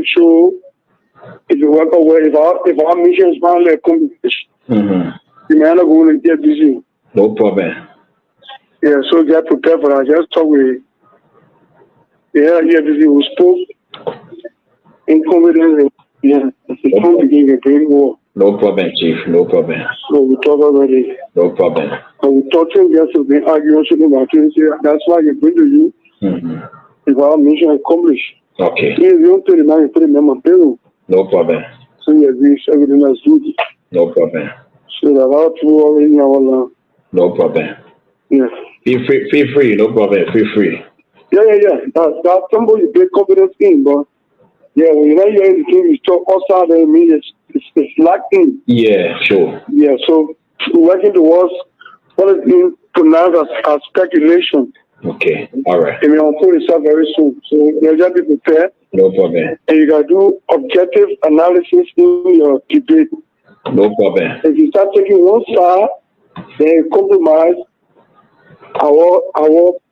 make sure if you work away, if our mission is finally accomplished, you may not go and get busy. No problem. Yeah, so get prepared for that. Just talk with busy. We spoke in confidence. Yeah, it's going to begin a great war. No problem, Chief. No problem. So we talk already. No problem. And we talk to him yesterday, arguing about things. That's why you bring to you. If our mission accomplished. Okay. If you don't tell the man, you put him on payroll. No problem. So he agrees everything that's good. No problem. So there are a lot of people already in our land. No problem. Yeah. Feel free. No problem. Feel free. Yeah. That's somebody you take confidence in, but yeah, when you're not hearing the thing, you talk outside, then it means it's lacking. Yeah, sure. Yeah, so working towards what is being pronounced as speculation. Okay, all right. And we'll put this up very soon. So you'll just be prepared. No problem. And you got to do objective analysis in your debate. No problem. If you start taking one side, then you compromise our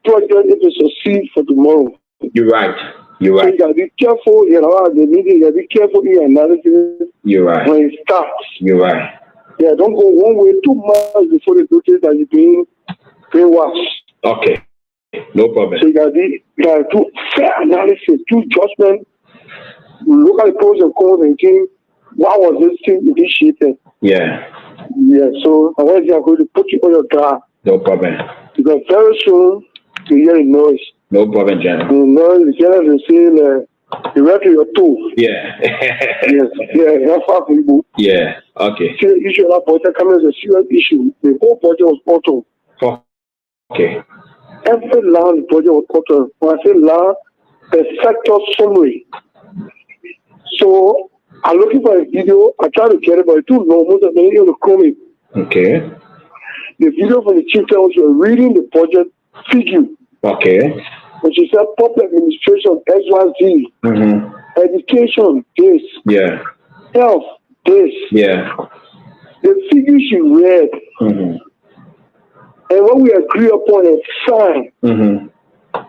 project to succeed for tomorrow. You're right. So you got to be careful, the meeting, you got to be careful in your analysis. You're right. When it starts. You're right. Yeah, don't go one way too much before they notice that you're being brainwashed. Okay. No problem. So you got to do fair analysis, do judgment, look at the pros and cons and think, why was this thing initiated? Yeah. Yeah, so otherwise you are going to put you on your guard. No problem. Because very soon you hear the noise. No problem, General. The noise, the general will say, you went to your toe. Yeah. Yes, that's far from you. Yeah, okay. See, the issue of that budget coming as a serious issue. The whole budget was auto. Oh, okay. Every land budget was auto. When I say land, the sector summary. So, I'm looking for a video. I try to get it, but I do know most of the video to call me. Okay. The video from the chief was reading the budget figure. Okay. When she said public administration, XYZ, education, this, health, this, the figure she read, and what we agree upon and signed,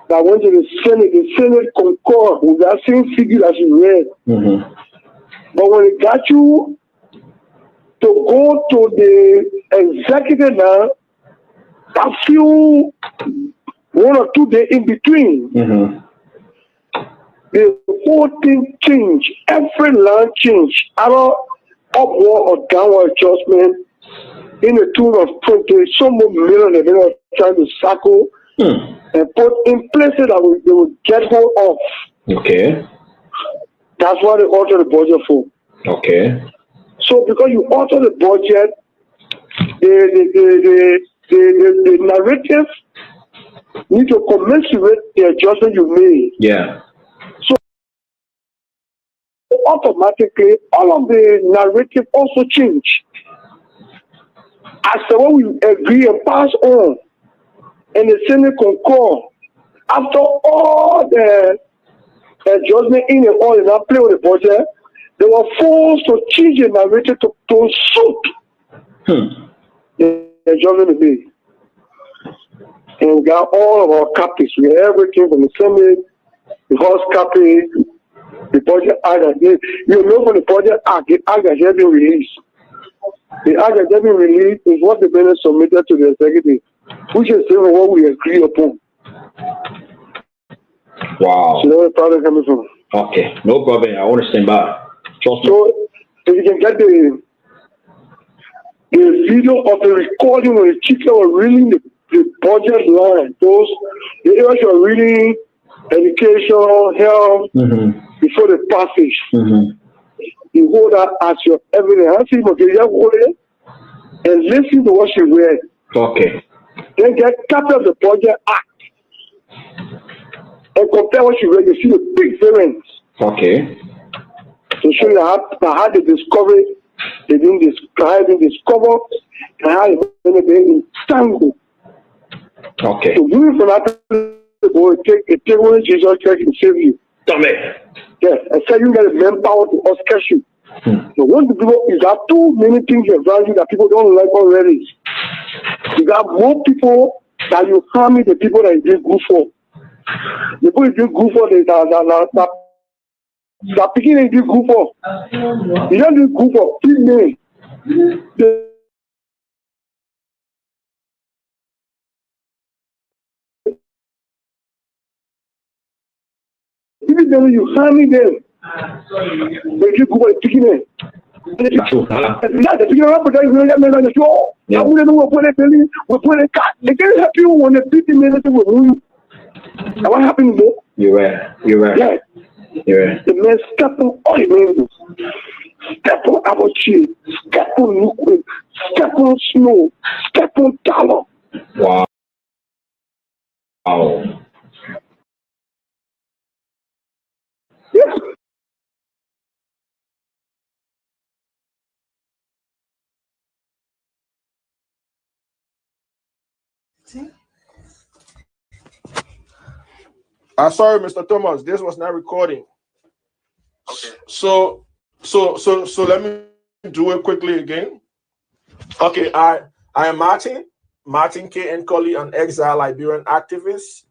that went to the Senate concurred with that same figure that she read. But when it got you to go to the executive now, a few 1 or 2 days in between, the whole thing changed. Every land changed. Either upward or downward adjustment in the tune of 20, some more million they were trying to circle and put in places that they would get hold of. Okay. That's why they alter the budget for. Okay. So because you alter the budget, the narrative need to commensurate the adjustment you made. Yeah. So automatically, all of the narrative also change. As to what we agree and pass on, and the Senate concur, after all the adjustment in and all in that play with the budget, they were forced to change the narrative to suit the adjustment made. And we got all of our copies. We have everything from the Senate, the House copy, the budget act. You know, from the budget act, the act has been released. The act has been released is what the minister submitted to the executive, which is what we agree upon. Wow. So that's where the problem coming from. Okay, no problem. I want to stand by. Trust me. So if you can get the video of the recording when the chiefs were reading the budget line, those the areas you are reading, education, health, before the passage. You hold that as your evidence. I see okay, you hold it and listen to what she read. Okay. Then get copy of the budget act and compare what she read. You see the big variance. Okay. To show you how they discovered, they didn't discover, and how they been entangled. Okay. So moving from that, boy, take one Jesus Christ and save you. Yes, I said you got the manpower to us you. So what the people is that too many things you value that people don't like already. You got more people that you harm the people that you did good for. The people you did good for that That picking a group of, you don't do group of female. Even then you handle them, but you go picking it. Yeah, the picking up, but I will not know the show. I wouldn't know what they believe, what they cut. They can't help you when the 50 minutes will move. Now what happened though? You're right. Yeah. The man step on oil, step on apple cheese, step on liquid, step on snow, step on dollar. Wow. Yes. Sorry, Mr. Thomas, this was not recording. Okay. So let me do it quickly again. Okay, I am Martin K. Nkoli, an exile Liberian activist.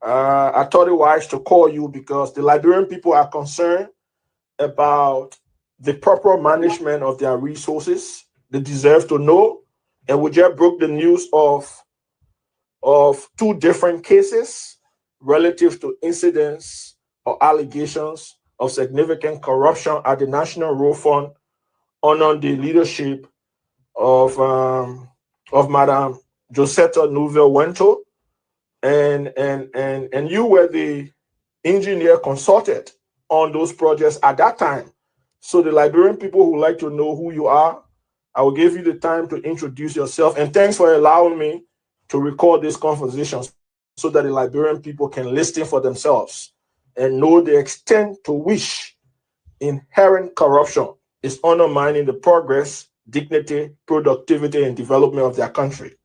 I thought it wise to call you because the Liberian people are concerned about the proper management of their resources. They deserve to know, and we just broke the news of two different cases relative to incidents or allegations of significant corruption at the National Road Fund under the leadership of Madame Josetta Nyenwolo, and you were the engineer consultant on those projects at that time. So the Liberian people who like to know who you are, I will give you the time to introduce yourself. And thanks for allowing me to record these conversations so that the Liberian people can listen for themselves and know the extent to which inherent corruption is undermining the progress, dignity, productivity, and development of their country.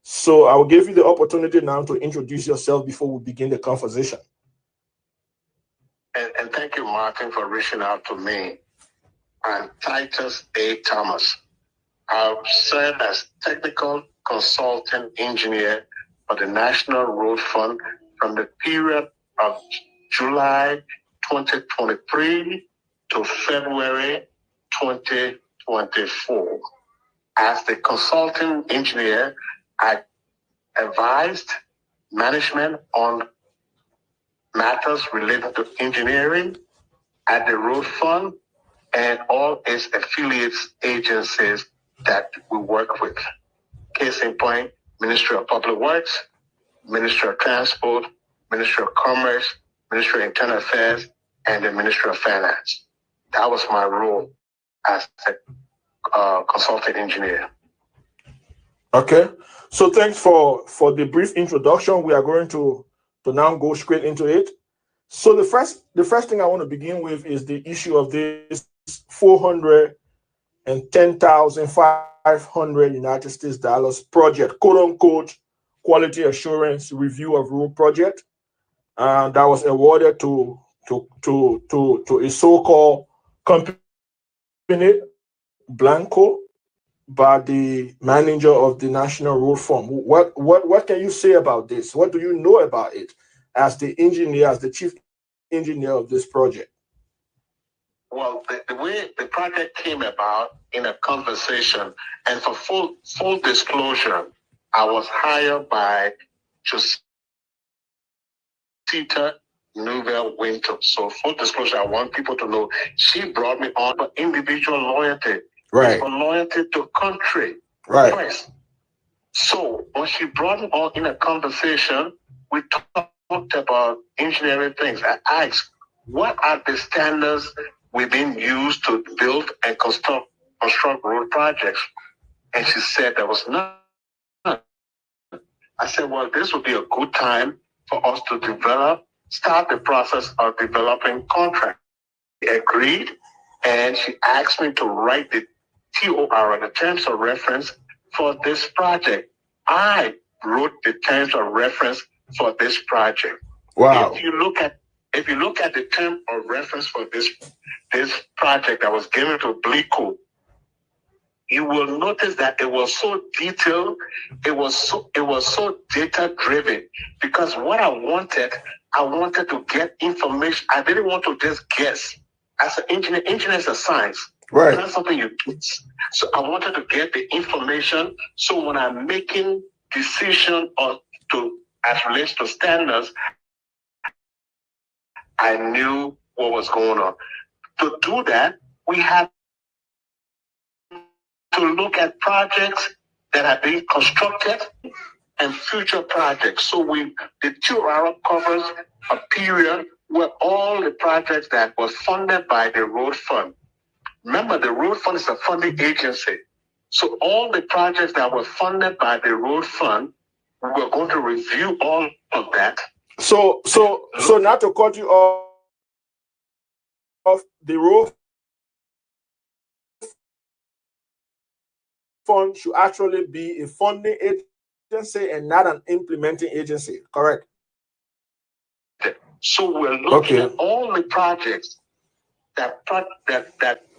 So I will give you the opportunity now to introduce yourself before we begin the conversation. And thank you, Martin, for reaching out to me. I'm Titus A. Thomas. I've served as technical consultant engineer for the National Road Fund from the period of July 2023 to February 2024. As the consulting engineer, I advised management on matters related to engineering at the Road Fund and all its affiliates agencies that we work with. Case in point, Ministry of Public Works, Ministry of Transport, Ministry of Commerce, Ministry of Internal Affairs, and the Ministry of Finance. That was my role as a consultant engineer. Okay, so thanks for the brief introduction. We are going to now go straight into it. So the first thing I want to begin with is the issue of this $410,500 United States dollars project, quote unquote, quality assurance review of road project, that was awarded to a so-called company, Blanco, by the manager of the National Road Fund. What can you say about this? What do you know about it as the engineer, as the chief engineer of this project? Well, the way the project came about in a conversation, and for full disclosure, I was hired by Josetta Nyenwolo. So full disclosure, I want people to know she brought me on for individual loyalty. Right. It's for loyalty to country. Right. First. So when she brought me on in a conversation, we talked about engineering things. I asked, what are the standards we've been used to build and construct road projects? And she said there was none. I said, well, this would be a good time for us to start the process of developing contracts. She agreed, and she asked me to write the TOR, the terms of reference, for this project. I wrote the terms of reference for this project. Wow. If you look at the term of reference for this project that was given to Blico, you will notice that it was so detailed, it was so data driven, because what I wanted to get information. I didn't want to just guess. as an engineer, engineer is a science. Right. It's not something you teach. So I wanted to get the information. So when I'm making decision on to as relates to standards, I knew what was going on. To do that, we have to look at projects that are being constructed and future projects. So the 2 hour covers a period where all the projects that were funded by the road fund. Remember, the road fund is a funding agency. So all the projects that were funded by the road fund, we're going to review all of that. So not to cut you off, the road fund should actually be a funding agency and not an implementing agency, correct? So we're looking at all the projects that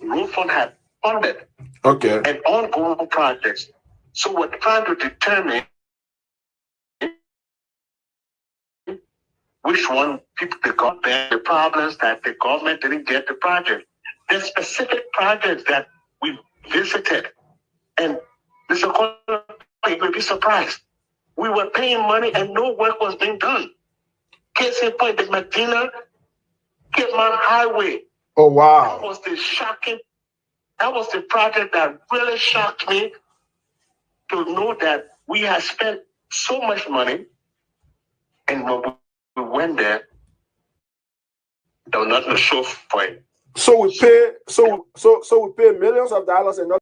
road fund had funded, and ongoing projects. So we're trying to determine which one people got the problems that the government didn't get the project. There's specific projects that we visited, and Mr. Corner, you will be surprised. We were paying money and no work was being done. Case in point, the Medina Kidman Highway. Oh wow! That was the project that really shocked me, to know that we had spent so much money, and when we went there was nothing to show for it. So we pay, so we pay millions of dollars and not.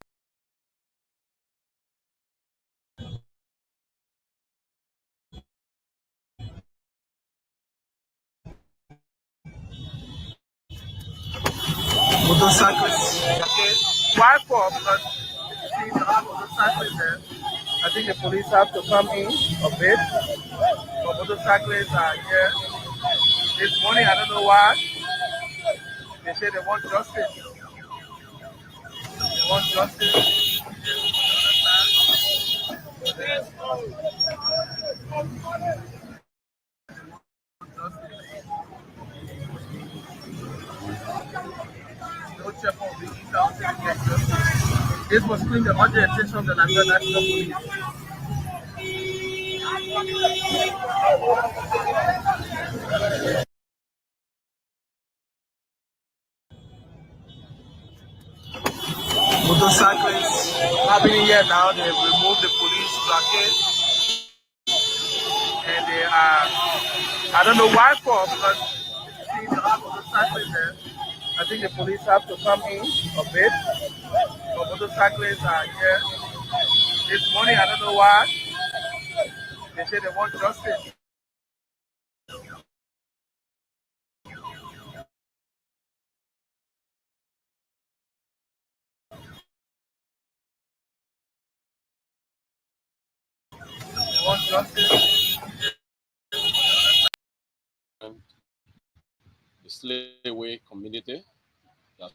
Motorcyclists. Okay. Why for? Because see the other motorcyclists there. I think the police have to come in a bit. But motorcyclists are here. This morning, I don't know why. They say they want justice. They want justice. No check on the east to get justice. This was clean the budget attention of the Nigerian National Police. Motorcyclists happening here now. They removed the police blockade, and they are, I don't know why for, because see the other motorcyclists there. I think the police have to come in a bit. But motorcyclists are here. This morning, I don't know why. They say they want justice. They want justice. The slave community. That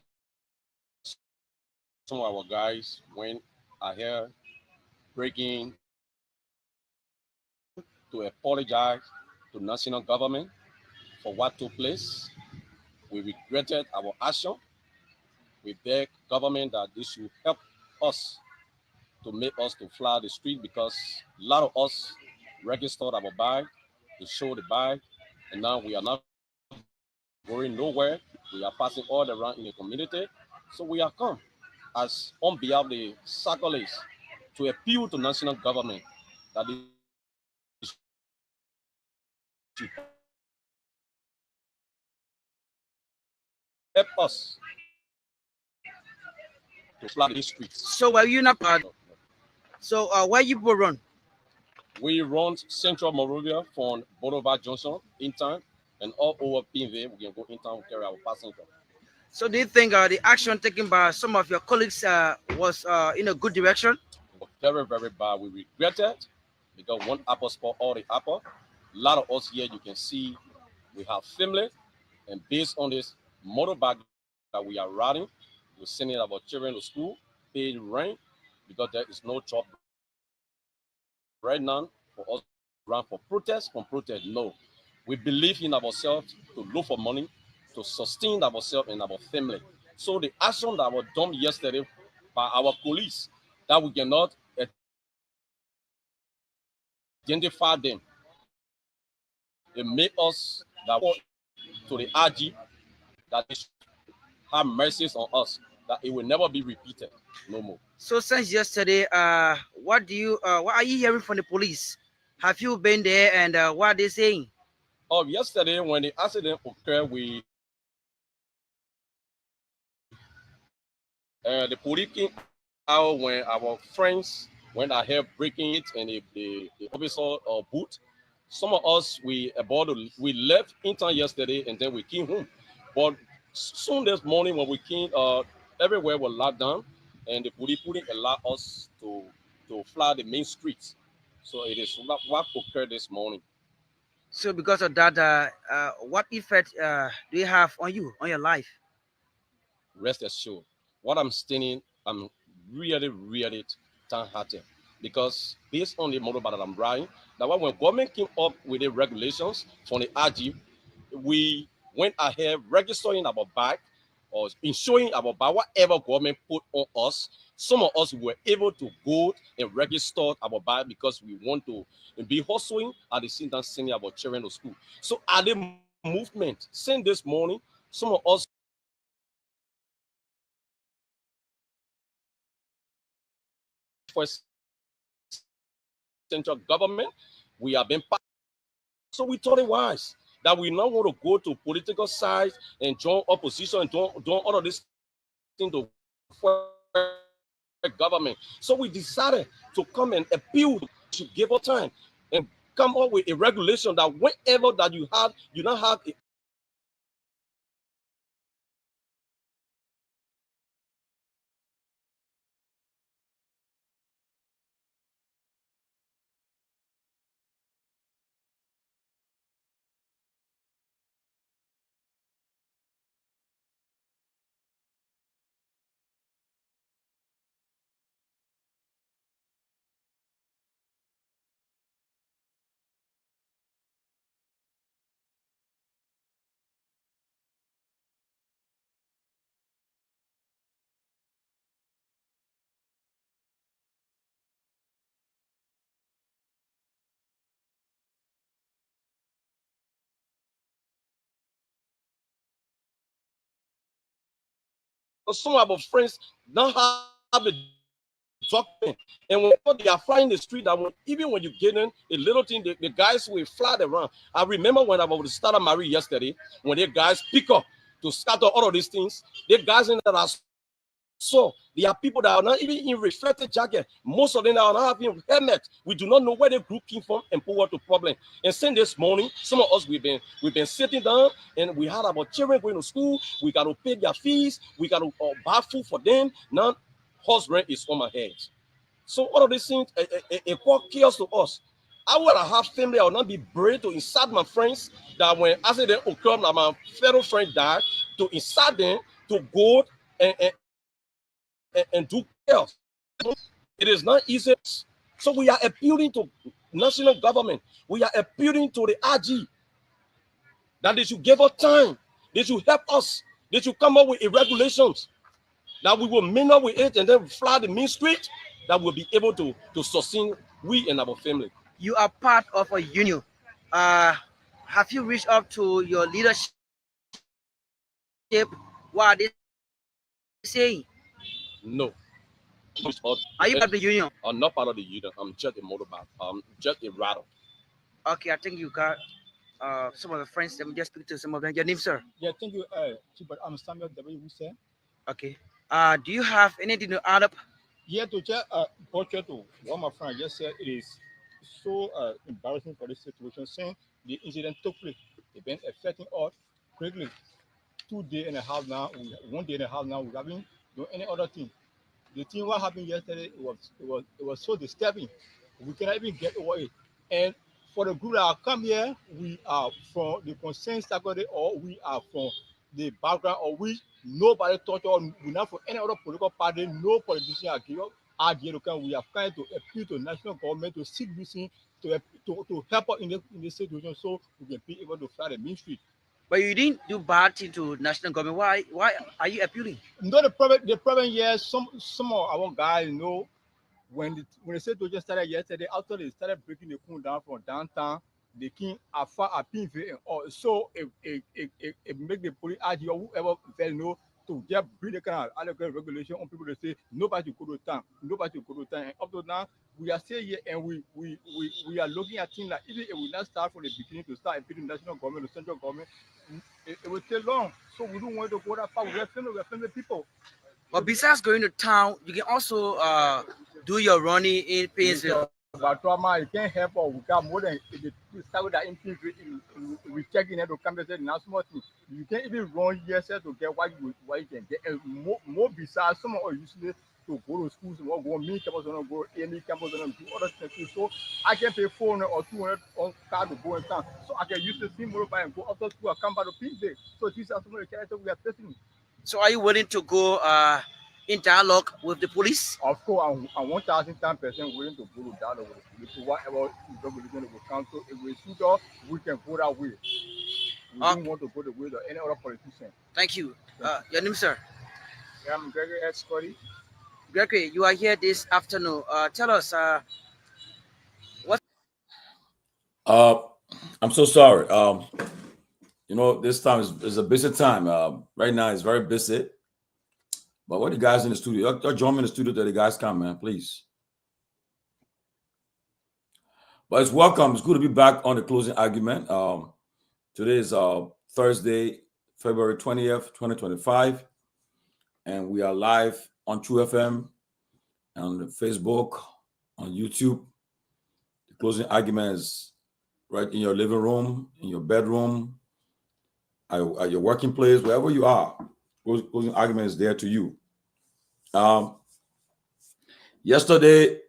some of our guys went ahead breaking to apologize to national government for what took place. We regretted our action. We beg government that this should help us to make us to fly the street, because a lot of us registered our bike to show the bike, and now we are not going nowhere. We are passing all around in the community. So we are come as on behalf of the cyclists to appeal to national government that they should help us to fly the streets. So are you not part? So where you people run? We run Central Monrovia from Boulevard Junction in time, and all over PV, we can go in town and carry our passenger. So do you think the action taken by some of your colleagues was in a good direction? It was very, very bad. We regret it, because one apple spoiled all the apple. A lot of us here, you can see we have family, and based on this motorbike that we are riding, we're sending our children to school, pay rent, because there is no job right now for us to run for protest. From protest, no. We believe in ourselves to look for money, to sustain ourselves and our family. So the action that was done yesterday by our police, that we cannot identify them, it made us that to the RG that they should have mercies on us, that it will never be repeated no more. So since yesterday, what are you hearing from the police? Have you been there, and what are they saying? Yesterday when the accident occurred, the police came out when our friends went ahead breaking it and the officer boot. Some of us we left in town yesterday and then we came home. But soon this morning when we came, everywhere was locked down and the police wouldn't allow us to fly the main streets. So it is what occurred this morning. So because of that, what effect do you have on you, on your life? Rest assured, what I'm stating, I'm really, really downhearted because based on the motorbike that I'm riding, that when government came up with the regulations for the RG, we went ahead registering our bike or insuring our bike, whatever government put on us. Some of us were able to go and register our bike because we want to be hustling at the same time sending our children to school. So at the movement, since this morning, some of us for central government, we have been passed. So we thought it wise that we not want to go to political sides and join opposition and do all of this thing to government. So we decided to come and appeal to give us time and come up with a regulation that whenever that you don't have a some of our friends don't have a document, and when they are flying the street, that even when you get in a little thing, the guys will fly around. I remember when I was starting Marie yesterday, when the guys pick up to scatter all of these things, the guys in that are so there are people that are not even in reflected jacket. Most of them are not having helmet. We do not know where the group came from and put what the problem. And since this morning, some of us we've been sitting down and we had our children going to school. We got to pay their fees. We got to buy food for them. Now, house rent is on my head. So all of these things it cause chaos to us. I would have family. I would not be brave to insult my friends that when accident occurred, that my fellow friend died, to insult them, to go and do chaos. It is not easy. So we are appealing to national government. We are appealing to the RG that they should give us time. They should help us. They should come up with regulations that we will mingle with it and then fly the main street that will be able to sustain we and our family. You are part of a union. Have you reached up to your leadership? What are they saying? No. Are you part of the union? I'm not part of the union. I'm just a motorbike. I'm just a rider. Okay, I think you got some of the friends. Let me just speak to some of them. Your name, sir? Yeah, thank you. I'm Samuel W. Wilson. Okay. Do you have anything to add up? Yeah, to just portrait to what my friend just said, it is so embarrassing for this situation. Since the incident took place, it's been affecting us greatly. 2 days and a half now, 1 day and a half now, we haven't done any other thing. The thing what happened yesterday, it was so disturbing. We cannot even get over it. And for the group that come here, we are from the concerned faculty, or we are from the background of which nobody touch, or we're not from any other political party. No politician are give up idea to come. We are trying to appeal to national government to seek reason to help us in this situation, so we can be able to fly the main street. But you didn't do bad thing to national government. Why are you appealing? No, the problem here, some of our guys, you know, when the state just started yesterday, after they started breaking the cool down from downtown, they came afar PV and all. So it make the police out here, whoever fell know to just bring the kind of other regulation on people to say nobody go to town, nobody go to town. And up to now, we are still here and we are looking at things like even if we not start from the beginning to start impeding national government, the central government, it will take long. So we don't want to go that far. We're filming people. But besides going to town, you can also do your running in Painesville. But trauma, you can't help us. We got more than the start with that in we checking it to come and say now small thing. You can't even run yourself to get what you can get. And more besides, some are usually to go to schools and go me campus and go any campus and do other things. So I can pay 400 or 200 on card to go in town. So I can use the same mobile and go after school and come back to Peabody. So these are some of the characters we are facing. So are you willing to go in dialogue with the police? Of course, I'm 1,010% willing to go to dialogue with the police. Whatever regulation will council, if we shoot off, we can go that way. We don't want to go the way of any other politician. Thank you. Your name, sir? Yeah, I'm Gregory S. Scotty. Gregory, you are here this afternoon. Tell us what. I'm so sorry. You know, this time is a busy time. Right now it's very busy. But what the guys in the studio? Y'all join me in the studio till the guys come, man, please. But it's welcome. It's good to be back on the closing argument. Today is Thursday, February 20th, 2025. And we are live on True FM, on Facebook, on YouTube. The closing argument is right in your living room, in your bedroom, at your working place, wherever you are. Closing argument is there to you. Yesterday,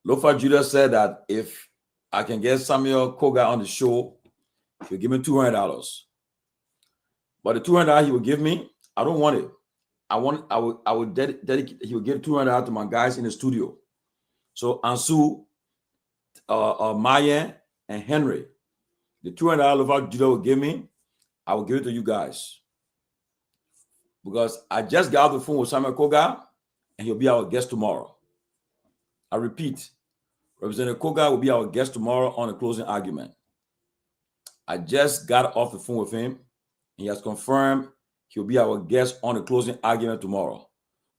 Lofa Julius said that if I can get Samuel Koga on the show, he'll give me $200. But the $200 he will give me, I don't want it. I would dedicate. He will give $200 to my guys in the studio. So Ansu, Myean, and Henry, the $200 Lofa Julius will give me, I will give it to you guys. Because I just got off the phone with Samuel Koga, and he'll be our guest tomorrow. I repeat, Representative Koga will be our guest tomorrow on the closing argument. I just got off the phone with him. He has confirmed he'll be our guest on the closing argument tomorrow.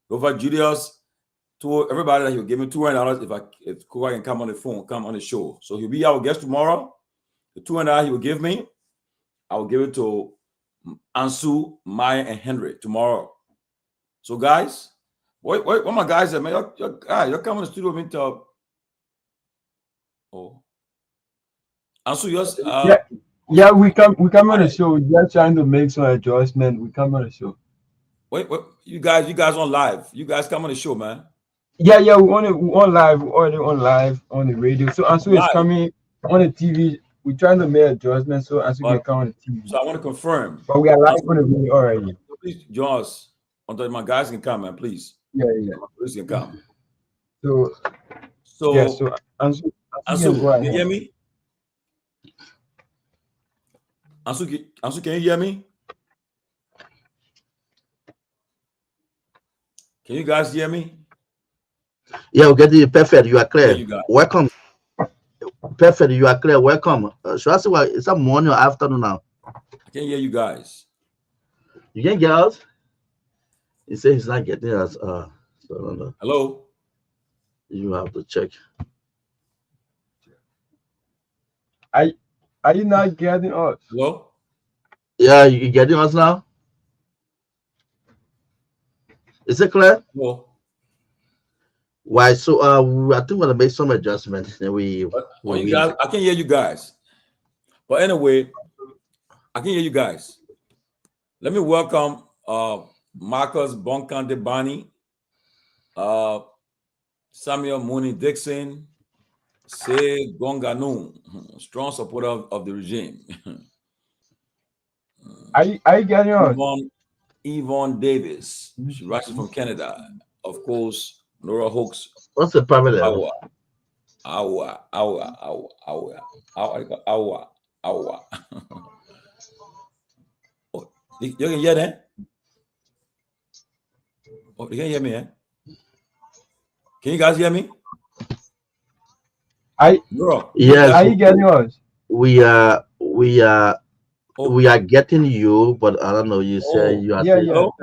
Lofa Julius told everybody that he'll give me $200 if Koga can come on the phone, come on the show. So he'll be our guest tomorrow. The $200 he will give me, I will give it to Ansu, Myean, and Henry tomorrow. So guys, what my guys said, man, you're coming to the studio with me to Ansu, yours. Yeah, we come on the show. We're trying to make some adjustment. We come on the show. Wait, you guys on live. You guys come on the show, man. Yeah, we on live. We're already on live on the radio. So Ansu is coming on the TV. We're trying to make adjustments so Ansu can come on the TV. So I want to confirm. But we are live on the radio already. Please join us until my guys can come, man. Please. Yeah. Please can come. So Ansu, can you hear me? Ansu, can you hear me? Can you guys hear me? Yeah, we get it. Perfect. You are clear. Welcome. Perfect. You are clear. Welcome. Should I say what? It's a morning or afternoon now? I can't hear you guys. You can't get us? He says he's not getting us. Hello? You have to check. Are you not getting us? Hello? Yeah, you getting us now? Is it clear? No. Why? So I think we're gonna make some adjustments. Then you guys, I can hear you guys. But anyway, I can hear you guys. Let me welcome Marcus Bonkande Bani, Samuel Mooney Dixon, Say Gonganu, strong supporter of the regime. Are you getting on? Yvonne Davis, she writes from Canada. Of course, Nora Hooks. What's the problem? Awa. You can hear that? Oh, you can hear me, eh? Can you guys hear me? Yes. Are you getting us? We are getting you, but I don't know. You say you are saying. Hello?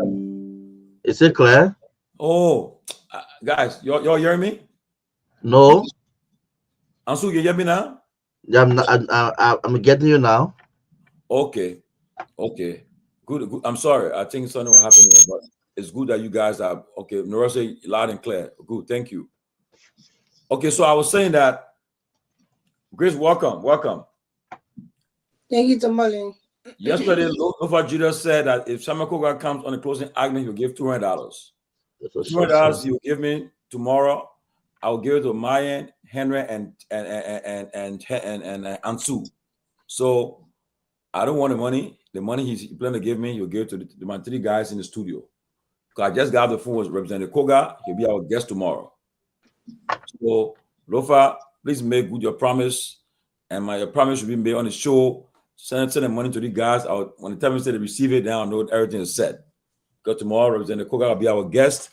Is it clear? Oh, guys, y'all hear me? No. Ansu, you hear me now? Yeah, I'm getting you now. Okay. Good. I'm sorry. I think something will happen here, but it's good that you guys are okay. Norose, loud and clear. Good. Thank you. Okay, so I was saying that Grace, welcome. Thank you, Tomalin. Yesterday, Lofa Julius said that if Samuel Kogar comes on the closing argument, he'll give $200. $200 he'll give me tomorrow. I'll give it to Myean, Henry, and Ansu. So I don't want the money. The money he's planning to give me, he'll give it to my 3 guys in the studio. Because I just got the phone with Representative Kogar. He'll be our guest tomorrow. So Lofa, please make good your promise, and your promise should be made on the show. Send the money to the guys. When the time they receive it, now I know everything is set. Because tomorrow, Representative Kogar will be our guest.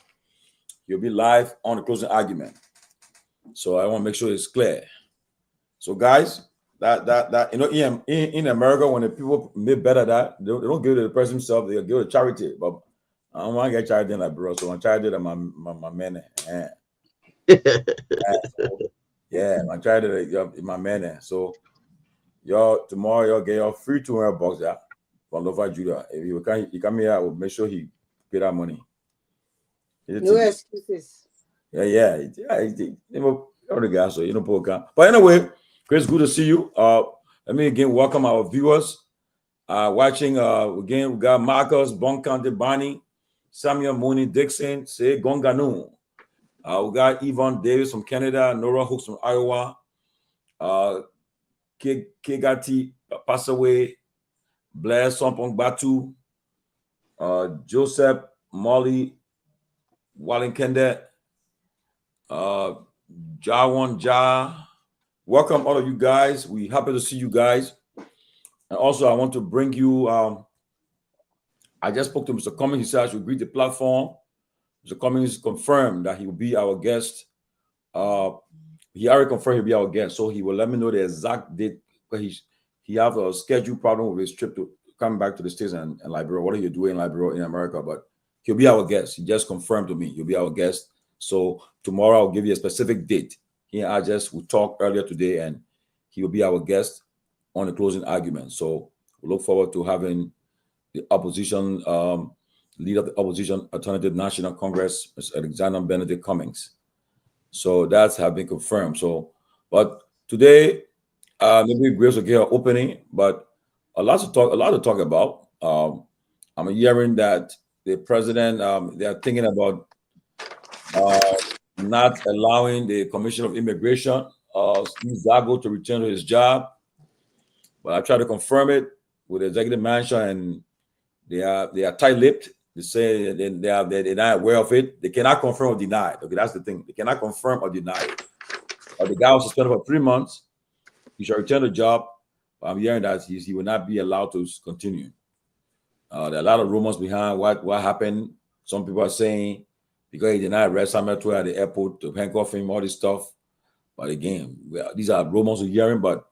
He'll be live on the closing argument. So I want to make sure it's clear. So guys, that in America, when the people make better that they don't give it to the person himself, they'll give it to charity. But I don't want to get charity like bro. So I charity to my man. Yeah, I tried it my man. So tomorrow y'all get your free $200 there from Lofa Julius. If you come here, I will make sure he pay that money. No excuses. Yeah. But anyway, Chris, good to see you. Let me again welcome our viewers watching. Again, we got Marcus, Bon County, Bonnie, Samuel Mooney, Dixon, say Gonganu. We got Yvonne Davis from Canada, Nora Hooks from Iowa, Kegati passed away, Blair Sompong Batu, Joseph Molly Walinkende, Jawan Ja. Welcome all of you guys. We happy to see you guys. And also I want to bring you, I just spoke to Mr. Cummings. He said I should greet the platform. Mr. Cummings confirmed that he will be our guest. He already confirmed he'll be our guest, so he will let me know the exact date. Because he have a schedule problem with his trip to come back to the States and Liberia. What are you doing in Liberia in America? But he'll be our guest. He just confirmed to me he'll be our guest. So tomorrow I'll give you a specific date. He and I just will talk earlier today, and he will be our guest on the closing argument. So we look forward to having the opposition leader of the opposition Alternative National Congress, Mr. Alexander Benedict Cummings. So that's have been confirmed. So, but today, maybe Grace will get an opening, but a lot to talk about. I'm hearing that the president, they are thinking about not allowing the Commission of Immigration, Steve Zago, to return to his job. But I try to confirm it with the executive mansion, and they are tight-lipped. They say they're not aware of it. They cannot confirm or deny it. Okay, that's the thing. They cannot confirm or deny it. The guy was suspended for 3 months. He shall return the job. I'm hearing that he will not be allowed to continue. There are a lot of rumors behind what happened. Some people are saying because he did not arrest Samuel Pewee at the airport to handcuff him, all this stuff. But again, these are rumors we're hearing, but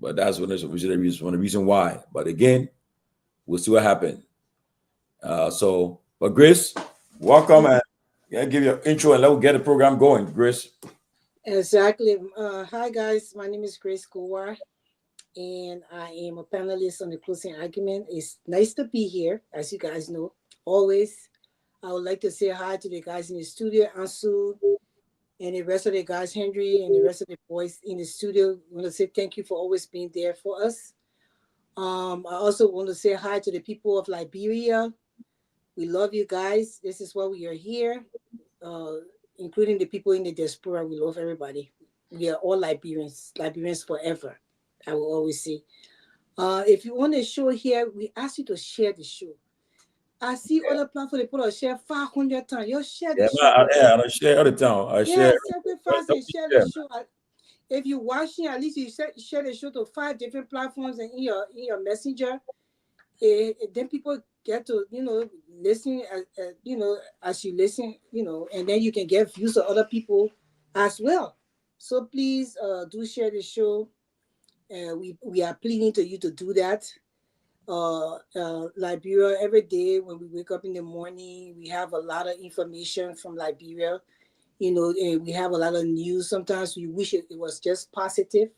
that's one of the reasons why. But again, we'll see what happens. But Grace, welcome, and give your intro and let's get the program going, Grace. Exactly. Hi guys, my name is Grace Guar, and I am a panelist on the closing argument. It's nice to be here, as you guys know. Always, I would like to say hi to the guys in the studio, Ansu, and the rest of the guys, Henry, and the rest of the boys in the studio. I want to say thank you for always being there for us. I also want to say hi to the people of Liberia. We love you guys. This is why we are here, including the people in the diaspora. We love everybody. We are all Liberians forever, I will always say. If you want to show here, we ask you to share the show. I see other platforms, they put a share 500 times. You share the show. I share all the time. I share the show. If you're watching, at least you share the show to 5 different platforms and in your messenger. then people get to, listen, as you listen, and then you can get views of other people as well. So please do share the show. We are pleading to you to do that. Liberia, every day when we wake up in the morning, we have a lot of information from Liberia, and we have a lot of news. Sometimes we wish it was just positive,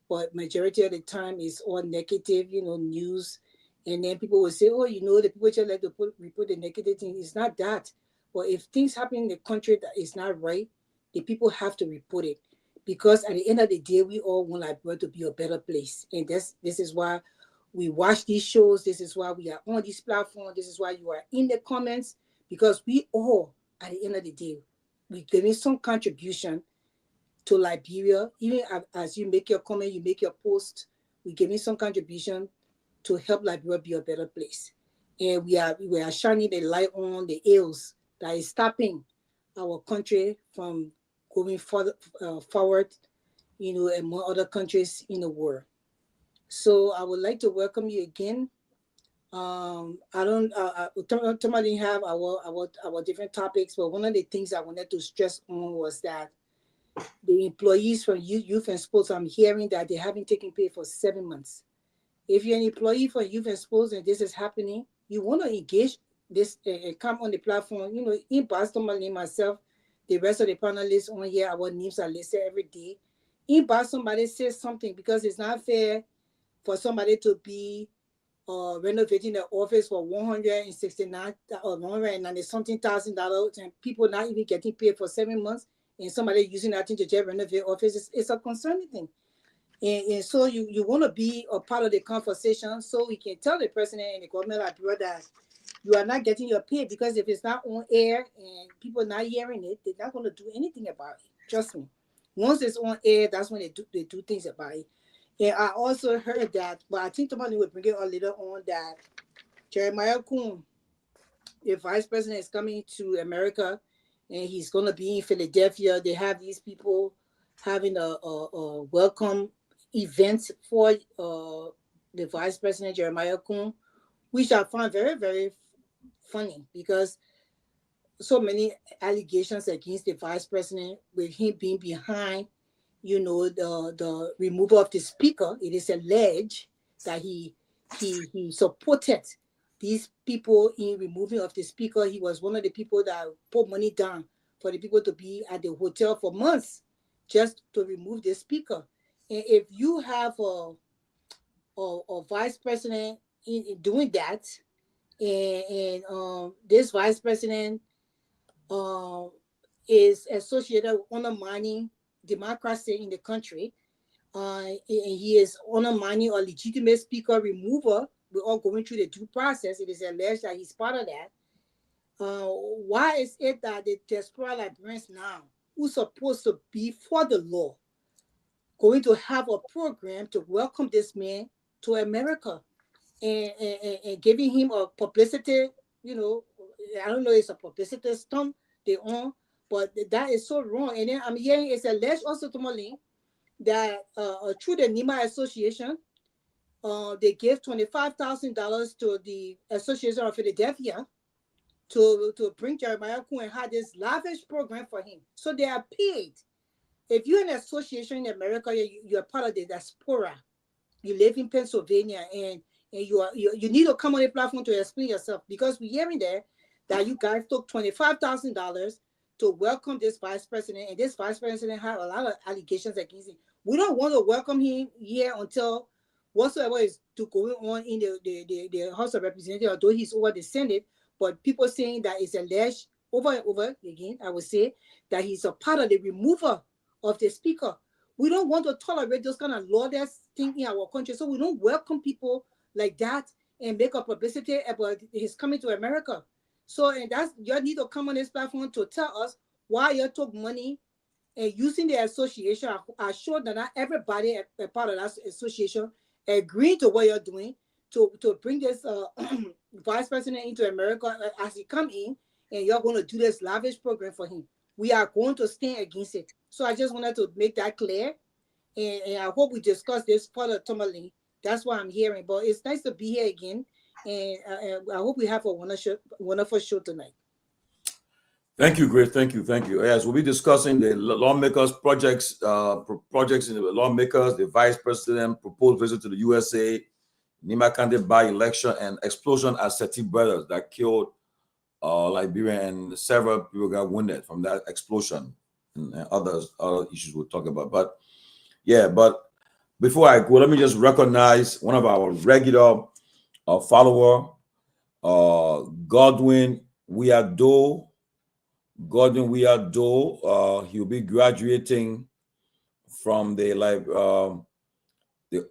but majority of the time it's all negative, news. And then people will say, oh, the people just like to report the negative thing. It's not that. But if things happen in the country that is not right, the people have to report it. Because at the end of the day, we all want Liberia to be a better place. And this is why we watch these shows. This is why we are on this platform. This is why you are in the comments. Because we all, at the end of the day, we're giving some contribution to Liberia. Even as you make your comment, you make your post, we're giving some contribution to help Liberia be a better place. And we are shining the light on the ills that is stopping our country from going forward, among other countries in the world. So I would like to welcome you again. I don't Tomalin have our different topics, but one of the things I wanted to stress on was that the employees from youth and sports, I'm hearing that they haven't taken pay for 7 months. If you're an employee for youth and sports and this is happening, you want to engage this and come on the platform. In Boston, myself, the rest of the panelists on here, our names are listed every day. In Boston, somebody says something, because it's not fair for somebody to be renovating the office for $169 or $190 something $1,000, and people not even getting paid for 7 months, and somebody using that thing to just renovate office. It's a concerning thing. And so you want to be a part of the conversation, so we can tell the president and the government of Liberia that you are not getting your pay, because if it's not on air and people not hearing it, they're not going to do anything about it. Trust me. Once it's on air, that's when they do things about it. And I also heard that, but I think somebody will bring it on later on, that Jeremiah Kuhn, the vice president, is coming to America, and he's going to be in Philadelphia. They have these people having a welcome event for the vice president, Jeremiah Kuhn, which I found very, very funny, because so many allegations against the vice president, with him being behind, the removal of the speaker. It is alleged that he supported these people in removing of the speaker. He was one of the people that put money down for the people to be at the hotel for months just to remove the speaker. And if you have a vice president in doing that, and this vice president is associated with undermining democracy in the country, and he is undermining a legitimate speaker remover. We're all going through the due process. It is alleged that he's part of that. Why is it that the diaspora Liberians now, who's supposed to be for the law, going to have a program to welcome this man to America, and giving him a publicity, I don't know, it's a publicity stunt they own, but that is so wrong. And then I'm hearing it's alleged also, Tomalin, that through the NEMA Association, they gave $25,000 to the Association of Philadelphia to bring Jeremiah Kuhn and have this lavish program for him. So they are paid. If you're an association in America, you're part of the diaspora. You live in Pennsylvania, and you need to come on the platform to explain yourself, because we're hearing there that you guys took $25,000 to welcome this vice president, and this vice president had a lot of allegations against him. We don't want to welcome him here until whatsoever is to going on in the House of Representatives, although he's over the Senate. But people saying that it's alleged over and over again, I would say, that he's a part of the removal of the speaker. We don't want to tolerate those kind of lawless thing in our country, so we don't welcome people like that and make a publicity about his coming to America. So, and that's, you need to come on this platform to tell us why you took money and using the association. I'm sure that not everybody a part of that association agreeing to what you're doing to bring this vice president into America as he come in, and you're going to do this lavish program for him. We are going to stand against it. So I just wanted to make that clear, and I hope we discuss this further, Tomalin. That's what I'm hearing. But it's nice to be here again. And I hope we have a wonderful show tonight. Thank you, Grace. Thank you. Yes, we'll be discussing the lawmakers' projects in the lawmakers, the vice president proposed visit to the USA, Nimakande by-election, and explosion at Seti Brothers that killed Liberia, and several people got wounded from that explosion, and other issues we'll talk about. But before I go, let me just recognize one of our regular follower, Godwin Wiado. He'll be graduating from the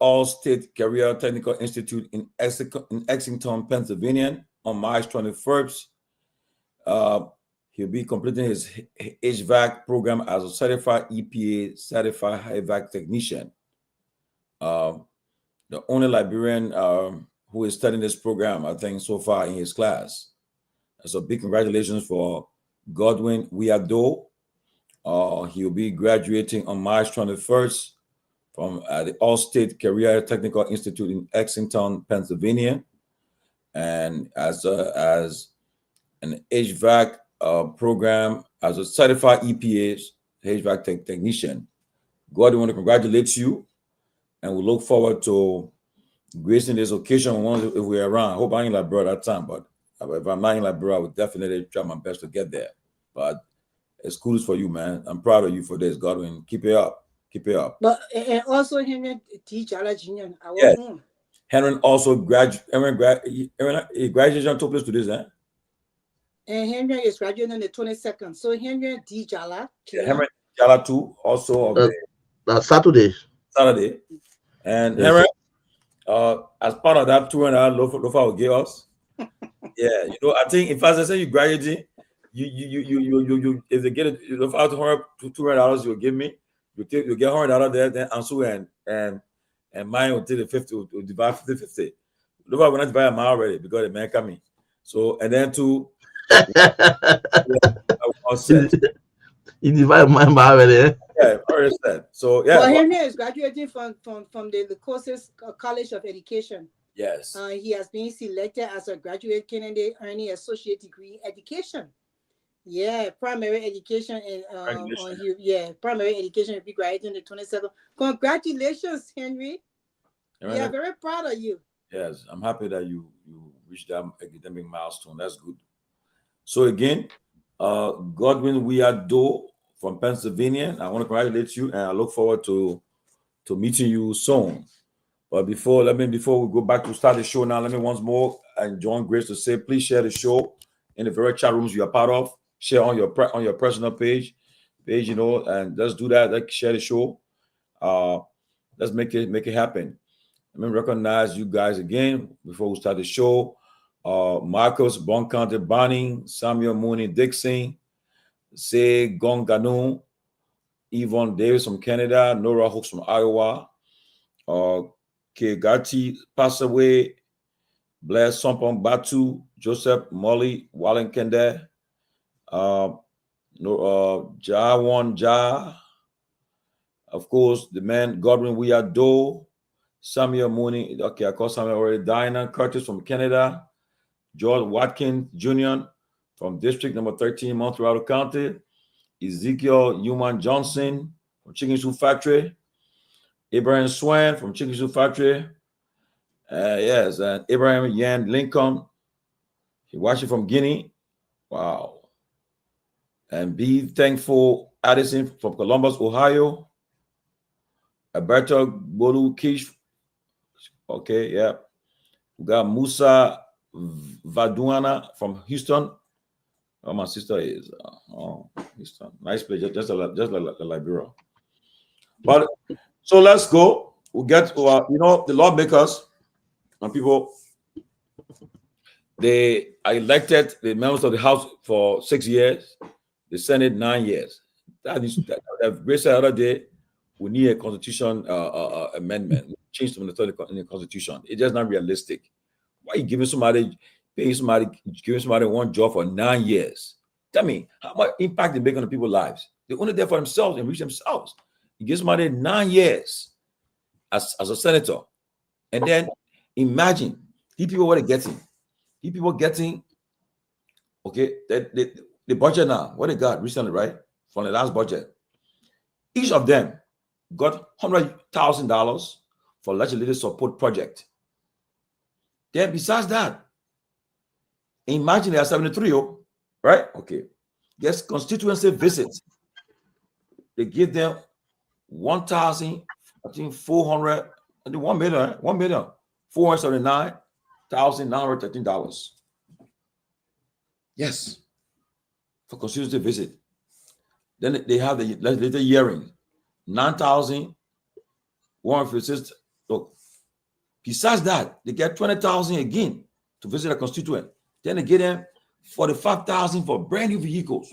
All-State Career Technical Institute in Exington, Pennsylvania on March 21st. He'll be completing his HVAC program as a certified EPA certified HVAC technician. The only Liberian who is studying this program, I think, so far in his class. So big congratulations for Godwin Wiado. He'll be graduating on March 21st from the All-State Career Technical Institute in Exington, Pennsylvania, and as an HVAC program as a certified EPA HVAC technician. Godwin, I want to congratulate you, and we look forward to gracing this occasion if we're around. I hope I'm in Liberia at that time, but if I'm not in Liberia, I would definitely try my best to get there. But it's cool for you, man. I'm proud of you for this, Godwin. Keep it up. But and also Henry T. Jala Jr. Yes. Henry also graduated. Graduation took place to this, And Henry is graduating on the 22nd. So Henry D. Jala. Henry Jala too, also Saturday. And Henry, as part of that $200 Lofa will give us. Yeah, I think if as I say you graduating, you if they get it, $200 you'll give me, you get $100 there, then Ansu and mine will take the 50, will divide 50-50. Lofa will not divide a mile already because the man coming. So and then two. You divide my already. Yeah, already said. So yeah. Well, Henry is graduating from the Courses College of Education. Yes. He has been selected as a graduate candidate earning associate degree in education. Yeah, primary education and primary education will be graduating the 27th. Congratulations, Henry. We are very proud of you. Yes, I'm happy that you reached that academic milestone. That's good. So again, Godwin Wiado from Pennsylvania. I want to congratulate you, and I look forward to meeting you soon. But before we go back to start the show now, let me once more and join Grace to say, please share the show in the various chat rooms you are part of. Share on your personal page, and let's do that. Let's share the show. Let's make it happen. Let me recognize you guys again before we start the show. Marcos Boncante Banning, Samuel Mooney Dixon, Say Gonganu, Yvonne Davis from Canada, Nora Hooks from Iowa, Kegati Passaway, Blair Sompong Batu, Joseph Molly Wallenkende, Jawan Ja, of course, the man Godwin Wiado, Samuel Mooney, okay, I call Samuel already, Diana Curtis from Canada, George Watkins Jr. from District Number 13, Montreal County, Ezekiel Human Johnson from Chicken Soup Factory, Abraham Swan from Chicken Soup Factory, yes, and Abraham Yan Lincoln, he watching from Guinea, wow, and Be Thankful Addison from Columbus, Ohio, Alberto Bolu Kish, okay, yeah, we got Musa Vaduana from Houston. Oh, my sister is Houston. Nice place, just like Liberia. But so let's go. We'll get to the lawmakers and people. They are elected the members of the House for 6 years, the Senate 9 years. That Grace said the other day, we need a constitution amendment, change in the constitution. It's just not realistic. Why are you giving somebody one job for 9 years? Tell me, how much impact they make on the people's lives? They're only there for themselves and reach themselves. You give somebody 9 years as a senator. And then imagine People what they getting? People getting, okay, the budget now, what they got recently, right? From the last budget. Each of them got $100,000 for legislative support project. Then besides that, imagine they are 73, right? Okay. Yes, constituency visits. They give them 1,479,913. Yes, for constituency visit. Then they have the legislative hearing, 9,156. Look, besides that, they get 20,000 again to visit a constituent. Then they get them 45,000 for brand new vehicles.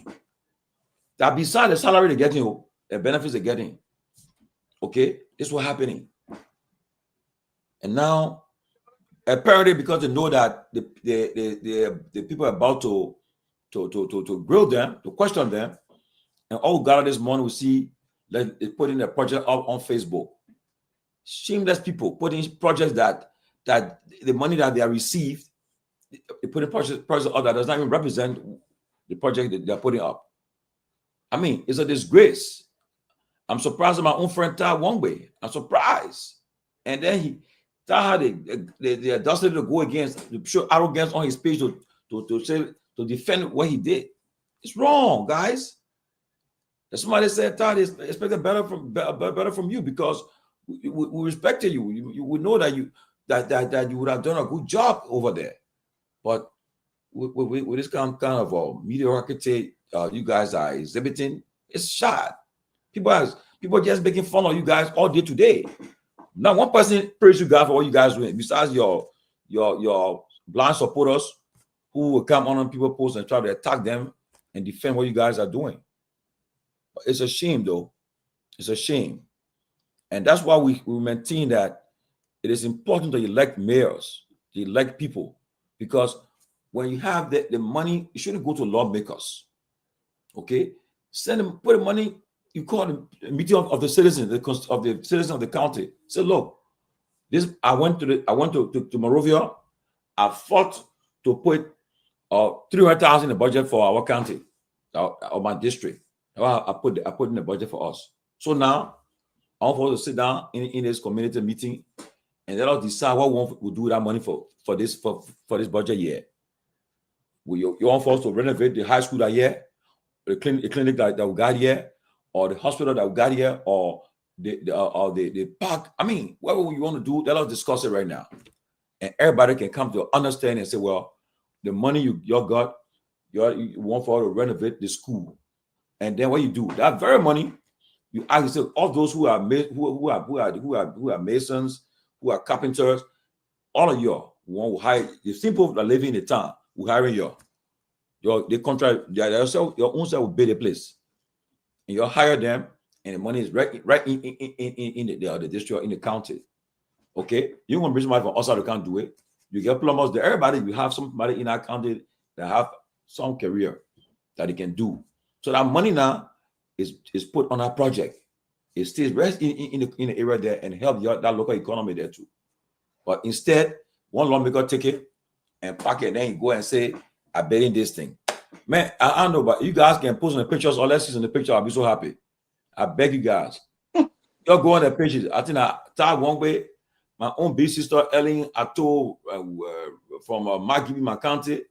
That beside the salary they're getting, the benefits they're getting. Okay, this is what's happening. And now, apparently, because they know that the people are about to grill them, to question them, and all gather this morning, we see that they putting their project up on Facebook. Shameless people putting projects that the money that they have received, they put a project up that does not even represent the project that they're putting up. I mean, it's a disgrace. I'm surprised at my own friend Todd one way. I'm surprised. And then Todd had the audacity to go against, to show arrogance on his page to defend what he did. It's wrong, guys. Somebody said Todd is expecting better from you because we respected you. You would know that you would have done a good job over there. But with this kind of mediocrity you guys are exhibiting, it's sad. People are just making fun of you guys all day today. Not one person praise you guys for what you guys are doing, besides your blind supporters who will come on people posts and try to attack them and defend what you guys are doing. But it's a shame, though. It's a shame. And that's why we maintain that it is important to elect mayors, to elect people, because when you have the money, it shouldn't go to lawmakers. Okay? Put the money. You call the meeting of the citizens, of the county. Say, look, I went to Monrovia. I fought to put 300,000 in the budget for our county, or my district. I put in the budget for us. So now I want us to sit down in this community meeting and let us decide what we will do with that money for this budget year. You want us to renovate the high school that year, the clinic that we got here, or the hospital that we got here, or the park. I mean, whatever you want to do, let us discuss it right now. And everybody can come to understand and say, well, the money you got, you want for to renovate the school. And then what you do, that very money, you ask yourself, all those who are masons, who are carpenters, all of you want to hire the simple that living in the town, who hiring you. The contract, your own self will build a place. And you hire them, and the money is right in the district, in the county. Okay, you want to bring somebody from outside the county do it. You get plumbers there. Everybody, you have somebody in our county that have some career that they can do. So that money now is put on our project. It stays rest in the area there and help that local economy there too. But instead, one lawmaker take it and pack it, and then you go and say, I bet in this thing. Man, I don't know, but you guys can post on the pictures, or let's see on the picture. I'll be so happy. I beg you guys. You'll go on the pages. I think I tag one way. My own big sister, Ellen Atto, from Maggie, County.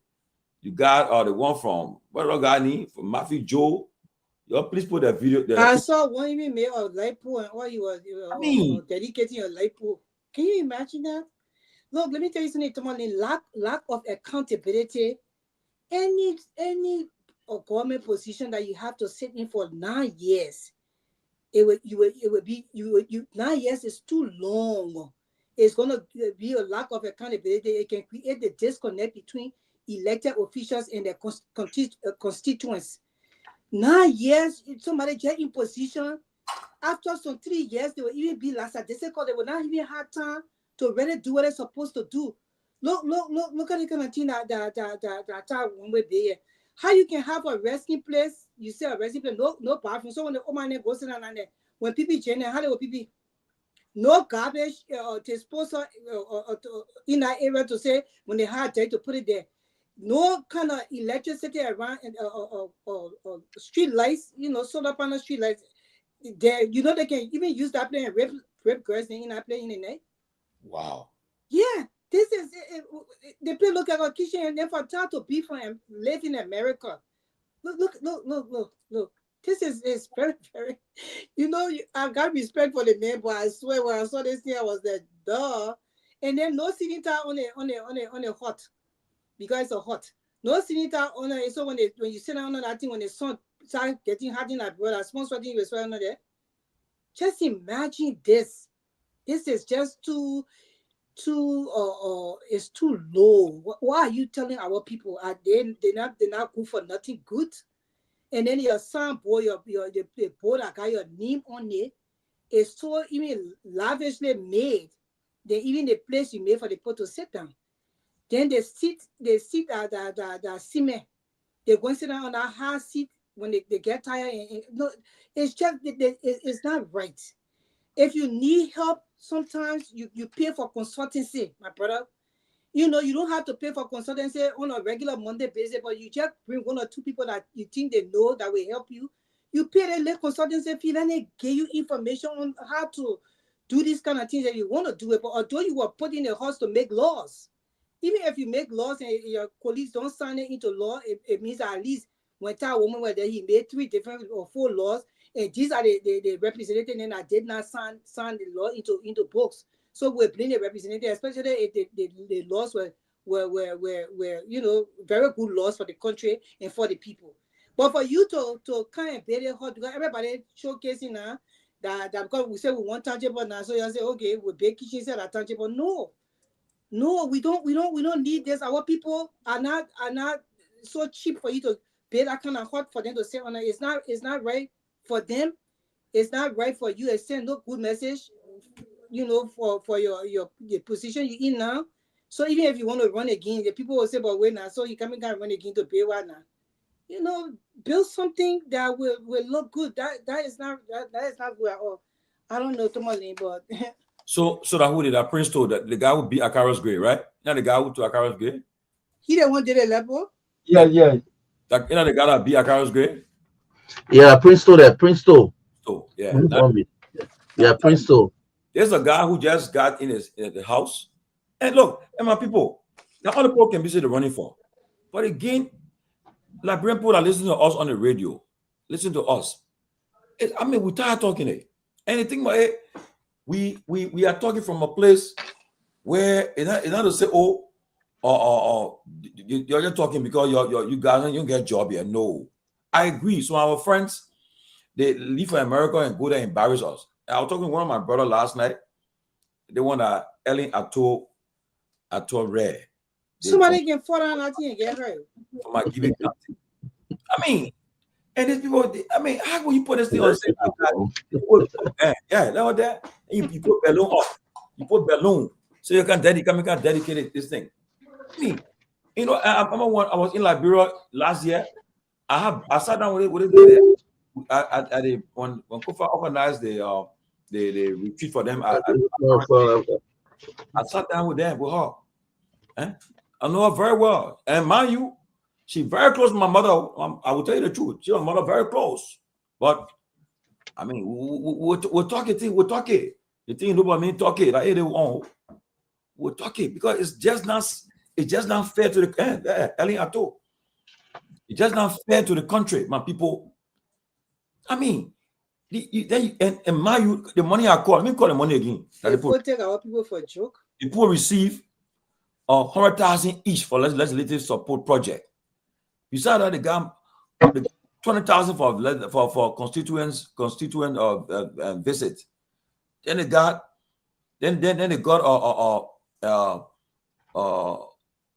You got the one from, what other guy need? From Matthew Joe. Y'all please put that video there. I saw one even made of lipo and all you were dedicating your lipo. Can you imagine that? Look, let me tell you something, Tomalin. Lack of accountability. Any government position that you have to sit in for 9 years, 9 years is too long. It's gonna be a lack of accountability. It can create the disconnect between elected officials and their constituents. 9 years, somebody get in position. After some 3 years, they will even be last at this because they will not even have time to really do what they're supposed to do. Look at the kind of thing that one way there. How you can have a resting place? You say a resting place, no bathroom. So when the old man goes in and when people join, how they will people? no garbage disposal in that area to say when they had to put it there. No kind of electricity around street lights, solar panel street lights. There, they can even use that place and rape girls in that place in the night. Wow. Yeah, this is the place look at our kitchen and then for time to be for and live in America. Look. This is very, very, I got respect for the man, but I swear when I saw this thing, I was like, duh. And then no sitting down on a hot, because it's a hot. No sitting down on it. So when you sit down on that thing, when the sun starts getting hot in that brother, small sweating you swear on there. Just imagine this. This is just too it's too low. Why are you telling our people are they're not good for nothing good? And then your son boy, the boy that got your name on it is so even lavishly made. Then even the place you made for the people to sit down. Then they sit the cement. They go and sit down on that hard seat when they get tired. No, it's just it's not right. If you need help, sometimes you pay for consultancy, my brother. You don't have to pay for consultancy on a regular Monday basis, but you just bring one or two people that you think they know that will help you. You pay the little consultancy fee, then they give you information on how to do these kind of things that you want to do it. But although you were put in the house to make laws, even if you make laws and your colleagues don't sign it into law, it means that at least one time woman where he made 3 different or 4 laws, and these are the representatives and I did not sign the law into books. So we're playing the representative, especially if the laws were very good laws for the country and for the people. But for you to kind of build it hard, because everybody showcasing now that because we say we want tangible now, so you say okay, we big kitchen said that tangible. No, we don't need this. Our people are not so cheap for you to pay that kind of hot for them to say on it. It's not right for them. It's not right for you. It's send no good message. For your position you in now. So even if you want to run again, the people will say, but wait now, so you can't run again to pay what now? Build something that will look good. That is not good at all. I don't know Tomalin, but so that who did that Prince told that the guy would be Akara's grade, right? Not the guy who to Akara's grade? He the one did a level? Yeah. That the guy that be Akara's grade? Yeah, Prince told that. Prince told. Oh, yeah. Prince told. There's a guy who just got in the house. And look, and my people, now other people can be said running for. But again, Liberian people are listening to us on the radio. Listen to us. We tired talking it. And the thing about it, we are talking from a place where it's not to say, you're just talking because you guys don't get a job here. No. I agree. So our friends, they leave for America and go there and embarrass us. I was talking to one of my brother last night. They want that Ellen Ato Rare. Somebody can fall down that thing and get hurt. For my giving county. And these people, how will you put this thing on the same yeah, that. And you put balloon off. You put balloon so you can dedicate this thing. I was in Liberia last year. I sat down with it when Kofa organized the retreat for them. I sat down with them with her. I know her very well. And mind you, she's very close to my mother. I will tell you the truth. She's my mother very close. But we're talking. The thing about me talking like they want. We're talking because it's just not fair to the Ellen Ato. It's just not fair to the country, my people. The money I call, let me call the money again. They take our people for a joke. People receive 100,000 each for legislative support project. Besides that, they got 20,000 for constituent visit. Then they got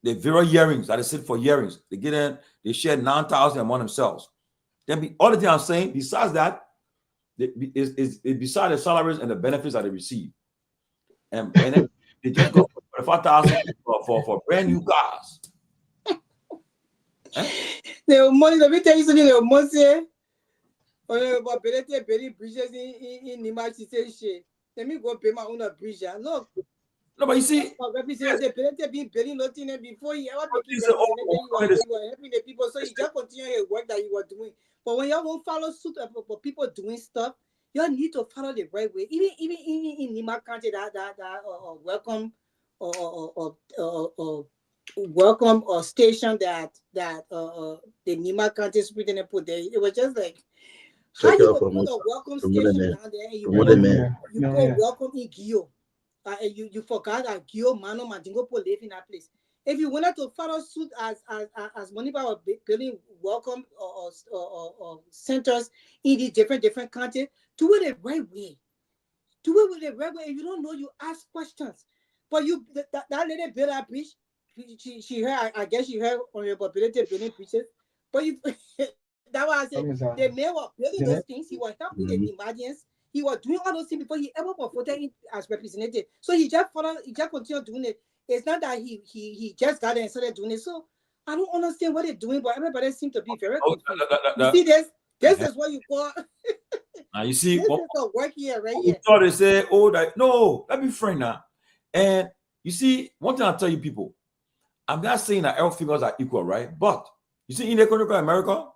the various hearings that they sit for hearings. They get in, they share 9,000 among themselves. Then all the thing I'm saying, besides that, is besides the salaries and the benefits that they receive. And then they just go for 5,000 for brand new cars. The money, let me tell you something, the money about very bridges in Nimachi. Let me go pay my own bridge. Look. No, but you see, representative being building nothing before he ever became representative, you were helping the people. So you just continue your work that you were doing. But when you won't follow suit for people doing stuff, you need to follow the right way. Even in Nima County, that welcome or welcome or station that the Nima County superintendent put there, it was just like, how you go put a welcome station down there and you go welcome in Gio. You forgot that Guar Mano Mandingo live in that place. If you wanted to follow suit as many people building welcome or centers in the different countries, do it the right way. Do it with the right way. If you don't know, you ask questions. But you that lady build that bridge. She heard. I guess she heard on your ability building bridges. But you that was I said. The man was building those things. He was helping the Nigerians. He was doing all those things before he ever was voted in as representative. So he just continued doing it. It's not that he just got there and started doing it. So I don't understand what they're doing, but everybody seems to be very confused. You see this? This is what you call. You see, this is a work here, right here. So they say, "Oh, that no, let me friend now." And you see, one thing I'll tell you, people, I'm not saying that all figures are equal, right? But you see, in economic America,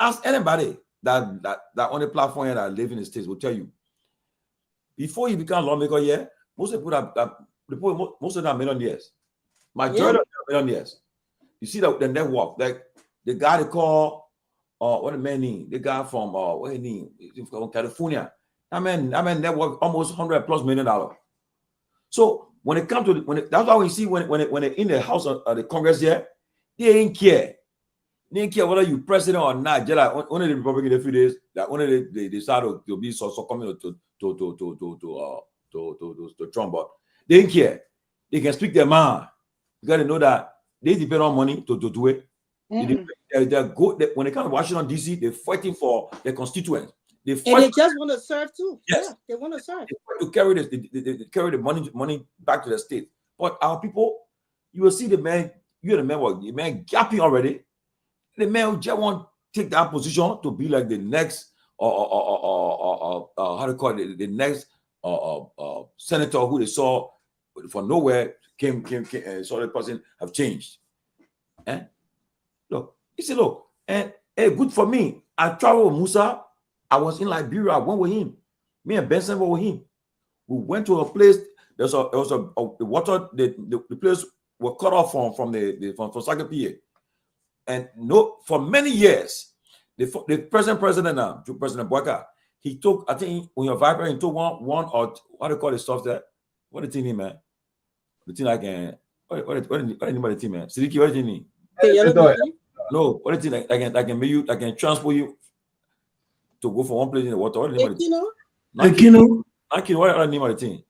ask anybody that on the platform here that live in the States will tell you, before you become lawmaker here, most of them are millionaires. Majority of them are millionaires. You see the network, like the guy they call what the man name? The guy from what his name? From California. That man network almost $100+ million. So when it comes to that's why we see when they're in the House of the Congress here, they ain't care. They don't care whether you president or not. Just like only the Republican in a few days, that only they decided to be so coming to Trump, but they don't care. They can speak their mind. You got to know that they depend on money to do it. They're good. When they come to Washington D.C., they're fighting for their constituents. And they just want to serve too. Yes. Yeah, they want to serve. They want to carry this. They carry the money back to the state. But our people, you will see the man. The man gapping already. The man just want to take that position to be like the next how to call it, the next senator who they saw from nowhere came saw the person have changed. Look, he said, look, and good for me. I traveled with Musa. I was in Liberia. I went with him. Me and Ben Sanvee were with him. We went to a place. There was the water. The place was cut off from Sagapie. And for many years, the present president now, President Boaka, he took, I think when you're vibrant, he took one or what do you call the stuff there? What the thing, man? The thing I can, what the thing, man? Sidiki, what the thing? No, what the thing I can transport you to go from one place in the water. What the name? Nakino. What the name of the thing?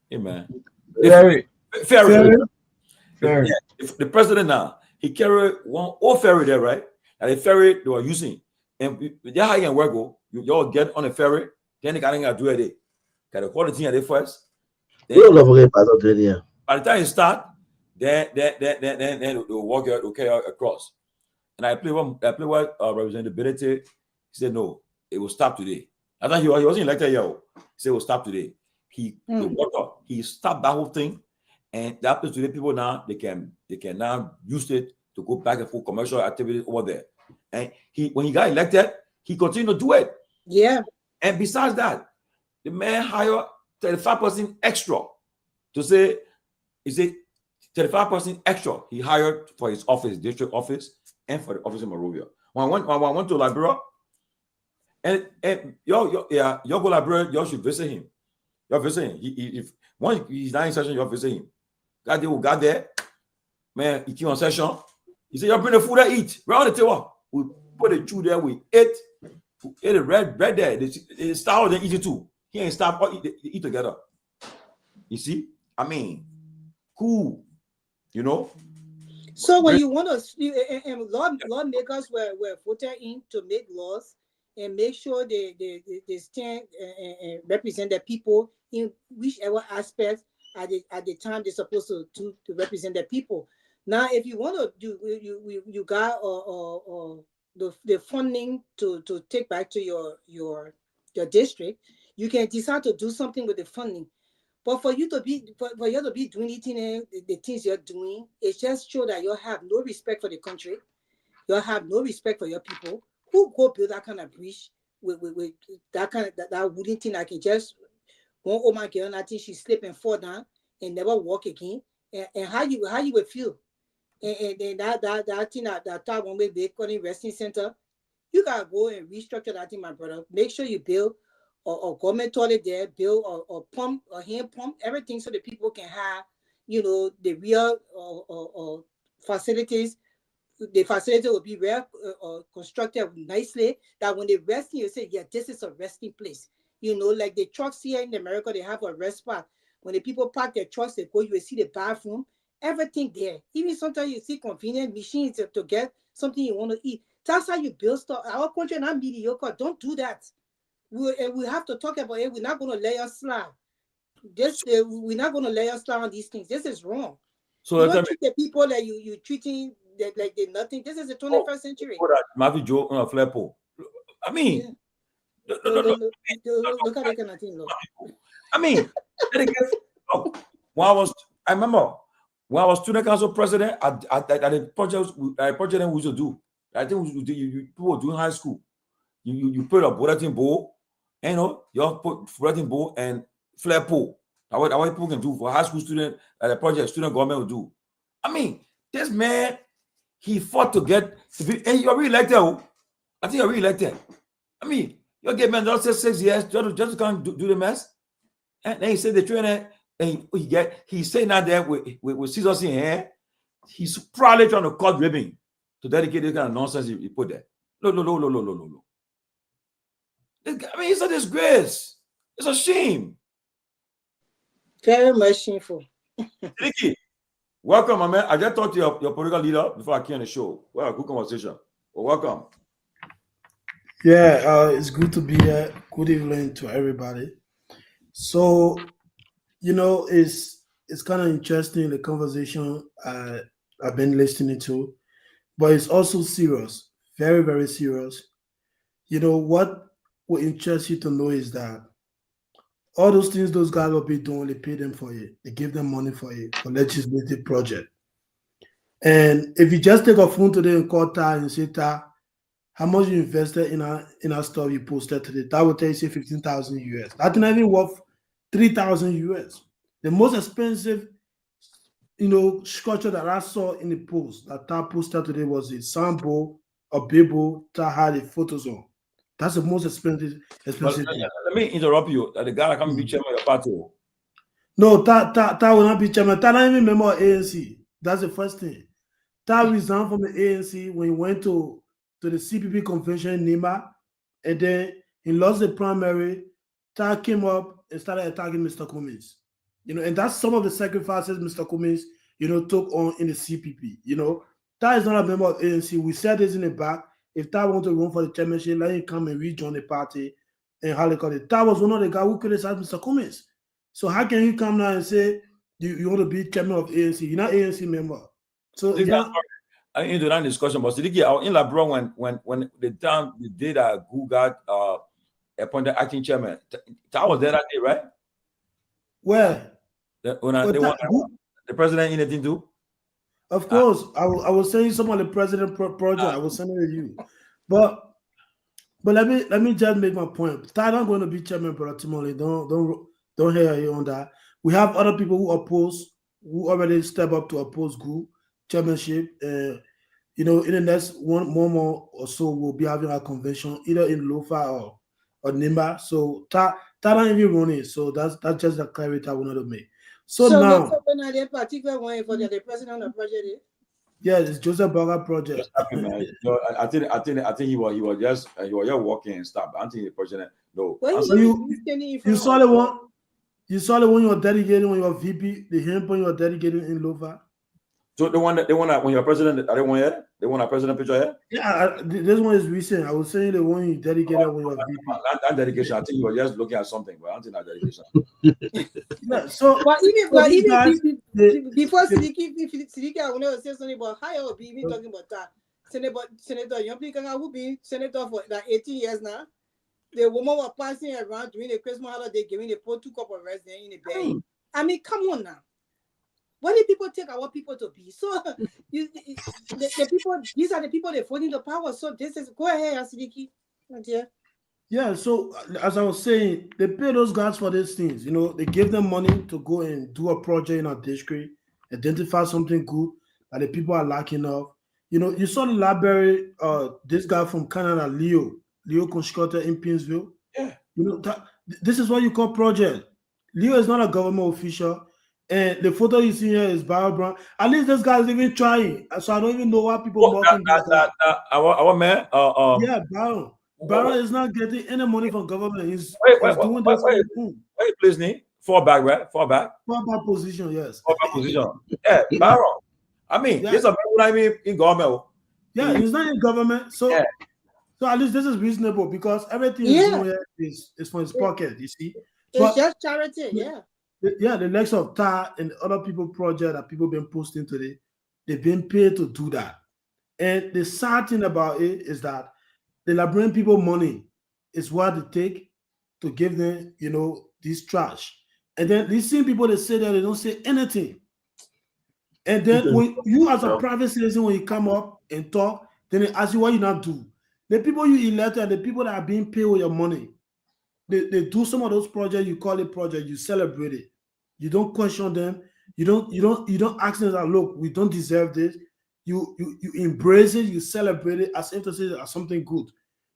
Hey, man. Ferry. The president now, he carried one old ferry there, right? And the ferry they were using. And they how you work go. You all get on a ferry, then they can't do it. Got the quality at the first. By the time you start, then they walk out, okay, across. And I play what representability. He said no, it will stop today. I thought he wasn't elected yet. He said it will stop today. He stopped that whole thing. And that happens to the people now, they can now use it to go back and forth commercial activities over there. And when he got elected, he continued to do it. Yeah. And besides that, the man hired 35% extra to say, he said 35% extra he hired for his office, district office, and for the office in Monrovia. When I went to Liberia, and y'all go to Liberia, y'all should visit him. Y'all visit him. Once he's not in session, y'all visit him. Got there, man, he came on session. He said, y'all bring the food I eat. Right on the table. We put the food there, we ate the red bread there. They started and eat it too. He ain't stop eat together. You see? I mean, cool. You know? So when you want to, and lawmakers were voted in to make laws and make sure they stand and represent the people in whichever aspect at the time they're supposed to represent the people. Now, if you want to do, you got the funding to take back to your district, You can decide to do something with the funding. But for you to be doing the things you're doing, it just shows that you have no respect for the country. You have no respect for your people. Who go build that kind of bridge with that kind of that wooden thing that can just one woman girl and I think she slip and fall down and never walk again? And how you would feel? And then that thing that one way they call it resting center, you gotta go and restructure that thing, my brother. Make sure you build a government toilet there, build a pump, a hand pump, everything so that people can have, the real facilities. The facility will be constructed nicely that when they rest, you say, yeah, this is a resting place. Like the trucks here in America, they have a rest spot. When the people park their trucks, they go, you will see the bathroom, everything there. Even sometimes you see convenient machines to get something you want to eat. That's how you build stuff. Our country not mediocre. Don't do that. We have to talk about it. We're not going to lay us slide. We're not going to lay us slide on these things. This is wrong. So you don't treat the people that you treating like they're nothing. This is the 21st century. I mean, look at that kind of thing. Look. I mean, I remember when I was student council president at the project we used to do. I think people were doing high school. You put a bulletin board, you put bulletin board and flare pole. That's what people can do for high school student the project student government will do. I mean, this man, he fought to get and you're re-elected. I think you're re-elected. I mean, you get man just 6 years just can't do the mess. And then he said the trainer and he's saying that there with scissors in hand. He's probably trying to cut ribbon to dedicate this kind of nonsense he put there. No. I mean, it's a disgrace. It's a shame. Very much shameful. Ricky, welcome, my man. I just talked to your political leader before I came on the show. Well, a good conversation. Well, welcome. Yeah, it's good to be here. Good evening to everybody. So, it's kind of interesting, the conversation I've been listening to, but it's also serious, very, very serious. What will interest you to know is that all those things those guys will be doing, they pay them for it. They give them money for it, for legislative project. And if you just take a phone today and call Ta and say, Ta, how much you invested in our store you posted today, that will tell you, say, 15,000 US. That's not even worth 3,000 US. The most expensive, structure that I saw in the post that Ta posted today was a sample, a Bible Ta had the photos on. That's the most expensive thing. Let me interrupt you. The guy that can be chairman of your party. No, Ta will not be chairman. Ta not even member of ANC. That's the first thing. Ta resigned from the ANC when he went to the CPP convention in Nima, and then he lost the primary. Ta came up and started attacking Mr. Cummins. And that's some of the sacrifices Mr. Cummins, took on in the CPP. Ta is not a member of ANC. We said this in the back. If Ta want to run for the chairmanship, let him come and rejoin the party and how they call it. Ta was one of the guys who criticized Mr. Cummins. So how can you come now and say you want to be chairman of ANC? You're not ANC member. So it's not. I didn't do that discussion, but Sidiki, I was in LeBron when the day that Gu got appointed acting chairman. Ta was there that day, right? Where? The president anything too? Of course, I will send you some of the president project. I will send it to you, but let me just make my point. Ta not going to be chairman, brother Tomalin. Don't hear you on that. We have other people who already step up to oppose Gu chairmanship. In the next one more or so, we'll be having a convention either in Lofa or Nimba. So Ta not even running. So that's just the clarity I wanted to make. So now, the particular one for the president of the project. Yeah, it's Joseph Burger project. I think he was just walking and stuff. I think the president. No. So you saw the one. You saw the one you were dedicating when you were VP. The hemp when you were dedicating in Lofa. So the one when you're president, I don't want here. They want a president picture here. Yeah, this one is recent. I was saying the one you dedicated when you were VP. That dedication, I think you were just looking at something, but I don't think that dedication. Yeah, so, but even before Sidiki, I want to say something about how I will be even talking about that. Senator, you think I will be senator for like 18 years now? the woman was passing around during the Christmas holiday, giving the poor 2 cups of rice in the bag. I mean, come on now. What did people take our people to be? So the people, these are the people that vote in the power. So this is, go ahead, Asidiki. Yeah, so as I was saying, they pay those guys for these things. You know, they give them money to go and do a project in our district, identify something good that the people are lacking of. You know, you saw the library, this guy from Canada, Leo constructed in Pinsville. Yeah. You know, this is what you call project. Leo is not a government official. And the photo you see here is Barrow Brown. At least this guy is even trying. So I don't even know why people mocking this guy. Our man, yeah, Barrow. Barrow is not getting any money from government. He's doing this. Wait, please, Nick. Fall back, right? Fall back. Fall back position, yes. Fall back position. Yeah, Barrow. I mean, there's a people I mean in government. Yeah, he's not in government. So, so at least this is reasonable because everything he's doing here is from his pocket, you see. It's just charity, Yeah, the likes of TAR and other people project that people been posting today, they've been paid to do that. And the sad thing about it is that the Liberian people money is what they take to give them, you know, this trash. And then these same people that say that they don't say anything. And then when you as a private citizen, when you come up and talk, then they ask you what you not do. The people you elected, the people that are being paid with your money, they do some of those projects, you call it project, you celebrate it. You don't question them. You don't ask them that, look, we don't deserve this. You embrace it, you celebrate it as if to say it as something good.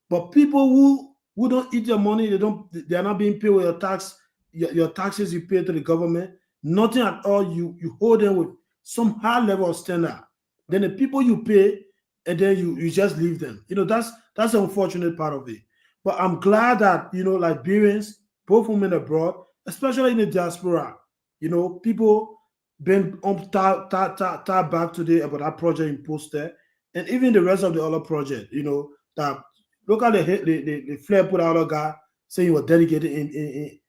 But people who don't eat your money, they are not being paid with your tax, your taxes you pay to the government, nothing at all. You hold them with some high level of standard. Then the people you pay, and then you just leave them. You know, that's the unfortunate part of it. But I'm glad that, you know, Liberians, both home and abroad, especially in the diaspora, you know, people been back today about that project in Poster, and even the rest of the other project, you know, that look at the flare put out a guy saying he was dedicated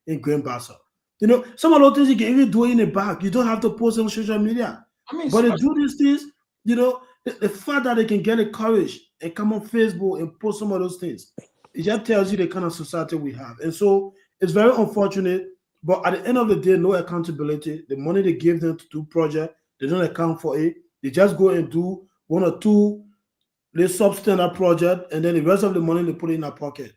in Green Bassa. You know, some of those things you can even do in the back. You don't have to post on social media. I mean, but they do these things, you know, the fact that they can get the courage and come on Facebook and post some of those things, it just tells you the kind of society we have. And so it's very unfortunate, but at the end of the day, no accountability. The money they give them to do project, they don't account for it. They just go and do 1 or 2 substandard project, and then the rest of the money they put in their pocket.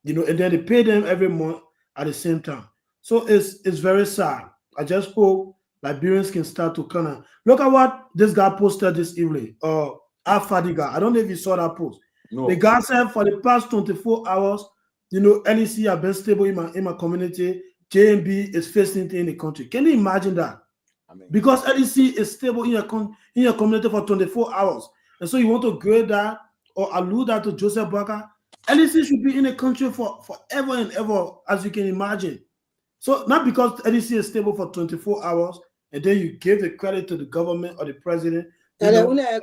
You know, and then they pay them every month at the same time. So it's very sad. I just hope Liberians can start to kind of look at what this guy posted this evening. Afadiga. I don't know if you saw that post. No. The guy said for the past 24 hours, you know, LEC have been stable in my community. JMB is facing in the country. Can you imagine that? I mean, because LEC is stable in your community for 24 hours. And so you want to grade that or allude that to Joseph Baka? LEC should be in the country for forever and ever, as you can imagine. So not because LEC is stable for 24 hours, and then you give the credit to the government or the president. Again, at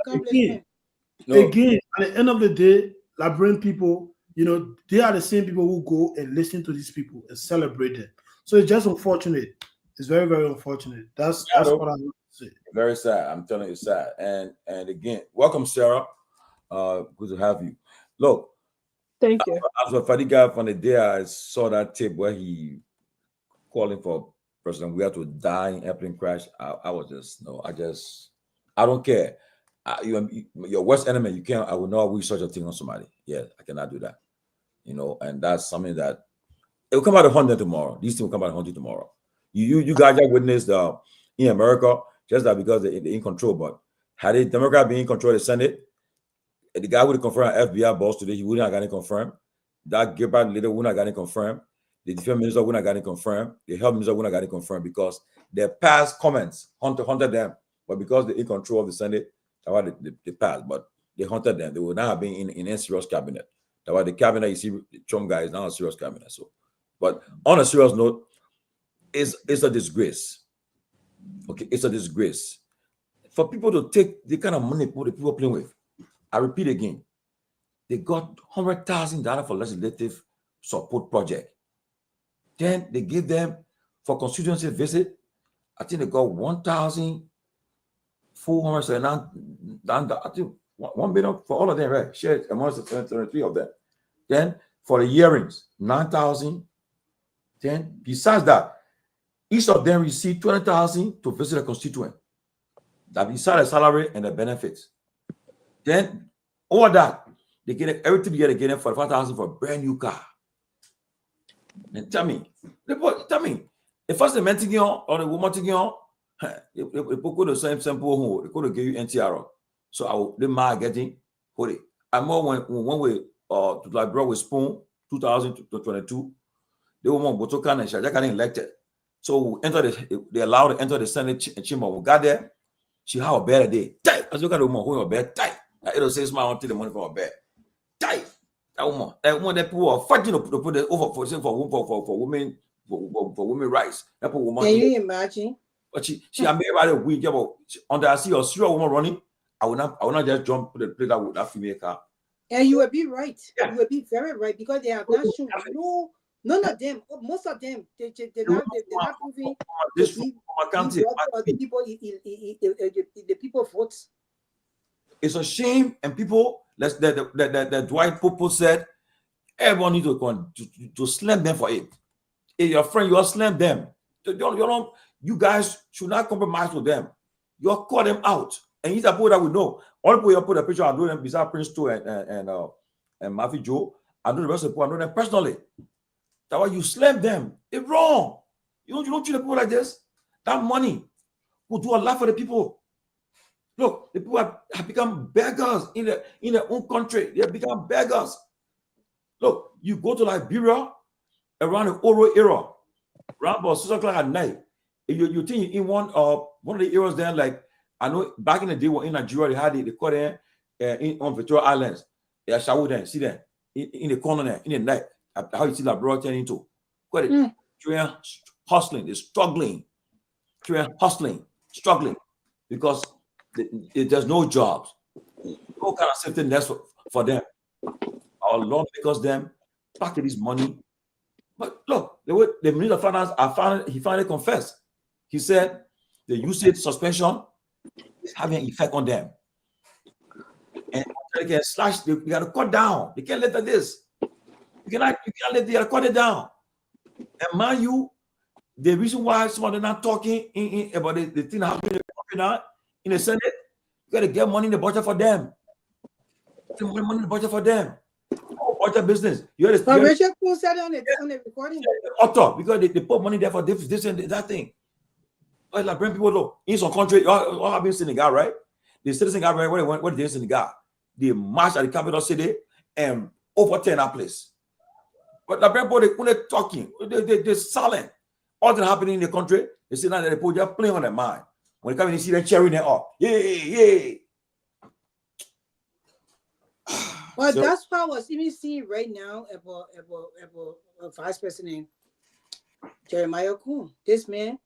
the end of the day, Liberian people, you know, they are the same people who go and listen to these people and celebrate them. So it's just unfortunate. It's very, very unfortunate. That's what I want to say. Very sad. I'm telling you, it's sad. And again, welcome, Sarah. Good to have you. Look, thank you. As a Fadiga from the day I saw that tape where he calling for President we have to die in airplane crash, I was just I don't care. Your worst enemy, I will not wish such a thing on somebody. Yeah, I cannot do that. You know, and that's something that it will come out of hunting tomorrow. These things will come out of hunting tomorrow. You guys have witnessed in America, just that because they're in control. But had the Democrat been in control of the Senate, the guy would have confirmed FBI boss today, he wouldn't have gotten confirmed. That Gilbert leader wouldn't have gotten confirmed. The defense minister wouldn't have gotten confirmed. The health minister wouldn't have gotten confirmed because their past comments hunted them. But because they're in control of the Senate, that's why they passed. But they hunted them. They would not have been in a serious cabinet. That's why the cabinet, you see, the Trump guy is now a serious cabinet. So, but on a serious note, it's a disgrace. Okay, it's a disgrace for people to take the kind of money the people are playing with. I repeat again, they got $100,000 for legislative support project. Then they give them for constituency visit. I think they got 1,479. I think $1 billion for all of them, right? Shared amongst the 23 of them. Then for the hearings, 9,000. Then besides that, each of them receive 20,000 to visit a constituent. That besides the salary and the benefits. Then all that, they get everything together, get 45,000 for a brand new car. And tell me, the first man thing or the woman thing they put the same sample they could give you NTR. So I will the man getting hold it. I'm more when we to like brought with Spoon 2022. They were more Botokan and Shajakan elected. So they allowed to enter the Senate chamber. We got there. She had a better day. Tight. As you got a woman who a bed tight. It'll say smile until the money for a bed. Tight. That woman that people are fighting to put it over for women for women rights. That woman. Can you imagine? But she I made about a week about under I see a serial woman running. I will not just jump to the plate with that female car. And you will be right. Yeah. You will be very right because they have not shown none of them, most of them, they're not proving the people votes. It's a shame, and people, that Dwight Popo said, everyone needs to slam them for it. If your friend, you slam them. You guys should not compromise with them. You call them out, and he's a people that we know. All people you put a picture, I know them beside Prince 2 and Matthew Joe. I know the rest of the people, I know them personally. That's why you slam them. It's wrong. You don't treat the people like this. That money will do a lot for the people. Look, the people have become beggars in their own country. They have become beggars. Look, you go to Liberia around the Oro era, around about 6 o'clock at night. You think in one of the areas there, like I know back in the day when in Nigeria they call them on Victoria Islands. They are showered there, see them in the corner there in the night. How you see that bro turning into hustling, they're struggling, struggling because there's no jobs, no kind of safety nets for them. Our lawmakers them back to this money. But look, the Minister of Finance, he finally confessed. He said the usage suspension is having an effect on them. And they can slash, they got to cut down. They can't let this. You can't let them cut it down. And mind you, the reason why some of them not talking about the thing happening in the Senate, you got to get money in the budget for them. Money in the budget for them. Budget business. You heard but Richard Cool said on the recording. Because they put money there for this and that thing. But like bring people look in some country, all have been Senegal, right? The citizen got right where they did in Senegal. They marched at the capital city and overturn that place. But the people when they're talking, they're silent. All that happening in the country, they say now that people just playing on their mind. When they come in, you see them cheering them up. Yay. Well, so, that's what I was even seeing right now about Vice President Jeremiah Coon. This man,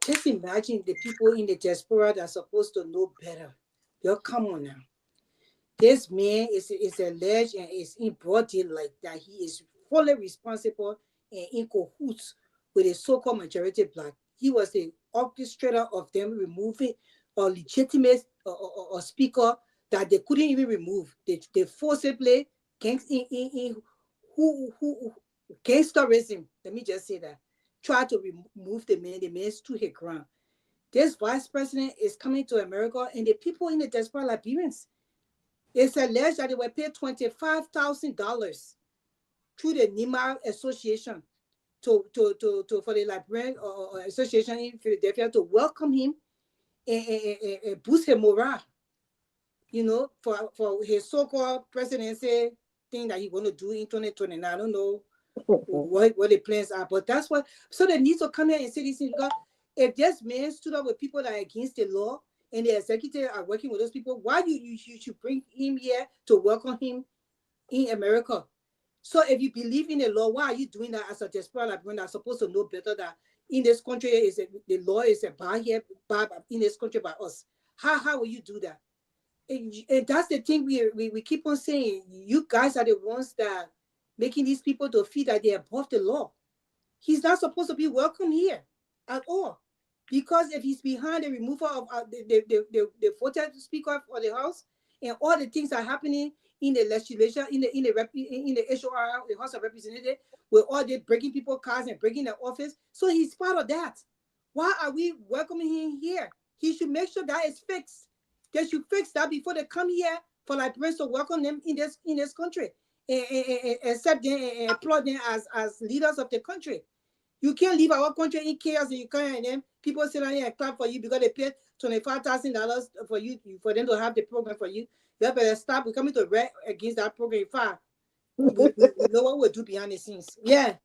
just imagine the people in the diaspora that are supposed to know better. They'll come on now. This man is alleged and is in broad daylight that he is fully responsible and in cahoots with a so-called majority black. He was the orchestrator of them removing a legitimate speaker that they couldn't even remove. They forcibly gangsterism. Let me just say that. Try to remove the man. The man stood his ground. This vice president is coming to America, and the people in the diaspora Liberians, it's alleged that they were paid $25,000 through the NIMA Association for the Liberian Association in Philadelphia to welcome him and boost his morale. You know, for his so-called presidency thing that he's going to do in 2029. I don't know what the plans are, but that's what. So they need to come here and say this because if this man stood up with people that are against the law and the executive are working with those people, why you should bring him here to welcome him in America? So if you believe in the law, why are you doing that as a diaspora Liberian that's supposed to know better that in this country the law is a bar here, bar in this country by us? How will you do that? And that's the thing we keep on saying. You guys are the ones that making these people to feel that they're above the law. He's not supposed to be welcome here at all. Because if he's behind the removal of the voted speaker for the House and all the things are happening in the legislature, in the HOR, the House of Representatives, with all they breaking people's cars and breaking their office. So he's part of that. Why are we welcoming him here? He should make sure that is fixed. They should fix that before they come here for Liberians to welcome them in this country, and accept them and applaud them as leaders of the country. You can't leave our country in chaos and you come and then people sit down here and clap for you because they paid $25,000 for them to have the program for you. You better stop. We're coming to red against that program. We know what we'll do behind the scenes. Yeah.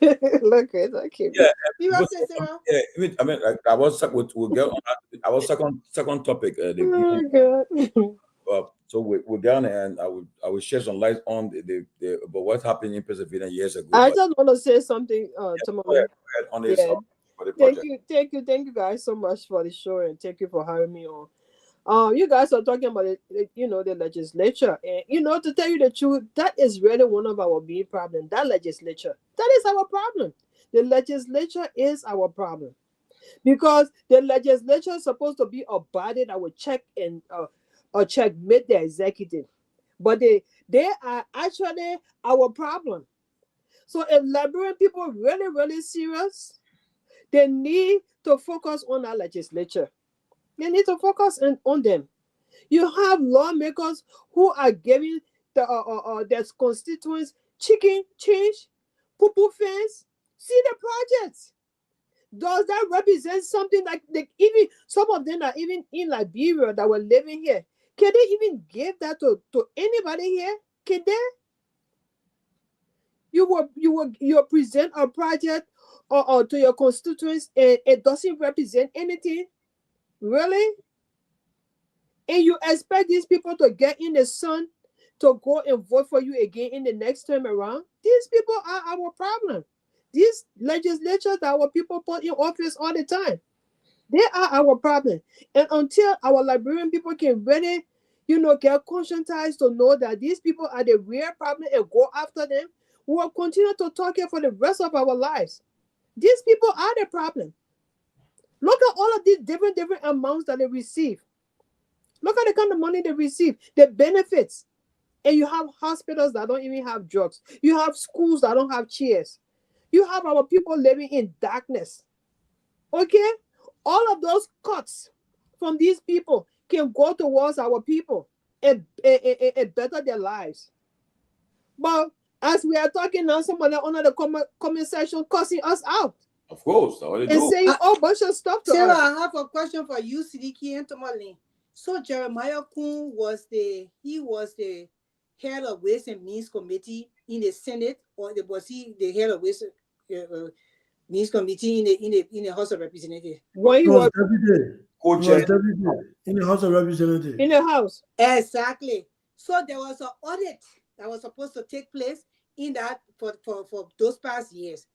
Look at that. Yeah, you want to say, Sarah? Yeah, I mean, like, I was we'll get on that. I was second topic. Oh, God. So we're down, and I will share some light on the about what happened in Pennsylvania years ago. I just want to say something, Tomalin. Go ahead on this. Yeah. For the project. Thank you guys so much for the show, and thank you for having me on. You guys are talking about the legislature, and to tell you the truth, that is really one of our big problems. That legislature, that is our problem. The legislature is our problem, because the legislature is supposed to be a body that will check and checkmate the executive, but they are actually our problem. So if Liberian people are really serious, they need to focus on our legislature. They need to focus on them. You have lawmakers who are giving their constituents chicken change, poo-poo fence. See the projects. Does that represent something like even some of them are even in Liberia that were living here? Can they even give that to anybody here? Can they? You will present a project or to your constituents and it doesn't represent anything? Really? And you expect these people to get in the sun to go and vote for you again in the next time around? These people are our problem. These legislatures that our people put in office all the time, they are our problem. And until our Liberian people can really, get conscientized to know that these people are the real problem and go after them, we will continue to talk here for the rest of our lives. These people are the problem. Look at all of these different amounts that they receive. Look at the kind of money they receive, the benefits. And you have hospitals that don't even have drugs. You have schools that don't have chairs. You have our people living in darkness. Okay? All of those cuts from these people can go towards our people and better their lives. But as we are talking now, somebody under the comment section cussing us out. Of course, and saying a whole bunch of stuff to Sarah, us. I have a question for you, Sidiki and Tomalin. So Jeremiah Kun was the head of Ways and Means Committee in the Senate, or was he the head of Ways Means Committee in the House of Representatives? When he was deputy in the House of Representatives. In the House. Exactly. So there was an audit that was supposed to take place in that for those past years.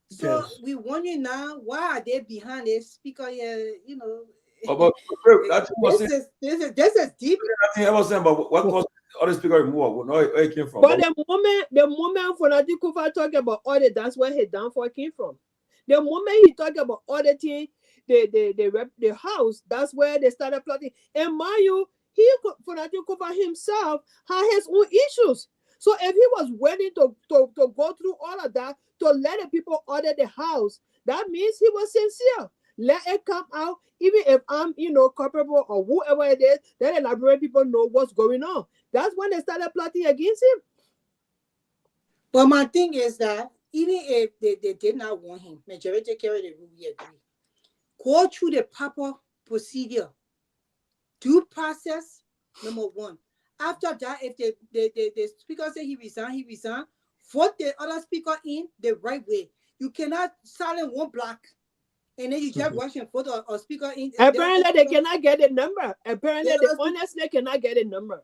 So yes. We wonder now, why are they behind this speaker here? This is deep. I was saying about what caused all the speaker remove, where it came from. But the moment Fonadi Kufa talking about audit, that's where his downfall came from. The moment he talked about auditing the House, that's where they started plotting. And mind you, Fonadi Kufa himself had his own issues. So if he was willing to go through all of that to let the people audit the House, that means he was sincere. Let it come out, even if I'm, culpable or whoever it is, let the Liberian people know what's going on. That's when they started plotting against him. But my thing is that even if they did not want him, majority carried the rule, we agree. Go through the proper procedure. Due process, number one. After that, if the speaker say he resigned, vote the other speaker in the right way. You cannot silence one block and then you just rush and vote a speaker in. Apparently, they cannot get a number. Apparently, they honestly cannot get a number.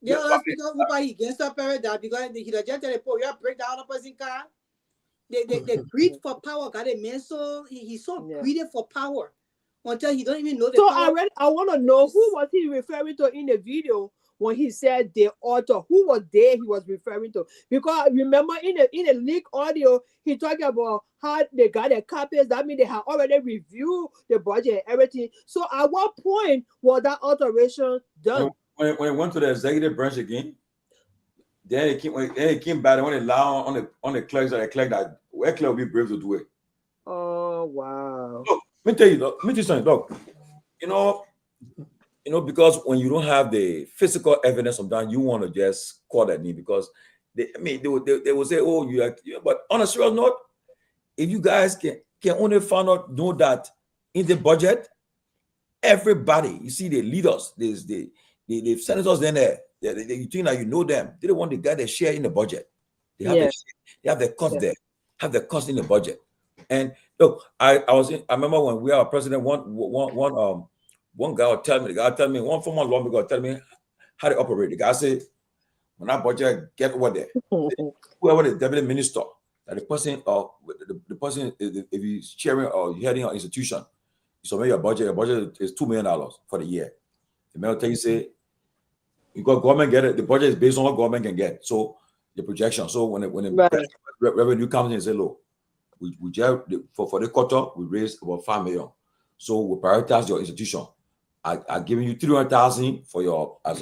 The other speaker who against that that because he just tell the poor, you break down the person car. The greed for power got a man so he's so greedy for power until he don't even know the so power. I want to know who was he referring to in the video when he said the author, who was there he was referring to? Because remember in the leaked audio, he talked about how they got their copies. That means they had already reviewed the budget and everything. So at what point was that alteration done? when it went to the executive branch again, then it came back when it allowed on the clerks that where clerk will be brave to do it. Oh wow. Look, let me tell you something. Look, you know, because when you don't have the physical evidence, sometimes you want to just call that name because they will say, oh, you are, but on a serious note, if you guys can only know that in the budget, everybody, you see the leaders, the senators in there, you think that you know them. They don't want the guy that share in the budget. They have the cost there, have the cost in the budget. And look, I remember when we were president, one guy would tell me, one former lawmaker would tell me how to operate. The guy said, when that budget get over there, whoever the deputy minister, that the person if he's chairing or heading an institution, you submit your budget is $2 million for the year. The mayor will tell you, say, you got government get it, the budget is based on what government can get. So the projection. So when the revenue comes in and say, look, we just for the quarter, we raised about $5 million. So we prioritize your institution. I giving you $300,000 for your as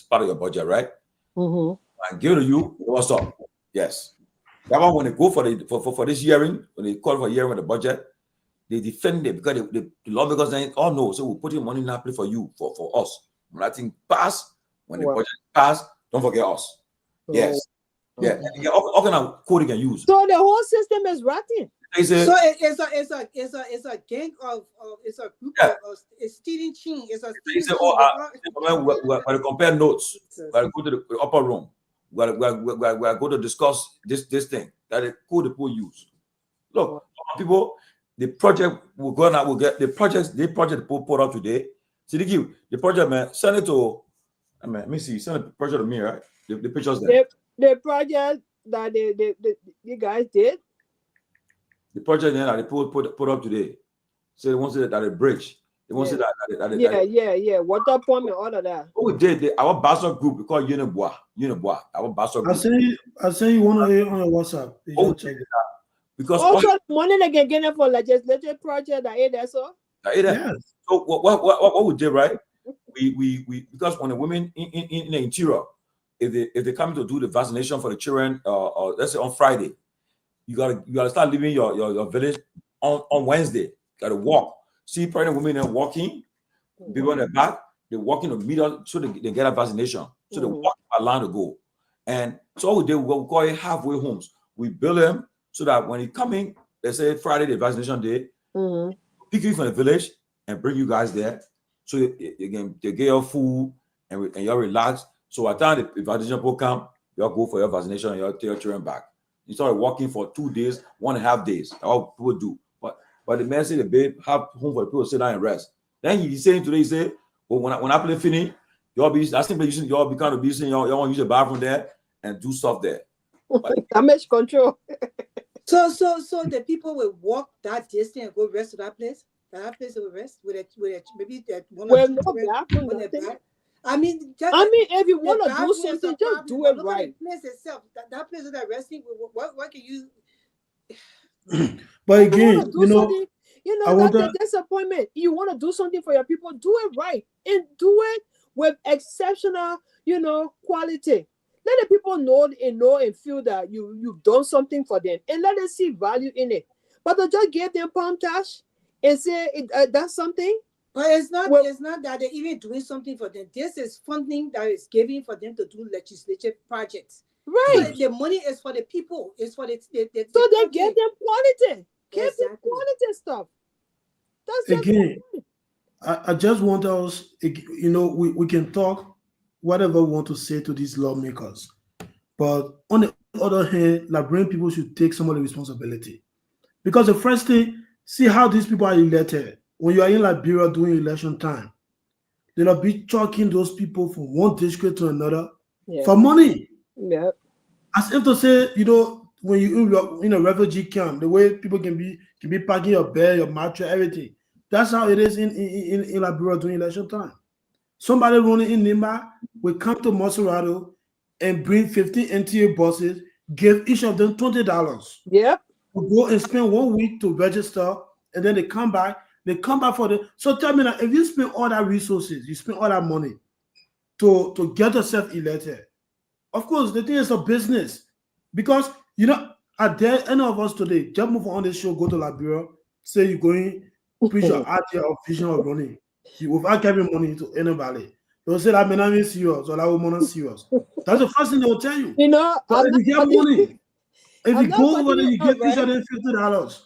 part of your budget, right? I'm giving to you. What's up? Yes. That one when they go for this hearing, when they call for hearing on the budget, they defend it because the lawmakers saying, oh no, so we'll put in money in that place for you, for us. When that thing pass, when the budget pass, don't forget us. Yes. Yeah. All kind of code you can use. So the whole system is rotten. So it's a gang of it's a group of it's stealing chain. It's a we compare notes. We go to the upper room. We go to discuss this thing that the code the people use. Look, people, the project we'll get the project the people put up today. See, they give the project, man. Send it to let me see. Send the project to me, right? The pictures there. The project that the guys did. The project that they put up today. So they want to say that a bridge. They want to say that. Yeah. Water pump and all of that. Oh, we did. Our Basel group, we call Nyenwolo. Our Basel group. I say you want to hear on your WhatsApp. Oh, check it out. Because also money they can get for legislative project that that's all. Yes. So what we did, right? We because when the women in the interior, if they come to do the vaccination for the children, or let's say on Friday, you gotta start leaving your village on Wednesday. You gotta walk. See pregnant women are walking, people on their back, they're walking to meet us so they get a vaccination. So they walk a line to go. And so what we did, we call it halfway homes. We build them so that when you come in, they say Friday the vaccination day, pick you from the village and bring you guys there. So they get your food and you're relaxed. So at the time the vaccination will come, you'll go for your vaccination and you'll take your children back. You start walking for 2 days, 1.5 days. That's what people do. But the man say the babe have home for the people to sit down and rest. Then he's saying today, he say, well, when I play finish, y'all be I simply using y'all be kind of busy, y'all want to use the bathroom there and do stuff there. Damage control. So the people will walk that distance and go rest to that place. That place will rest with maybe that one or two. I mean, if you want to do something, just do it right. The place itself, that place that resting. What can you? But again, that's a disappointment. You want to do something for your people, do it right and do it with exceptional, quality. Let the people know and feel that you've done something for them, and let them see value in it. But to just give them palm touch and say that's something. But it's not that they're even doing something for them. This is funding that is given for them to do legislative projects. Right. So the money is for the people. It's for the so they get them quality. Get them quality stuff. That's again. I just want us, we can talk whatever we want to say to these lawmakers, but on the other hand, Liberian people should take some of the responsibility, because the first thing, see how these people are elected. When you are in Liberia during election time, they'll be chucking those people from one district to another for money. Yeah. As if to say, when you in a refugee camp, the way people can be packing your bed, your mattress, everything. That's how it is in Liberia during election time. Somebody running in Nima will come to Maserati and bring 15 NTA buses, give each of them $20. Yep. To go and spend 1 week to register, and then they come back. They come back for the. So tell me now, if you spend all that resources, you spend all that money, to get yourself elected. Of course, the thing is a business. Because, at the end of us today, just move on this show, go to Liberia, say you're going, preach your idea of vision of running. You without giving money to anybody. They'll say that man is serious or that woman is serious. That's the first thing they'll tell you. But if you get money, if you go over there, you get each of them $50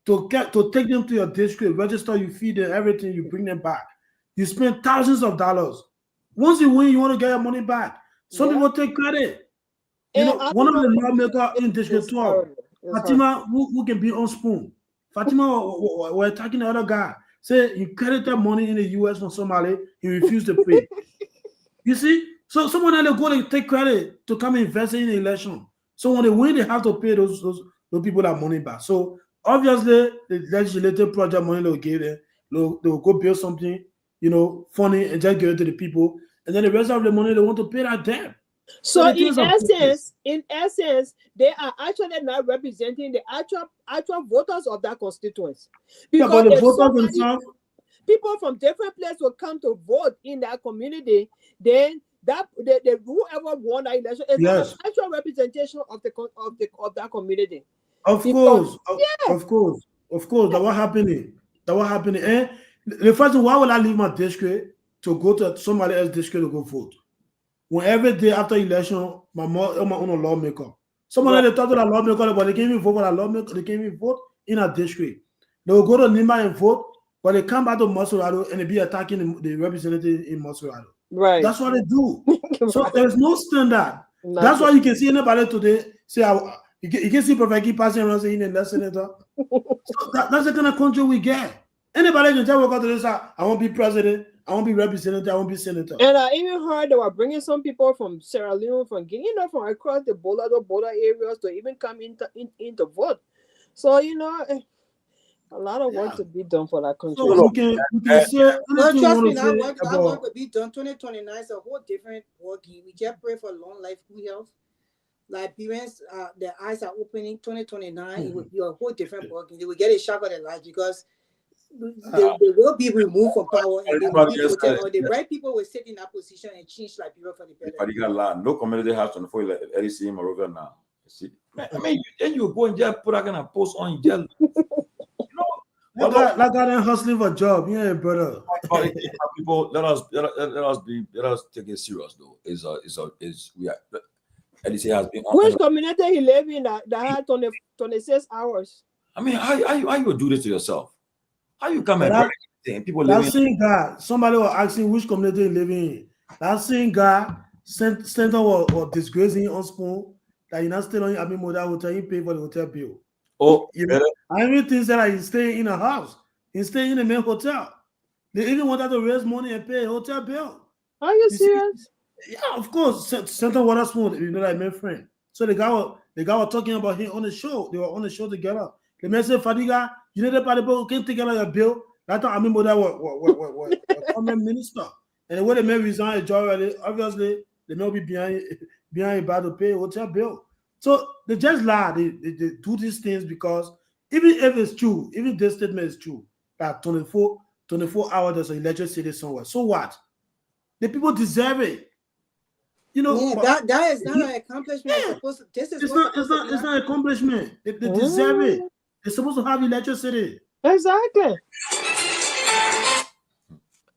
to take them to your district, register, you feed them everything, you bring them back. You spend thousands of dollars. Once you win, you want to get your money back. Some people take credit. One of the lawmakers in District 12, Fatima, who can be on spoon. Fatima were attacking the other guy. Say he credited money in the US from Somali, he refused to pay. You see? So someone had to go and take credit to come invest in the election. So when they win, they have to pay those people that money back. So obviously, the legislative project money they'll give them, they'll go build something, funny and just give it to the people. And then the rest of the money they want to pay that debt. So in essence, they are actually not representing the actual voters of that constituency. Because but the voters themselves, people from different places will come to vote in that community, then that whoever won that election is not an actual representation of that community. Of course. That was happening. And the first thing, why would I leave my district to go to somebody else's district to go vote? When every day after election, my own lawmaker. Somebody they talk to that lawmaker, but they can't even vote for that lawmaker. They can't even vote in a district. They will go to Nima and vote, but they come back to Masurado and they be attacking the representative in Masurado. Right. That's what they do. So there's no standard. That's why you can see anybody today say, you can see Professor passing around saying that senator. So that's the kind of country we get. Anybody can just walk out to this, I want to be president, I want to be representative, I want to be senator. And I even heard they were bringing some people from Sierra Leone, from Guinea, from across the border areas to even come in to vote. So, a lot of work to be done for that country. So we can say, trust me, that work will be done. 2029 is a whole different work. We just pray for long life, good health. Liberians, their eyes are opening. 2029, it will be a whole different work. They will get a shock of their life because they will be removed from power, and they will be protected, or the right people will sit in that position and change Liberia for the better. But you got a lot. No community has 24 LEC in Morovia now. You see, then you go and just put that kind of post on jail. Like I done hustling for a job, brother. People, let us take it serious though. We are. LEC has been. Which community he live in that had 26 hours? I mean, how you do this to yourself? How you come and people living? That same guy, somebody was asking which community he living in. That same guy sent or disgracing on spoon that he not staying on Abi Moda hotel, he pay for the hotel bill. Oh, I even think that he's staying in a house. He's staying in the main hotel. They even wanted to raise money and pay a hotel bill. Are you serious? Yeah, of course. Center Water Spoon, like my friend. So the guy was talking about him on the show. They were on the show together. The man said, Fadiga, you know the party people can't take care of your bill. That time I remember that was government minister. And the way the man resigned a job already, obviously they may be behind about to pay a hotel bill. So they just lie. They do these things because even if it's true, even this statement is true, that 24 hours there's an electricity somewhere. So what? The people deserve it. That is not an accomplishment. Yeah. It's not an accomplishment. They deserve it. They're supposed to have electricity. Exactly.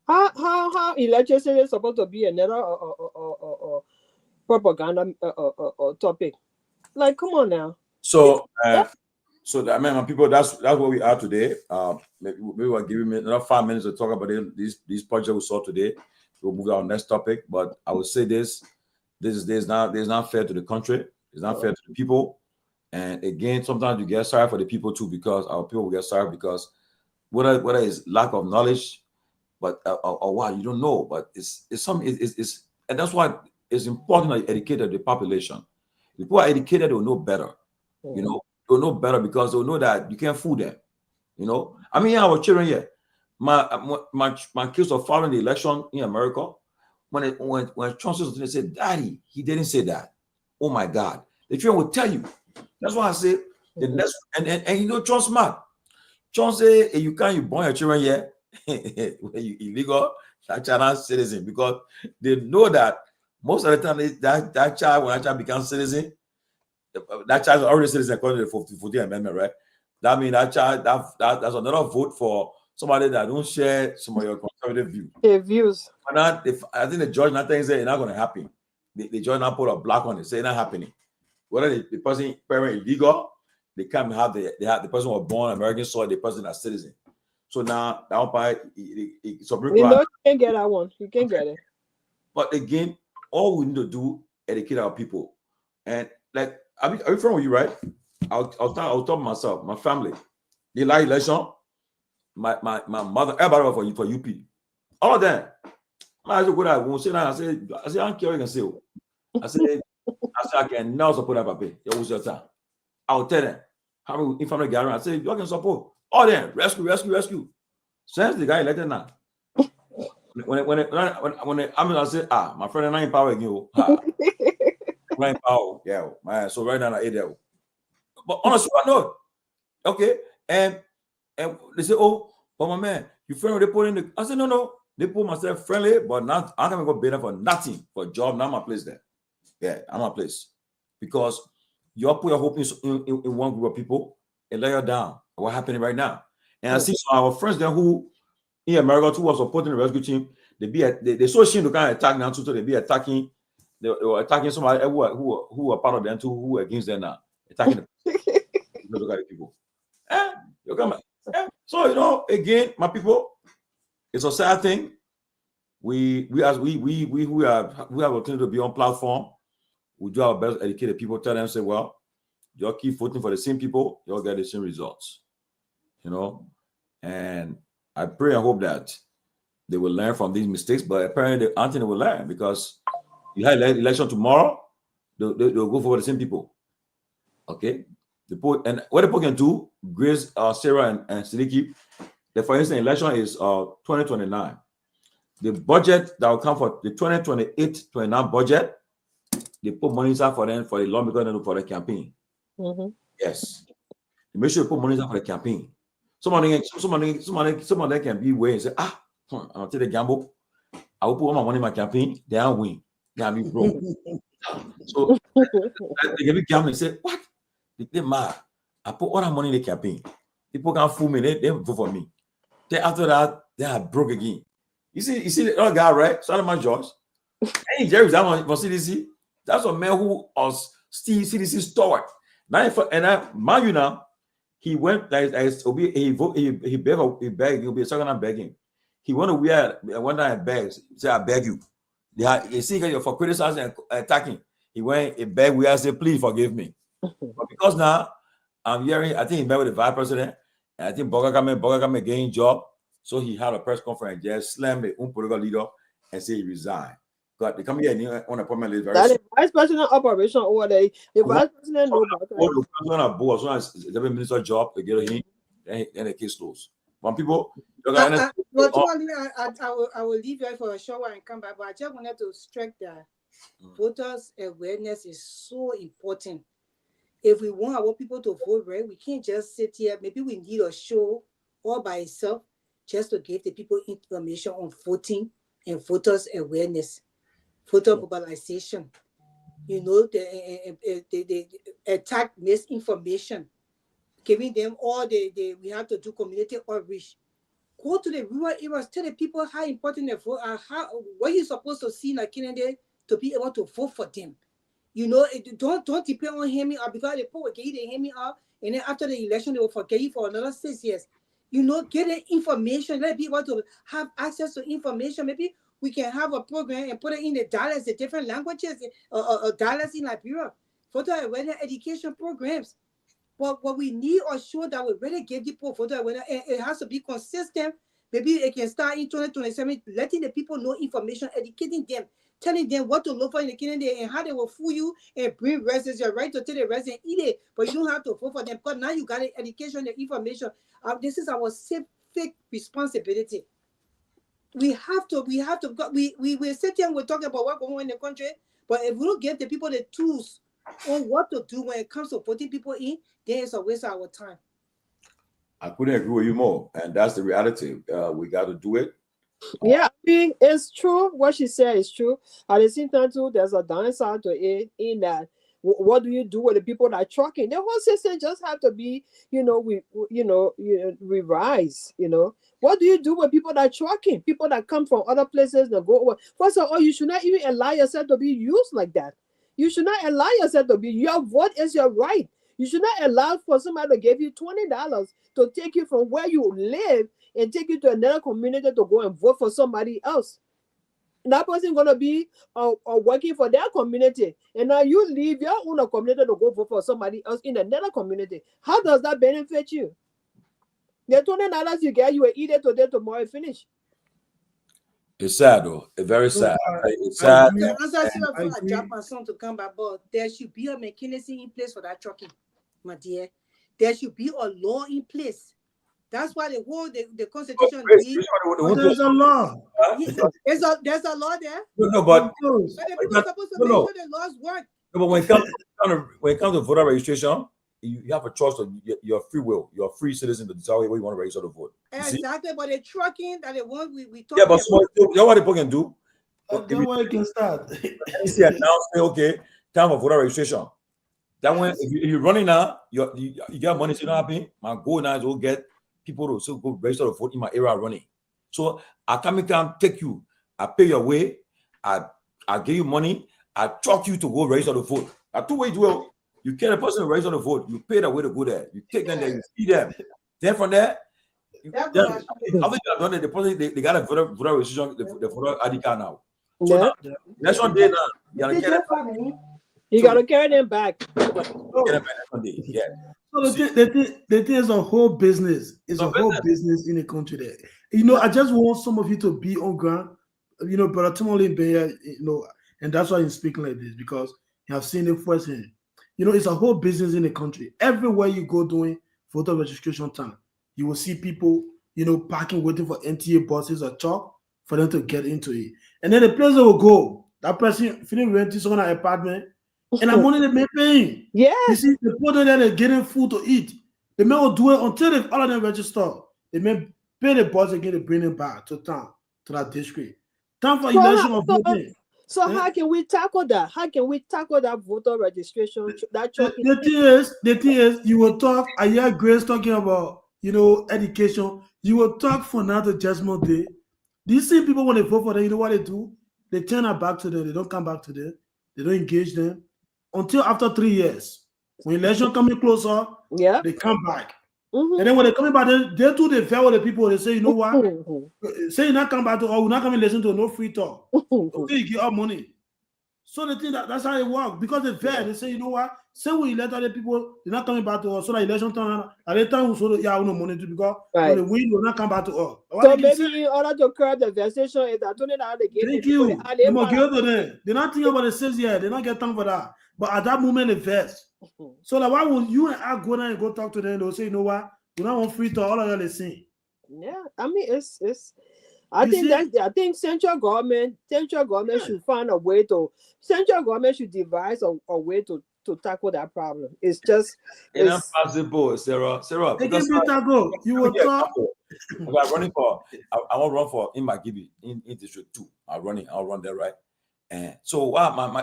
How electricity is supposed to be another propaganda topic? Like, come on now. So, people, that's where we are today. Maybe we'll give me another 5 minutes to talk about these projects we saw today. We'll move to our next topic. But I would say this is not fair to the country. It's not fair to the people. And again, sometimes you get sorry for the people too, because our people will get sorry because whether it's lack of knowledge, but or what you don't know, but it's and that's why it's important that you educate the population. If people are educated, they'll know better. They'll know better because they'll know that you can't fool them. I mean, our children here, my kids are following the election in America. When Trump says, they say, "Daddy, he didn't say that." Oh my God, the children will tell you. That's why I say the next and Trump smart. Trump say, "Hey, you born your children here, when you illegal, that child not citizen, because they know that most of the time that child, when that child becomes citizen, that child is already citizen according to the 14th Amendment, right? That means that child that's another vote for somebody that don't share some of your conservative views. Views. I think the judge not saying it's not going to happen. The judge not put a block on it, say it's not happening. Whether the person parent illegal, they can't have the person was born American soil, the person is citizen. So now that one Supreme Court. You can't get that one. You can't get it. But again, all we need to do educate our people. And like, are you from you, right? I'll talk myself, my family. The last election, my mother, everybody for UP. All of them. I said, I don't care what you can say. I said, I can now support that paper. I'll tell them. How if I'm a guy, I say, you can support. All them, rescue. Since the guy elected now. When I say, my friend, I'm not in power again. I'm not in power. Yeah, man. So right now, I ate that. But honestly, I know. Okay. And they say, oh, but my man, you friendly, they put in the. I said, no. They put myself friendly, but not. I'm gonna go better for nothing, for a job. Not my place there. Yeah, I'm my place. Because you all put your hope in one group of people and lay you down. What's happening right now? And I see some of our friends there who in America who are supporting the rescue team, they so ashamed to kind of attack now too, so they be attacking. They were attacking somebody who are part of them too, who are against them now. Attacking the people. So again, my people, it's a sad thing. We have opportunity to be on platform. We do our best to educate the people, tell them, say, well, y'all keep voting for the same people, y'all get the same results. And I pray and hope that they will learn from these mistakes, but apparently Anthony will learn, because you have election tomorrow, they'll go for the same people. Okay? And what the people can do, Grace, Sarah, and Siddiqui, for instance, election is 2029. The budget that will come for the 2028-29 budget, they put money aside for them for the lawmakers and for the campaign. Mm-hmm. Yes. They make sure you put money aside for the campaign. Some of them can be way and say, I'll take the gamble. I will put all my money in my campaign, then I'll win. Then I'll be broke. So they can be gambling and say, what? They mad. I put all that money in the campaign. People can't fool me, they vote for me. Then after that, they are broke again. You see the other guy, right? Solomon George. Hey, Jerry, that one for CDC. That's a man who was still CDC stalwart. Now, mind you now, he went he begged, he'll be a second time begging. He went to one time and begged, say, I beg you. You see, for criticizing and attacking. He went and begged, we said, please forgive me. But because now I'm hearing, I think he met with the vice president, and I think Boga gained job. So he had a press conference, just slammed the political leader and said he resigned. But they come here and on appointment list very soon. That is vice president operation over there. The vice president knows about it. The minister job to get him, then the case closed. When people, I will leave you for a short while and come back. But I just wanted to stress that voters' awareness is so important. If we want our people to vote right, we can't just sit here. Maybe we need a show all by itself just to give the people information on voting and voters' awareness, voter mobilization. They attack misinformation, giving them all we have to do community outreach. Go to the rural areas, tell the people how important the vote are, what you're supposed to see in a candidate to be able to vote for them. Don't depend on hemming up, because the people will get you the hemming up, and then after the election, they will forget you for another 6 years. Get the information, let people to have access to information. Maybe we can have a program and put it in the dialects, the different languages, dialects in Liberia, voter awareness education programs. But what we need are sure that we really give people voter awareness, and it has to be consistent. Maybe it can start in 2027, letting the people know information, educating them, telling them what to look for in the candidate and how they will fool you and bring residents. Your right to take the resident, eat it, but you don't have to vote for them, because now you got the education, the information. This is our civic responsibility. We sit here and we're talking about what's going on in the country, but if we don't give the people the tools on what to do when it comes to putting people in, then it's a waste of our time. I couldn't agree with you more, and that's the reality. We got to do it. Yeah, I mean, it's true. What she said is true. At the same time, too, there's a downside to it in that what do you do with the people that are trucking? The whole system just have to be, we rise. What do you do with people that are trucking? People that come from other places that go over. First of all, you should not even allow yourself to be used like that. You should not allow yourself to be. Your vote is your right. You should not allow for somebody to give you $20 to take you from where you live and take you to another community to go and vote for somebody else. That person gonna be working for their community, and now you leave your own community to go vote for somebody else in another community. How does that benefit you? The $20 you get, you will eat it today, tomorrow, and finish. It's sad though. It's very sad. It's I sad. a job person to come back, but there should be a mechanism in place for that trucking, my dear. There should be a law in place. That's why the Constitution. There's a law. There's a law there. No, but the people are supposed to make sure the laws work. No, but when it comes to voter registration, you have a choice of your free will. You're a free citizen to decide where you want to register to vote. Exactly, but the trucking that they want, we talk. Yeah, but you know what people can do? That's where you can start. You see, now say, okay, time for voter registration. That when if you're running now, you got money, so you don't happy. My goal now is to get people to so go register to vote in my area running. So I can take you, I pay your way, I give you money, I truck you to go register to vote. I two ways well. You get a person to register to vote, you pay the way to go there, you take them there, you feed them. Then from there, after you have done it, the person they got a voter registration, the voter ID card now. So now, next one day now, you gotta carry them back. Yeah. So the thing is a whole business. It's a whole business in the country there. I just want some of you to be on ground. Brother Tomalin been here, and that's why he's speaking like this, because you have seen it firsthand. It's a whole business in the country. Everywhere you go doing voter registration time, you will see people, parking, waiting for NTA buses or truck for them to get into it. And then the place they will go, that person feeling renting some apartment, and the money they may paying. Yeah. You see, the people there, they're getting food to eat. They may will do it until all of them register. They may pay the bus again to bring them back to town, to that district. Time for election of voting. So how can we tackle that? How can we tackle that voter registration? The thing is, you will talk. I hear Grace talking about, education. You will talk for now to Judgment Day. Do you see people when they vote for them? You know what they do? They turn it back to them. They don't come back to them. They don't engage them until after 3 years. When election coming closer, they come back. And then when they coming back, they too they fail with the people. They say, you know what? Say you not come back to, or we're not coming listen to no free talk. Okay, you get our money. So they think that's how it works. Because they fair, they say, you know what? Say we elect other people, they're not coming back to us. So the election time, at the time we so yeah, we no money to because when they win, will not come back to us. So maybe in order to curb the vexation, is that they give thank you. They must give to them. They're not thinking about the 6 years. They don't get time for that. But at that moment, they vex. So like, why would you and I go down and go talk to them? They'll say, you know what? We don't want free talk. All of them they sing. Yeah, I mean I think central government should find a way to. Central government should devise a way to tackle that problem. It's just it's impossible, Sarah. It can be tackled. You will talk. I'm running for. I want to run for in Magibi in District 2. I'll run there, right? And so my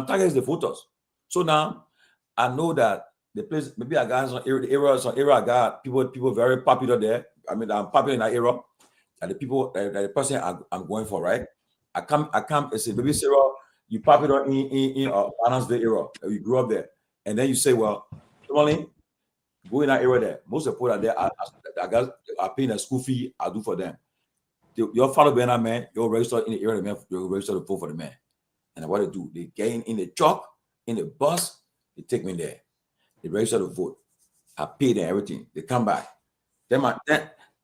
target is the voters. So now I know that the place maybe I got some area I got people very popular there. I mean I'm popular in that area. And the person I'm going for, right? I come and say, baby Sarah, you popular in Annansville area. You grew up there, and then you say, well, Tomalin, go in that area there. Most of the people are there. I paying a school fee. I do for them. Your father being a man, you're registered in the area. The man, you're registered to vote for the man. And what they do, they get in the truck, in the bus, they take me there. They register to vote. I pay them everything. They come back. Then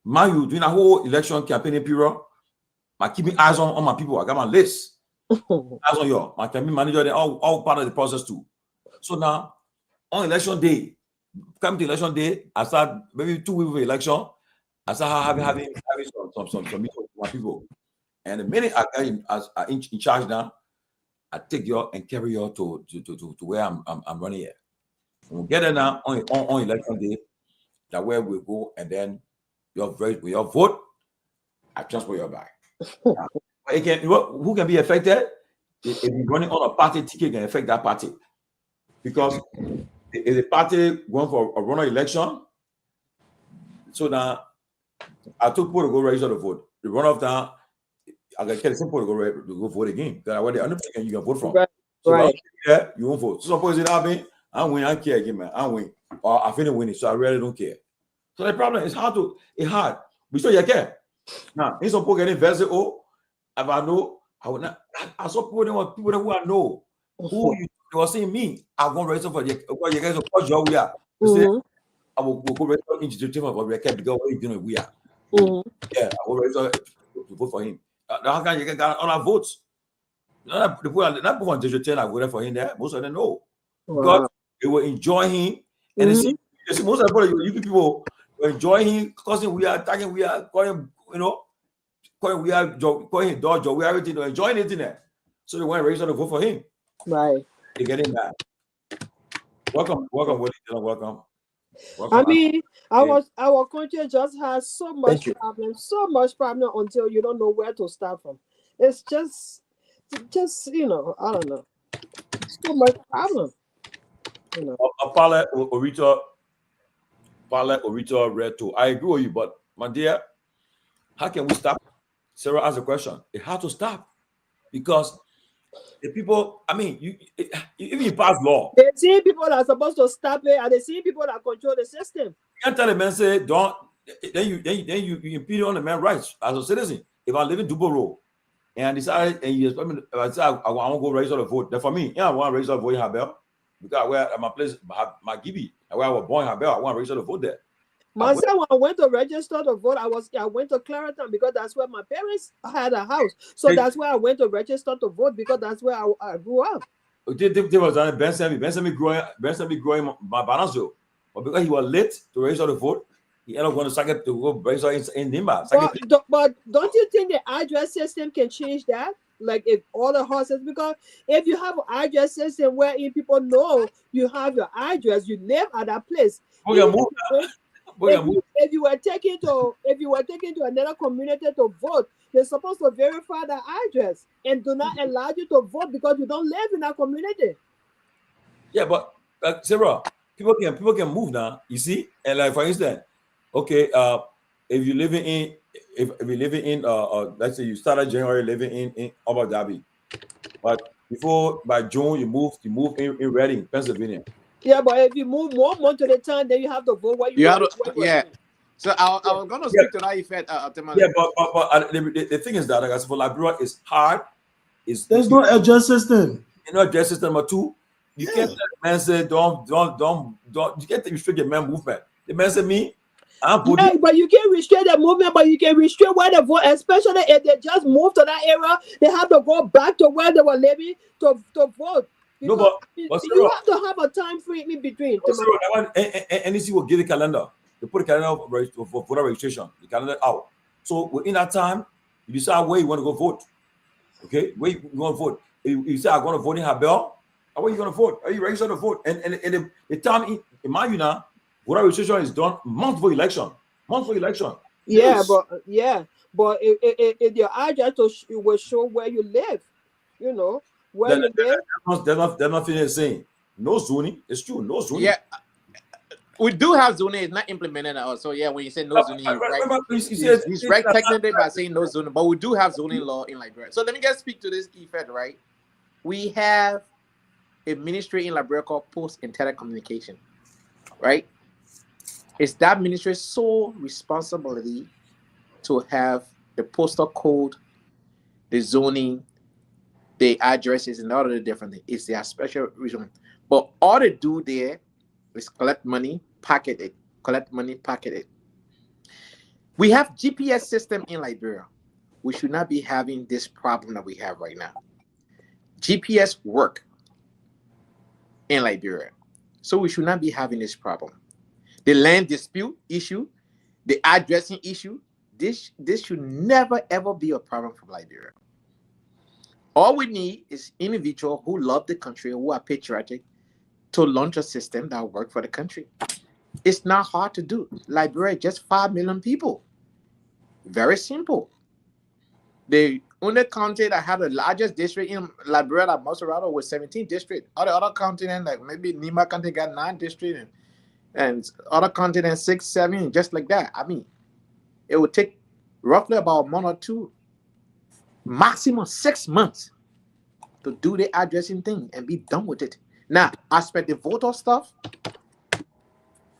you doing a whole election campaign period. I keeping eyes on my people. I got my list. Eyes on you. My campaign manager, they all part of the process too. So now, on election day, come to election day, I start maybe 2 weeks before election. I start having some meetings with my people. And the minute I got in charge now, I take you and carry you to where I'm running here. When we get there now on election day, that where we go, and then your vote, I transfer your bag. It can, who can be affected? If you're running on a party ticket, can affect that party. Because if the party going for a runoff election, so now I took people to go register to vote. The runoff down, I can get some people to go vote again. Because I want the only person you can vote from. Right. So Right. yeah, you won't vote. So suppose it happen, I win, I care again, man. I win. Or I finish winning, so I really don't care. So the problem is it's hard. We still you care. Now, in some people getting invested, if I know, I would not. I saw people who I know who they were saying me. I'm going to register for you guys. What job we are? You say I will go register institution for the because what you doing we are. Yeah, I will register to vote for him. How can you get all our votes? Not people on digital. I voted for him there. Most of them know because they will enjoy him, and you see most of the people will enjoy him because we are attacking. We are calling, we are calling him dog, we are everything, enjoying it in there. So they want to register to vote for him. Right. They get him back. Welcome. I mean, our country just has so much problem until you don't know where to start from. It's just I don't know. So much problem. Pale Orita read too. I agree with you, but my dear, how can we stop? Sarah asked a question. It had to stop because the people. I mean, even you pass law. They see people that are supposed to stop it, and they see people that control the system. You can't tell the man say don't. Then you impede on the man's rights as a citizen. If I live in Dubo Road and I decide I want to go register to vote, then for me, I want to register to vote in Habel because where my place, my Gibi, where I was born in Habel, I want to register to vote there. Myself, when I went to register to vote, I went to Clarendon because that's where my parents had a house. So that's where I went to register to vote because that's where I grew up. There was Ben Sanvee growing my balance, but because he was late to register to vote, he ended up going to Saget to go register in Nimba. But don't you think the address system can change that? Like if all the horses, because if you have an address system where people know you have your address, you live at that place. If you were taken to another community to vote, they're supposed to verify the address and do not allow you to vote because you don't live in that community. Yeah, but Sarah, people can move now. You see, and like for instance, okay, if you're living in let's say you started January living in Abu Dhabi, but by June you move in Reading, Pennsylvania. Yeah, but if you move 1 month at a time, then you have to vote. So I was going to speak to that effect. Yeah, but the thing is that, like I said, for Liberia, it's hard. There's no address system. You know, address system number 2. You can't tell the man say don't. You can't restrict the man movement. The man said me. But you can't restrict the movement, but you can restrict where they vote, especially if they just moved to that area. They have to go back to where they were living to vote. No, but you have to have a time frame in between. NEC will give the calendar. They put a calendar for voter registration. The calendar out. So within that time, you decide where you want to go vote. Okay, where you want to vote. If you say I'm going to vote in Habel, where are you going to vote? Are you registered to vote? And the time in my now, voter registration is done month for election. Yeah, yes. but if your address will show where you live, where you live. There's nothing saying. No zoning. It's true. No zoning. Yeah. We do have zoning. It's not implemented at all. So yeah, when you say no zoning, he's right technically by saying no zoning, but we do have zoning law in Liberia. So let me just speak to this effect, right? We have a ministry in Liberia called Post and Telecommunication, right? It's that ministry's sole responsibility to have the postal code, the zoning, the addresses, and all of the different things. It's their special reason. But all they do there is collect money, packet it, collect money, packet it. We have GPS system in Liberia. We should not be having this problem that we have right now. GPS work in Liberia. So we should not be having this problem. The land dispute issue, the addressing issue, this should never ever be a problem for Liberia. All we need is individuals who love the country, who are patriotic, to launch a system that will work for the country. It's not hard to do. Liberia, just 5 million people. Very simple. The only county that had the largest district in Liberia, like Maserado, was 17 districts. Other continents, like maybe Nima County, got 9 districts, and other continents 6, 7, just like that. I mean, it would take roughly about a month or two, maximum 6 months, to do the addressing thing and be done with it. Now, as per the voter stuff,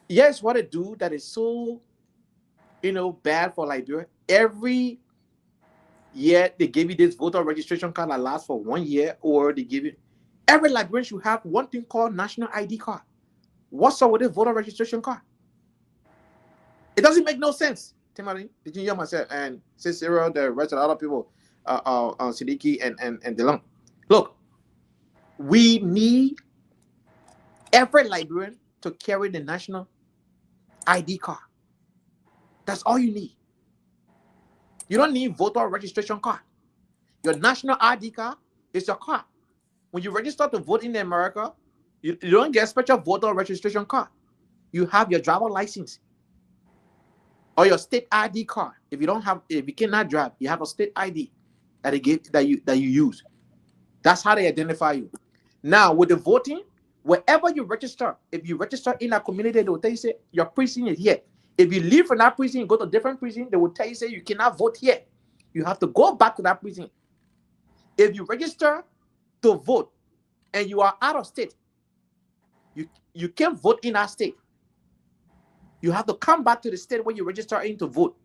yes, what it do that is so, bad for Liberia. Every year they give you this voter registration card that lasts for 1 year, or they give you every Liberian should have one thing called national ID card. What's up with this voter registration card? It doesn't make no sense. Timothy, did you hear myself and Cicero, the rest of the other people, Siddiqui and DeLong? Look, we need every Liberian to carry the national ID card. That's all you need. You don't need voter registration card. Your national ID card is your card. When you register to vote in America, you don't get a special voter registration card. You have your driver license or your state ID card. If you cannot drive, you have a state ID that you use. That's how they identify you. Now with the voting, wherever you register, if you register in a community, they will tell you say your precinct is here. If you leave from that precinct, go to a different precinct, they will tell you say you cannot vote here. You have to go back to that precinct. If you register to vote and you are out of state, you can't vote in that state. You have to come back to the state where you register in to vote.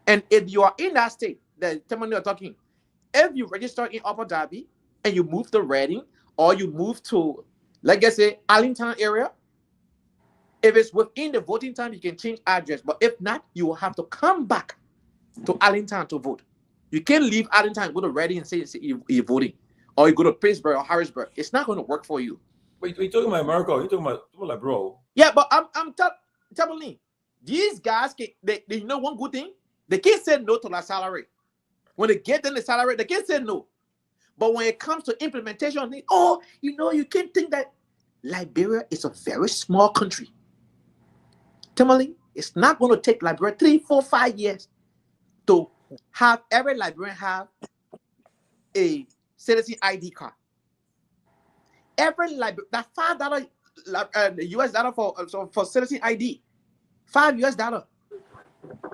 And if you are in that state, the time you're talking, if you register in Upper Darby and you move to Reading, or you move to, like I say, Arlington area, if it's within the voting time, you can change address. But if not, you will have to come back to Arlington to vote. You can't leave Arlington and go to Reading and say you're voting. Or you go to Pittsburgh or Harrisburg. It's not going to work for you. Wait, you're talking about America? You're talking about like, bro? Yeah, but I'm telling you, these guys, they know one good thing? They can't say no to their salary. When they get in the salary, they can't say no. But when it comes to implementation, you can't think that Liberia is a very small country. Tomalin, it's not going to take Liberia 3, 4, 5 years to have every Liberian have a citizen ID card. Every that $5 US dollar for citizen ID, $5 US.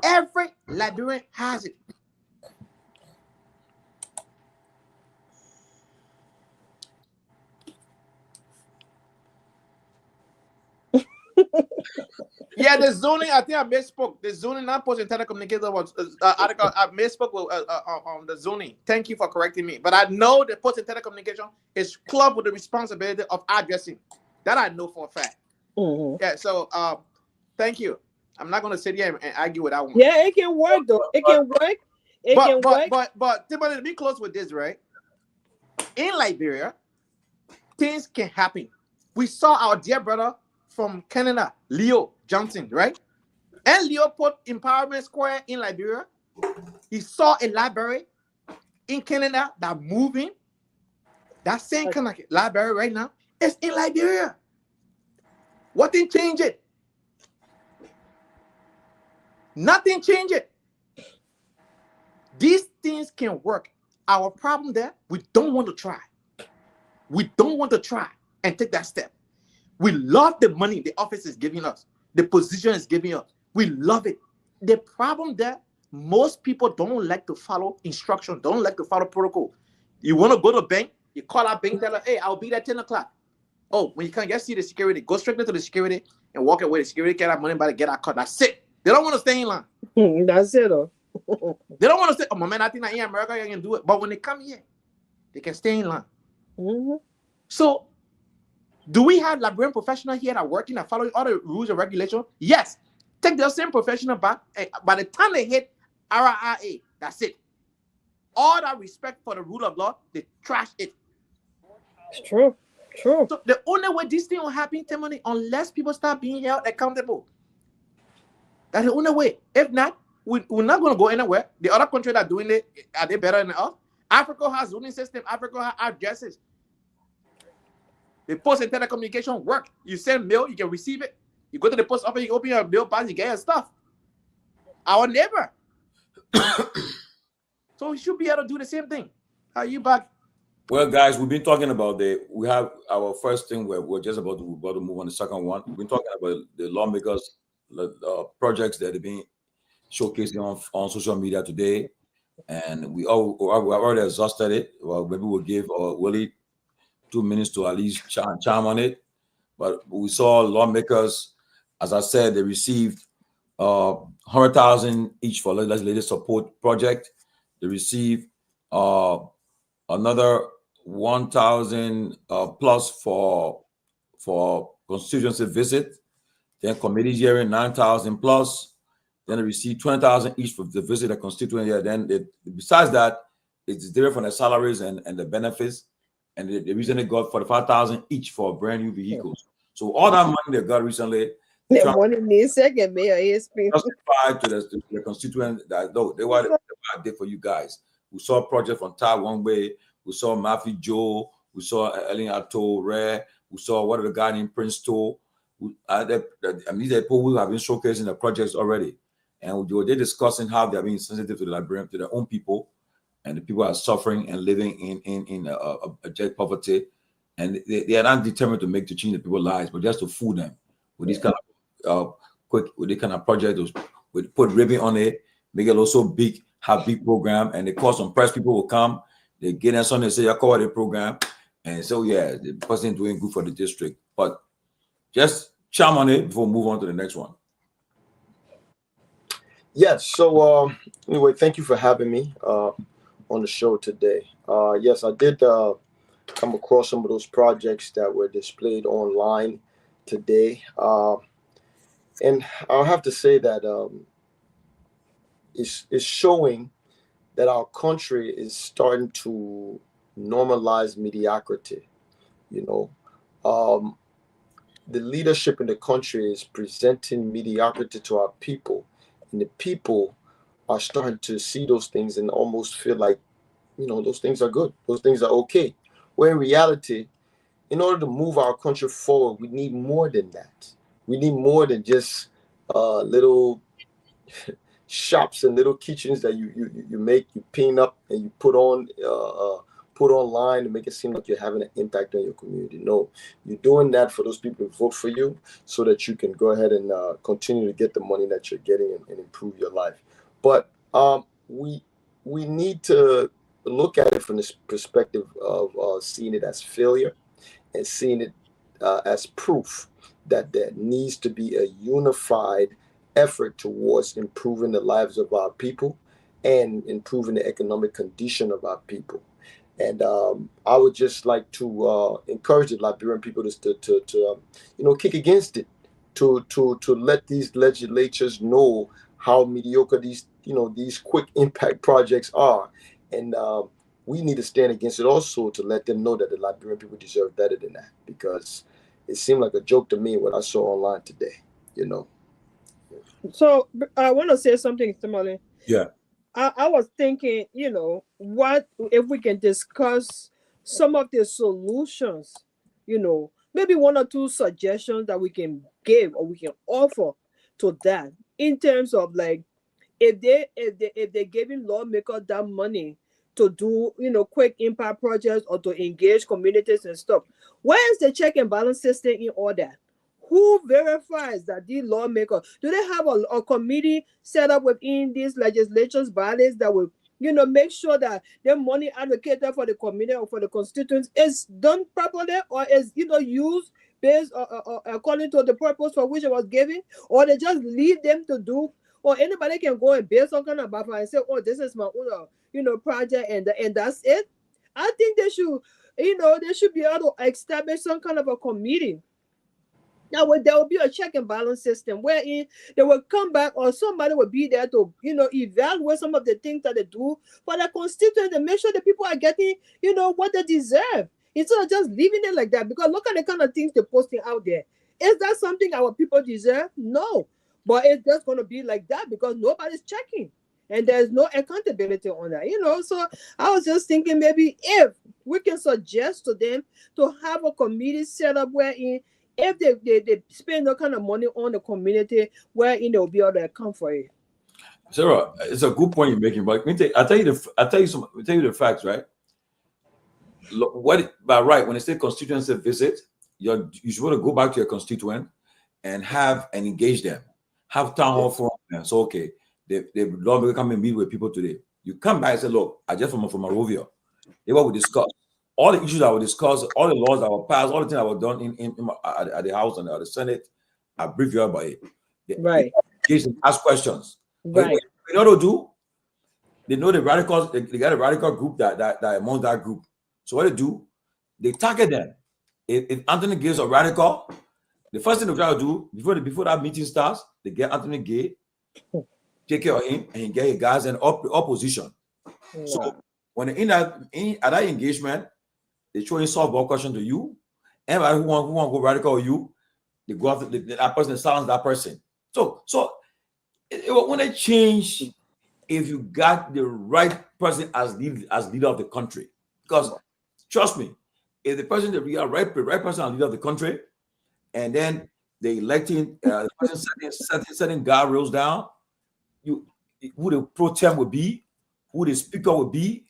Every Liberian has it. Yeah, the zoning, I think I misspoke. The zoning, not posting telecommunicator was article. I misspoke on the zoning. Thank you for correcting me. But I know the posting telecommunication is clubbed with the responsibility of addressing. That I know for a fact. Mm-hmm. Yeah, so thank you. I'm not going to sit here and argue with that one. Yeah, it can work though. It can work. It can work. But Timothy, be close with this, right? In Liberia, things can happen. We saw our dear brother from Canada, Leo Johnson, right? And Leo put Empowerment Square in Liberia. He saw a library in Canada that moving. That same kind of library right now is in Liberia. What didn't change it? Nothing changed it. These things can work. Our problem there, we don't want to try. We don't want to try and take that step. We love the money the office is giving us. The position is giving us. We love it. The problem there, most people don't like to follow instruction, don't like to follow protocol. You want to go to the bank, you call our bank teller, hey, I'll be there at 10 o'clock. Oh, when you can't get see the security, go straight to the security and walk away. The security get our money by to get our cut. That's it. They don't want to stay in line. That's it, though. They don't want to say, oh, my man, I think that in America you can do it. But when they come here, they can stay in line. Mm-hmm. So, do we have Liberian professionals here that are working and following all the rules and regulations? Yes. Take the same professional back. By the time they hit RIA, that's it. All that respect for the rule of law, they trash it. It's true. True. So the only way this thing will happen, Timothy, unless people start being held accountable. That's the only way. If not, we're not going to go anywhere. The other countries that are doing it, are they better than us? Africa has zoning system. Africa has addresses. The post and telecommunication work. You send mail, you can receive it. You go to the post office, you open your mail box, you get your stuff. Our neighbor. So we should be able to do the same thing. Are you back? Well, guys, we've been talking about we have our first thing where we're just about to move on the second one. We've been talking about the lawmakers, projects that have been showcasing on social media today. And we already exhausted it. Well, maybe we'll give Willie 2 minutes to at least chime on it. But we saw lawmakers, as I said, they received 100,000 each for legislative support project. They received another 1,000 plus for constituency visit. Then committee hearing 9,000 plus. Then they received 20,000 each for the visit a constituent here. Then besides that, it's different from the salaries and the benefits. And the reason they got 45,000 each for brand new vehicles. So all that money they got recently, the money needs second mayor justified to the constituent that no, they what I did for you guys. We saw a project from Tai Wangbe, we saw Matthew Joe, we saw Ellen Ato Rare, we saw what the guy named Prince To. These are people who have been showcasing the projects already. And they're discussing how they're being sensitive to the Liberian, to their own people, and the people are suffering and living in abject poverty. And they are not determined to make to change the people's lives, but just to fool them with these kind of with this kind of project. With put ribbon on it, make it also big, have big program, and they call some press people will come. They get us on and say, I call the program, and so yeah, the person doing good for the district. But just chime on it before we move on to the next one. Yes. So anyway, thank you for having me on the show today. Yes, I did come across some of those projects that were displayed online today, and I'll have to say that it's showing that our country is starting to normalize mediocrity. You know, the leadership in the country is presenting mediocrity to our people. And the people are starting to see those things and almost feel like, you know, those things are good. Those things are okay. Where in reality, in order to move our country forward, we need more than that. We need more than just little shops and little kitchens that you make, you pin up and you put online to make it seem like you're having an impact on your community. No, you're doing that for those people who vote for you so that you can go ahead and continue to get the money that you're getting and improve your life. But we need to look at it from this perspective of seeing it as failure and seeing it as proof that there needs to be a unified effort towards improving the lives of our people and improving the economic condition of our people. And I would just like to encourage the Liberian people to kick against it, to let these legislatures know how mediocre these quick impact projects are, and we need to stand against it also to let them know that the Liberian people deserve better than that, because it seemed like a joke to me what I saw online today. So I want to say something, Tomalin. Yeah. I was thinking, what if we can discuss some of the solutions, maybe 1 or 2 suggestions that we can give or we can offer to that, in terms of like, if they're giving lawmakers that money to do, quick impact projects or to engage communities and stuff, where is the check and balance system in all that? Who verifies that these lawmakers, do they have a committee set up within these legislatures bodies that will, make sure that their money allocated for the community or for the constituents is done properly, or is, used based or according to the purpose for which it was given, or they just leave them to do, or anybody can go and build some kind of buffer and say, oh, this is my own, project, and that's it. I think they should, they should be able to establish some kind of a committee. Now, there will be a check and balance system wherein they will come back, or somebody will be there to, evaluate some of the things that they do for the constituents and make sure that people are getting, what they deserve, instead of just leaving it like that. Because look at the kind of things they're posting out there. Is that something our people deserve? No. But it's just going to be like that because nobody's checking. And there's no accountability on that, So I was just thinking maybe if we can suggest to them to have a committee set up wherein if they spend no kind of money on the community, wherein they'll be able to account for it. Sarah, it's a good point you're making, but I'll tell you the facts, right? By right, when they say constituency visit, you're supposed to go back to your constituent and engage them, have town hall forum. So okay, the lawmaker come and meet with people today. You come back and say, look, I just from Monrovia. They what we discuss. All the issues that were discussed, all the laws that were passed, all the things that were done at the House and the Senate, I brief you about it. Right. They ask questions. Right. What they know to do, they know the radicals, they got a radical group that among that group. So what they do, they target them. If Anthony Gay is a radical, the first thing they try to do before that meeting starts, they get Anthony Gay, take care of him, and get his guys in opposition. Yeah. So when in that engagement, they show a softball question to you. Everybody who want to go radical with you, they go after that person, silence that person. So it want to change if you got the right person as leader of the country. Because trust me, if the person that we are right person as leader of the country, and then they electing the person setting guardrails down, who the pro tem would be, who the speaker would be,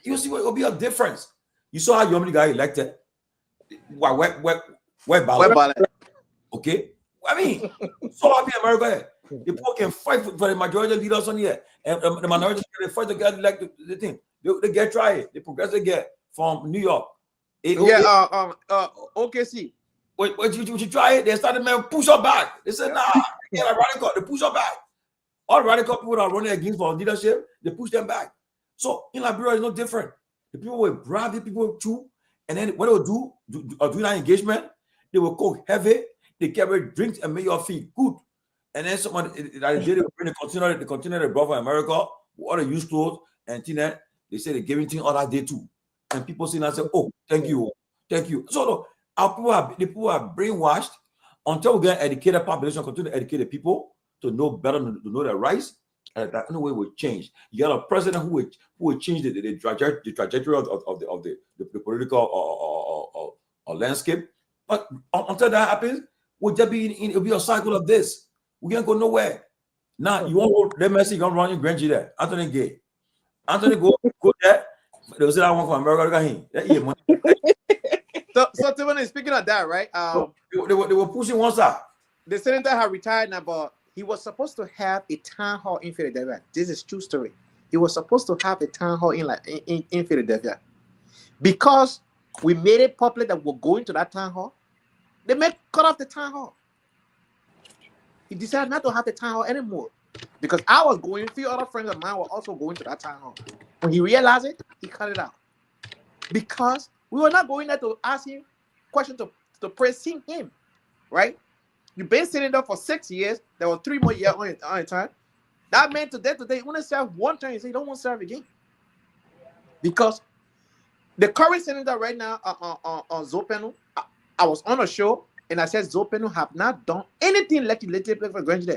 you see what will be a difference. You saw how Yomini got elected. Okay, I mean, so happy America. The people can fight for the majority leaders on here, and the minority can fight to get elected. The thing they get tried. The progressive get from New York. OKC. What you try it? They started man push up back. They said nah, get a radical. They push up back. All radical people that are running against for leadership, they push them back. So in Liberia, it's no different. The people will bribe the people too, and then what they will do that engagement, they will cook heavy. They carry drinks and make your feet good. And then someone that they will bring the container they brought from America, all the used clothes, and they say they gave it all that day too. And people see and say, oh, thank you. So the people are brainwashed until we get educated population, continue to educate the people to know better, to know their rights, and that no way will change. You got a president who will change the trajectory of the political landscape. But until that happens, we'll just it'll be a cycle of this. We can't go nowhere. Now you won't let Messi go run in Grangy there. Anthony Gay. Anthony go there. They will say that one from America. So Tiffany, speaking of that, right? They were pushing one side. The senator had retired now, but he was supposed to have a town hall in Philadelphia. This is true story. He was supposed to have a town hall in Philadelphia. Because we made it public that we're going to that town hall, they cut off the town hall. He decided not to have the town hall anymore. Because I was going, a few other friends of mine were also going to that town hall. When he realized it, he cut it out. Because we were not going there to ask him questions to press him, right? You've been sitting there for 6 years. There were 3 more years on your time. That meant today, you want to serve one time, you say you don't want to serve again. Because the current senator right now on Zopenu, I was on a show and I said Zopenu have not done anything legislative for Grange.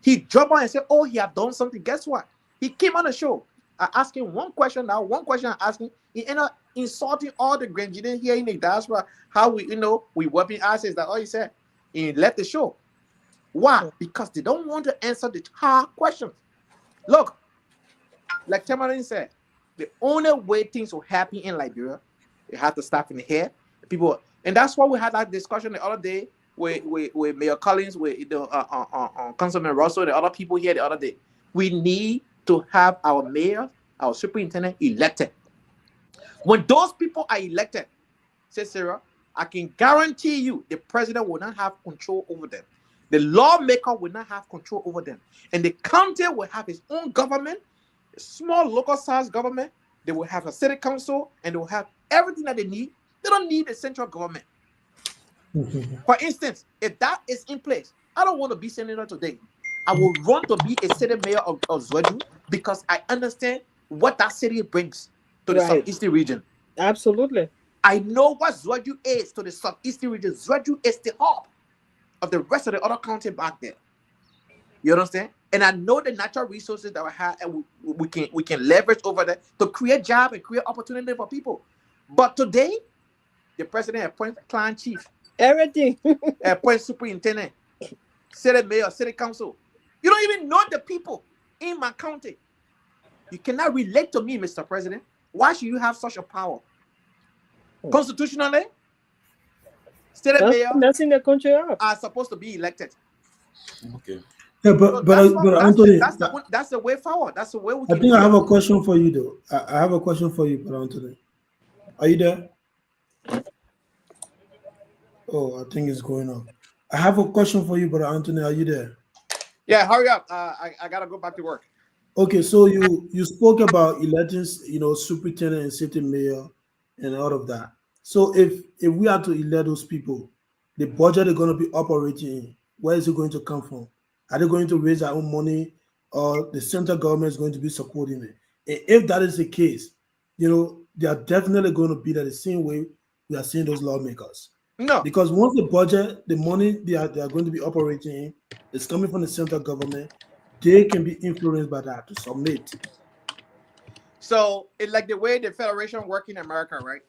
He dropped on and said, oh, he have done something. Guess what? He came on the show. I asked him one question now. One question I asked him, he ended up insulting all the Grangians here in the diaspora. How we weapon assets. That's all he said. He left the show. Why? Because they don't want to answer the hard questions. Look, like Tomalin said, the only way things will happen in Liberia, they have to start from here. People, and that's why we had that discussion the other day with Mayor Collins, with Councilman Russell, the other people here the other day. We need to have our mayor, our superintendent elected. When those people are elected, say Sarah, I can guarantee you the president will not have control over them. The lawmaker will not have control over them. And the county will have its own government, a small local size government. They will have a city council and they will have everything that they need. They don't need a central government. For instance, if that is in place, I don't want to be senator today. I will run to be a city mayor of Zwedu because I understand what that city brings to the southeastern region. Absolutely. I know what Zwedu is to the southeastern region. Zwedu is the hub of the rest of the other county back there. You understand? And I know the natural resources that we have, and we can leverage over there to create jobs and create opportunity for people. But today, the president appoints clan chief, everything, appoints superintendent, city mayor, city council. You don't even know the people. in my county. You cannot relate to me, Mr. President. Why should you have such a power? Constitutionally, state mayor messing the country up. Are supposed to be elected. Okay. Yeah, but Anthony, that's the way forward. That's the way we I can think do I have it. a question for you, though. I have a question for you, Brother Anthony. Are you there? Oh, I think it's going on. I have a question for you, Brother Anthony. Are you there? Yeah, hurry up. I gotta go back to work. Okay, so you spoke about electing, superintendent and city mayor and all of that. So if we are to elect those people, the budget they're going to be operating in, where is it going to come from? Are they going to raise their own money, or the central government is going to be supporting it? And if that is the case, they are definitely going to be the same way we are seeing those lawmakers. No, because once the budget, the money they are going to be operating in is coming from the central government, they can be influenced by that to submit. So it's like the way the federation work in America, right?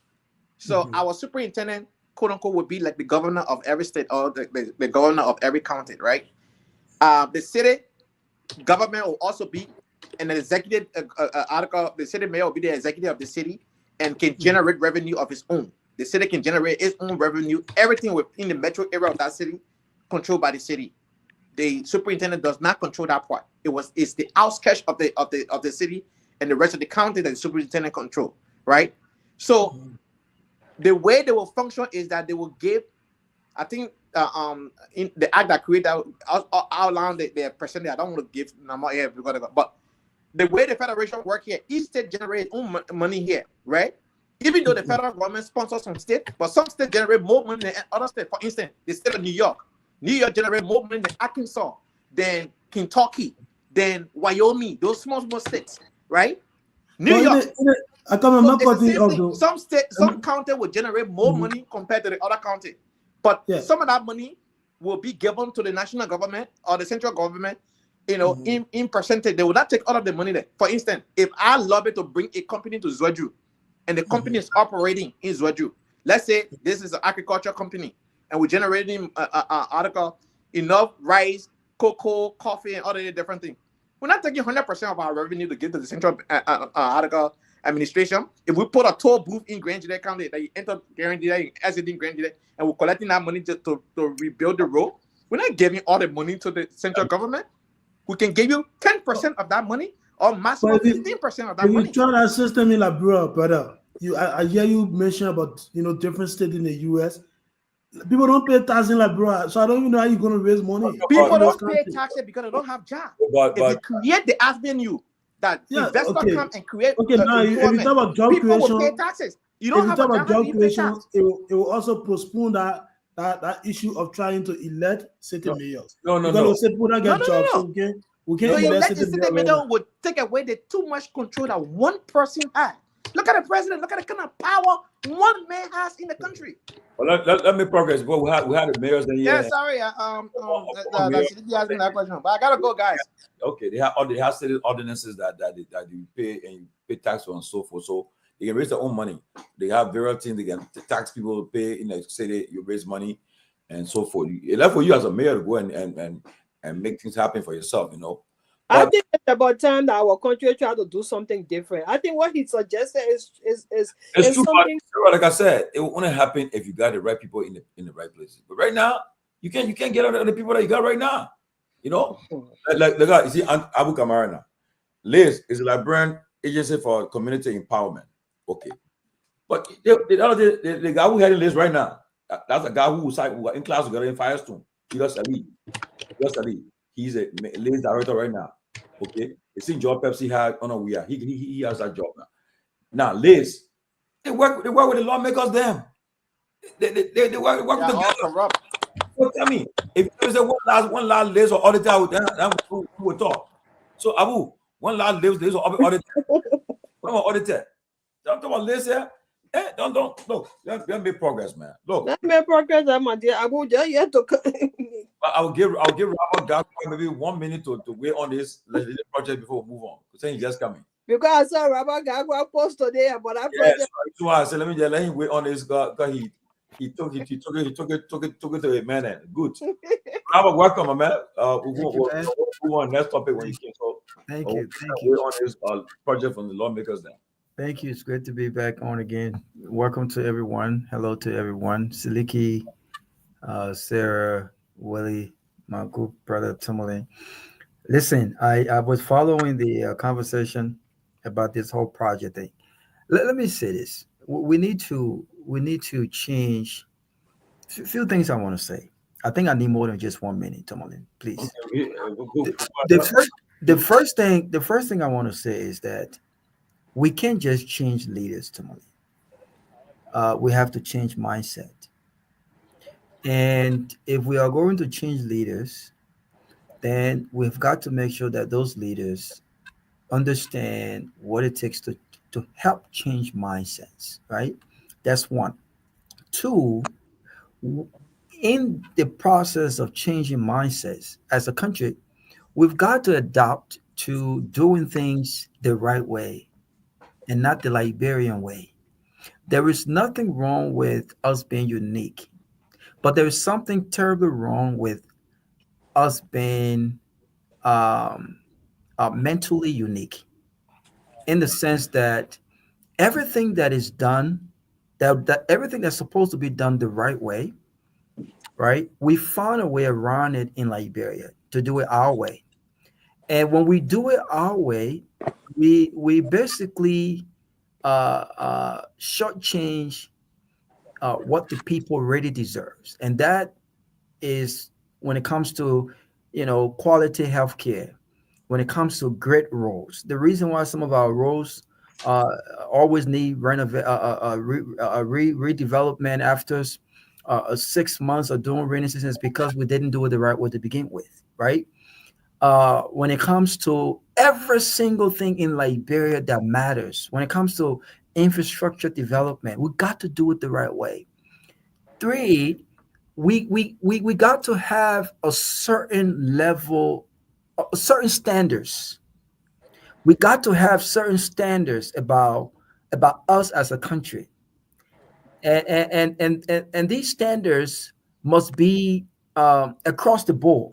So our superintendent, quote unquote, would be like the governor of every state or the governor of every county, right? The city government will also be an executive article. The city mayor will be the executive of the city and can generate revenue of his own. The city can generate its own revenue. Everything within the metro area of that city controlled by the city. The superintendent does not control that part. It's the outskirts of the city and the rest of the county that the superintendent control, right? So the way they will function is that they will give, I think, in the act that created outline the percentage. I don't want to give number here but the way the federation work here, each state generates own money here, right? Even though the federal government sponsors some state, but some states generate more money than other states. For instance, the state of New York generates more money than Arkansas, than Kentucky, than Wyoming. Those small states, right? New York. Some county will generate more money compared to the other county, but some of that money will be given to the national government or the central government. In percentage, they will not take all of the money there. For instance, if I lobby to bring a company to Zwedru, and the company is operating in Zwedru, let's say this is an agriculture company, and we're generating article enough rice, cocoa, coffee, and other different things. We're not taking 100% of our revenue to give to the central article administration. If we put a toll booth in Grand Jide County that you enter Grand Jide, exit in Grand Jide, and we're collecting that money to rebuild the road, we're not giving all the money to the central government. We can give you 10% of that money or maximum 15% of that money. You try that system in Liberia, brother. I hear you mention about different states in the US. People don't pay taxes in Liberia, so I don't even know how you're going to raise money. People don't pay taxes because they don't have jobs. If you create the avenue that investors come and create, now if you talk about job people creation, will pay taxes. You don't have a job creation. It will also postpone that issue of trying to elect city mayors. No. We can elect city mayor would take away the too much control that one person has. Look at the president. Look at the kind of power one man has in the country. Well, let me progress. Well, we had the mayors. Yeah, sorry. The city asking that question, but I gotta go, guys. Okay, they have city ordinances that you pay and you pay tax on and so forth. So they can raise their own money. They have various things they can tax people to pay in the city. You raise money and so forth. It's left for you as a mayor to go and make things happen for yourself. I think it's about time that our country try to do something different. I think what he suggested is it's true, something. But like I said, it will only happen if you got the right people in the right places. But right now, you can't get out of the people that you got right now. Like the guy, you see, Abu Kamarana, Liz is a Liberian agency for community empowerment. Okay, but the guy who had Liz right now, that's a guy who was in class together in Firestone. Just Ali. He's a Liz director right now. Okay, you see, Joe Pepsi had he has that job now. Now, Liz, they work with the lawmakers. Them, they work together. Corrupt. So tell me, if there's one last Liz or auditor, who would talk? So Abu, one last Liz or auditor. Come on, auditor. Don't talk about Liz here. Don't look. Let's make progress, man. Look, let's make progress, my dear. Abu, just to. I'll give Robert Garguah maybe 1 minute to wait on this project before we move on. Saying he's just coming. Because I saw Robert Garguah post today about that project. So I said, let him wait on this because he took it to a man. Good. Robert, welcome, man. We'll move on next topic when you came. So Thank we're you. Thank you. on this project from the lawmakers now. Thank you. It's great to be back on again. Welcome to everyone. Hello to everyone. Siliki, Sarah, Willie, my good brother Tomalin. Listen, I was following the conversation about this whole project thing. Let me say this: we need to change. Few things I want to say. I think I need more than just 1 minute, Tomalin. Please. The first thing I want to say is that we can't just change leaders, Tomalin. We have to change mindset. And if we are going to change leaders, then we've got to make sure that those leaders understand what it takes to help change mindsets, right? That's one. Two, in the process of changing mindsets as a country, we've got to adapt to doing things the right way and not the Liberian way. There is nothing wrong with us being unique, but there is something terribly wrong with us being mentally unique, in the sense that everything that is done, that everything that's supposed to be done the right way, right? We found a way around it in Liberia to do it our way. And when we do it our way, we basically shortchange what the people really deserves, and that is when it comes to quality healthcare, when it comes to great roads. The reason why some of our roads always need redevelopment after 6 months of doing rainy season is because we didn't do it the right way to begin with, right? When it comes to every single thing in Liberia that matters, when it comes to infrastructure development, we got to do it the right way. Three, we got to have a certain level, certain standards. We got to have certain standards about us as a country, and these standards must be across the board.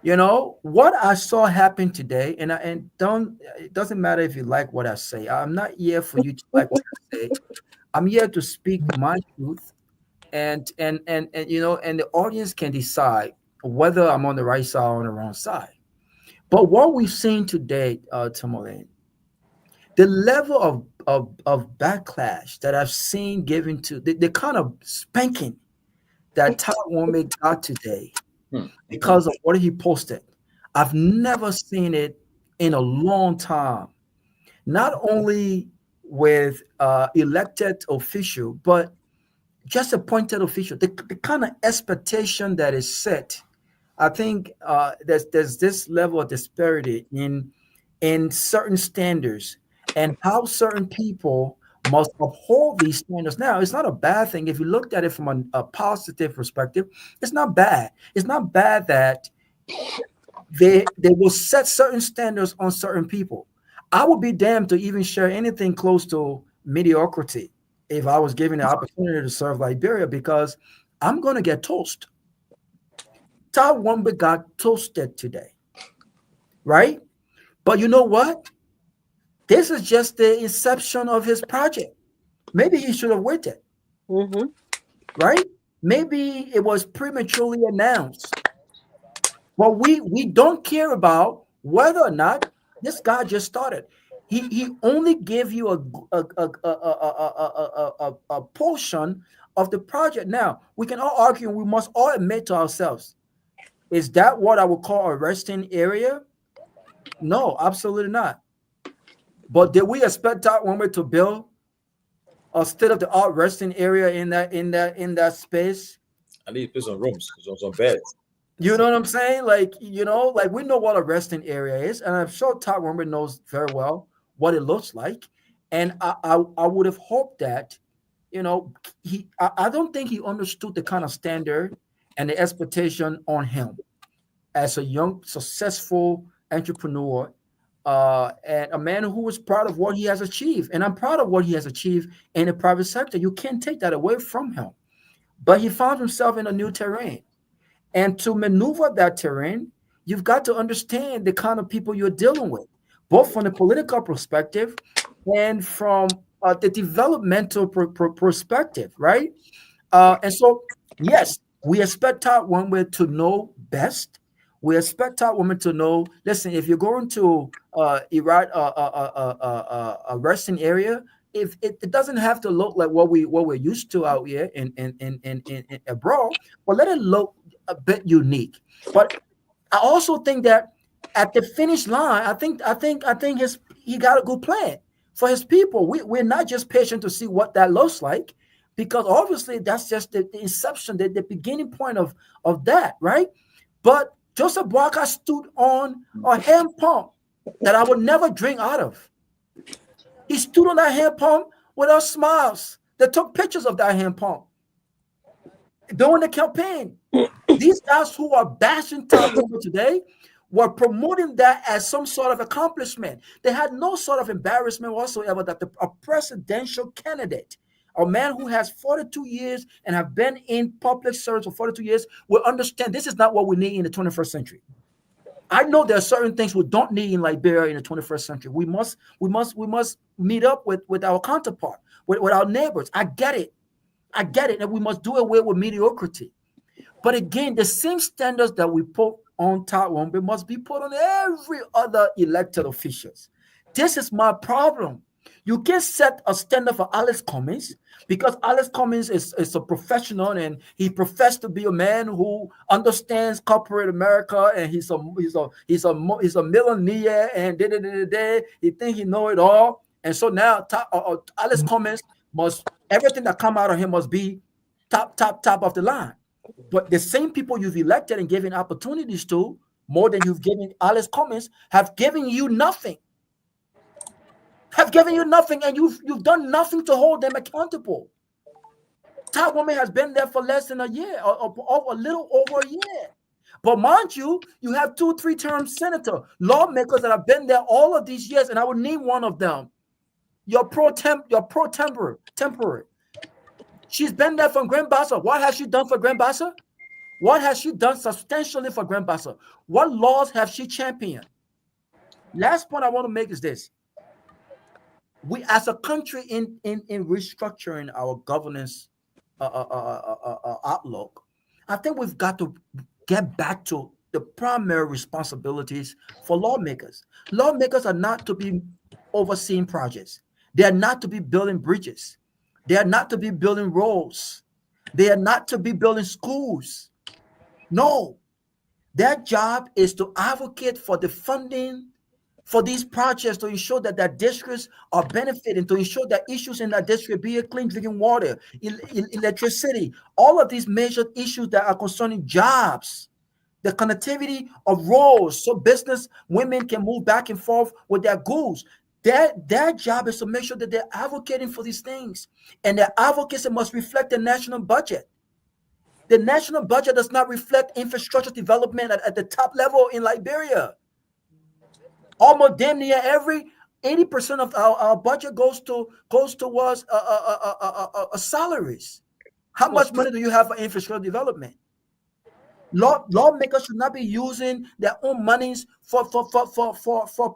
What I saw happen today, and it doesn't matter if you like what I say. I'm not here for you to like what I say. I'm here to speak my truth, and the audience can decide whether I'm on the right side or on the wrong side. But what we've seen today, Tomalin, the level of backlash that I've seen given to the kind of spanking that Todd Womack got today because of what he posted, I've never seen it in a long time. Not only with elected official, but just appointed official. The kind of expectation that is set, I think there's this level of disparity in certain standards and how certain people must uphold these standards. Now, it's not a bad thing if you looked at it from a positive perspective. It's not bad. It's not bad that they will set certain standards on certain people. I would be damned to even share anything close to mediocrity if I was given the opportunity to serve Liberia, because I'm going to get toast. Todd Womack got toasted today, right? But you know what? This is just the inception of his project. Maybe he should have waited, right? Maybe it was prematurely announced. But we don't care about whether or not this guy just started. He only gave you a portion of the project. Now, we can all argue, and we must all admit to ourselves, is that what I would call a resting area? No, absolutely not. But did we expect Todd Womack to build a state-of-the-art resting area in that space? I need to put some rooms, some beds. You know what I'm saying? Like we know what a resting area is, and I'm sure Todd Womack knows very well what it looks like. And I would have hoped that, I don't think he understood the kind of standard and the expectation on him as a young, successful entrepreneur, and a man who was proud of what he has achieved. And I'm proud of what he has achieved in the private sector. You can't take that away from him. But he found himself in a new terrain. And to maneuver that terrain, you've got to understand the kind of people you're dealing with, both from the political perspective and from the developmental perspective, right? And so, yes, we expect our women to know best. We expect our women to know. Listen, if you're going to Iraq, a resting area, if it doesn't have to look like what we're used to out here in abroad, but let it look a bit unique. But I also think that at the finish line, I think he got a good plan for his people. We're not just patient to see what that looks like, because obviously that's just the inception, the beginning point of that, right? But Joseph Boakai stood on a hand pump that I would never drink out of. He stood on that hand pump without smiles. They took pictures of that hand pump during the campaign. These guys who are bashing Togar today were promoting that as some sort of accomplishment. They had no sort of embarrassment whatsoever that a presidential candidate, a man who has 42 years and have been in public service for 42 years, will understand this is not what we need in the 21st century. I know there are certain things we don't need in Liberia in the 21st century. We must meet up with our counterpart, with our neighbors. I get it, and we must do away with mediocrity. But again, the same standards that we put on Togar must be put on every other elected officials. This is my problem. You can't set a standard for Alex Cummings because Alex Cummings is a professional and he professed to be a man who understands corporate America, and he's a millionaire, and he think he know it all. And so now Alex Cummings must, everything that come out of him must be top of the line. But the same people you've elected and given opportunities to, more than you've given Alex Cummings, have given you nothing. And you've done nothing to hold them accountable. Togar has been there for less than a year, or a little over a year. But mind you, you have 2-3 term senator lawmakers that have been there all of these years, and I would name one of them. Your pro-temporary. She's been there from Grand Bassa. What has she done for Grand Bassa? What has she done substantially for Grand Bassa? What laws have she championed? Last point I want to make is this. We, as a country, in restructuring our governance outlook, I think we've got to get back to the primary responsibilities for lawmakers. Lawmakers are not to be overseeing projects. They are not to be building bridges. They are not to be building roads. They are not to be building schools. No, their job is to advocate for the funding for these projects, to ensure that their districts are benefiting, to ensure that issues in that district, be it clean drinking water, electricity, all of these major issues that are concerning jobs, the connectivity of roads, so business women can move back and forth with their goods. Their job is to make sure that they're advocating for these things, and their advocacy must reflect the national budget. The national budget does not reflect infrastructure development at the top level in Liberia. Almost damn near every 80% of our budget goes towards salaries. How much money do you have for infrastructure development? Lawmakers should not be using their own monies for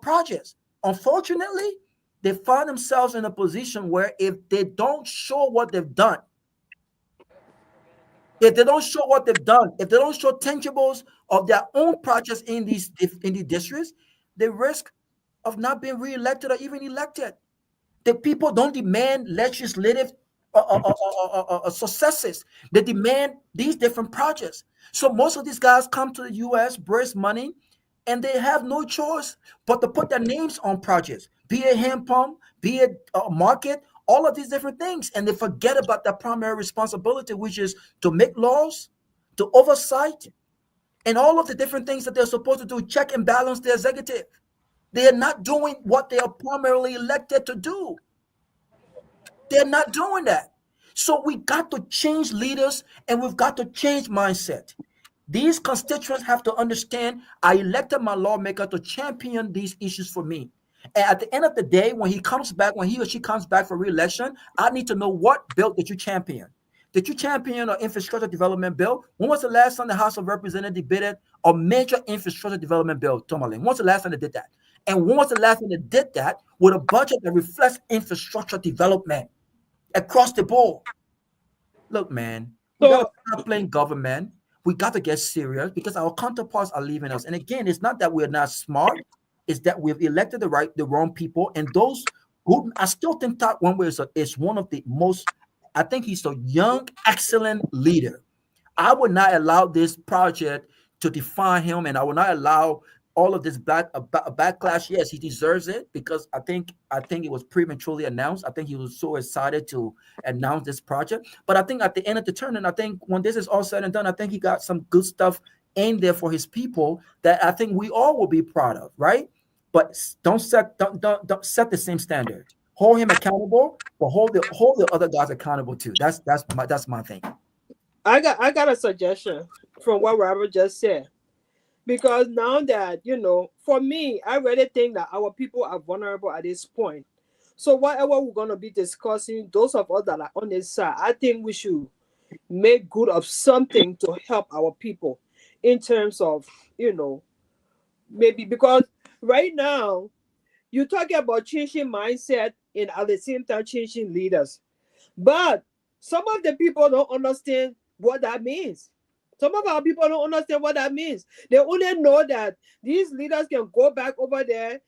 projects. Unfortunately, they find themselves in a position where if they don't show what they've done, if they don't show tangibles of their own projects in these districts, they risk of not being re-elected or even elected. The people don't demand legislative successes. They demand these different projects. So most of these guys come to the U.S., raise money, and they have no choice but to put their names on projects, be it hand pump, be it market, all of these different things. And they forget about their primary responsibility, which is to make laws, to oversight, and all of the different things that they're supposed to do, check and balance the executive. They are not doing what they are primarily elected to do. They're not doing that. So we got to change leaders, and we've got to change mindset. These constituents have to understand, I elected my lawmaker to champion these issues for me. And at the end of the day, when he or she comes back for re-election, I need to know what bill did you champion. Did you champion an infrastructure development bill? When was the last time the House of Representatives debated a major infrastructure development bill, Tomalin? When was the last time they did that? And when was the last time they did that with a budget that reflects infrastructure development across the board? Look, man, we got to stop playing government. We got to get serious because our counterparts are leaving us. And again, it's not that we're not smart. It's that we've elected the wrong people. And those who, I still think that one way is one of the most, I think he's a young, excellent leader. I would not allow this project to define him, and I will not allow all of this backlash. Yes, he deserves it because I think it was prematurely announced. I think he was so excited to announce this project. But I think at the end of the turn, and I think when this is all said and done, I think he got some good stuff in there for his people that I think we all will be proud of, right? But don't set the same standard. Hold him accountable, but hold the other guys accountable too. That's my thing. I got a suggestion from what Robert just said. Because now that, for me, I really think that our people are vulnerable at this point. So whatever we're going to be discussing, those of us that are on this side, I think we should make good of something to help our people in terms of, maybe because right now, you're talking about changing mindset and at the same time changing leaders. But some of the people don't understand what that means. Some of our people don't understand what that means. They only know that these leaders can go back over there,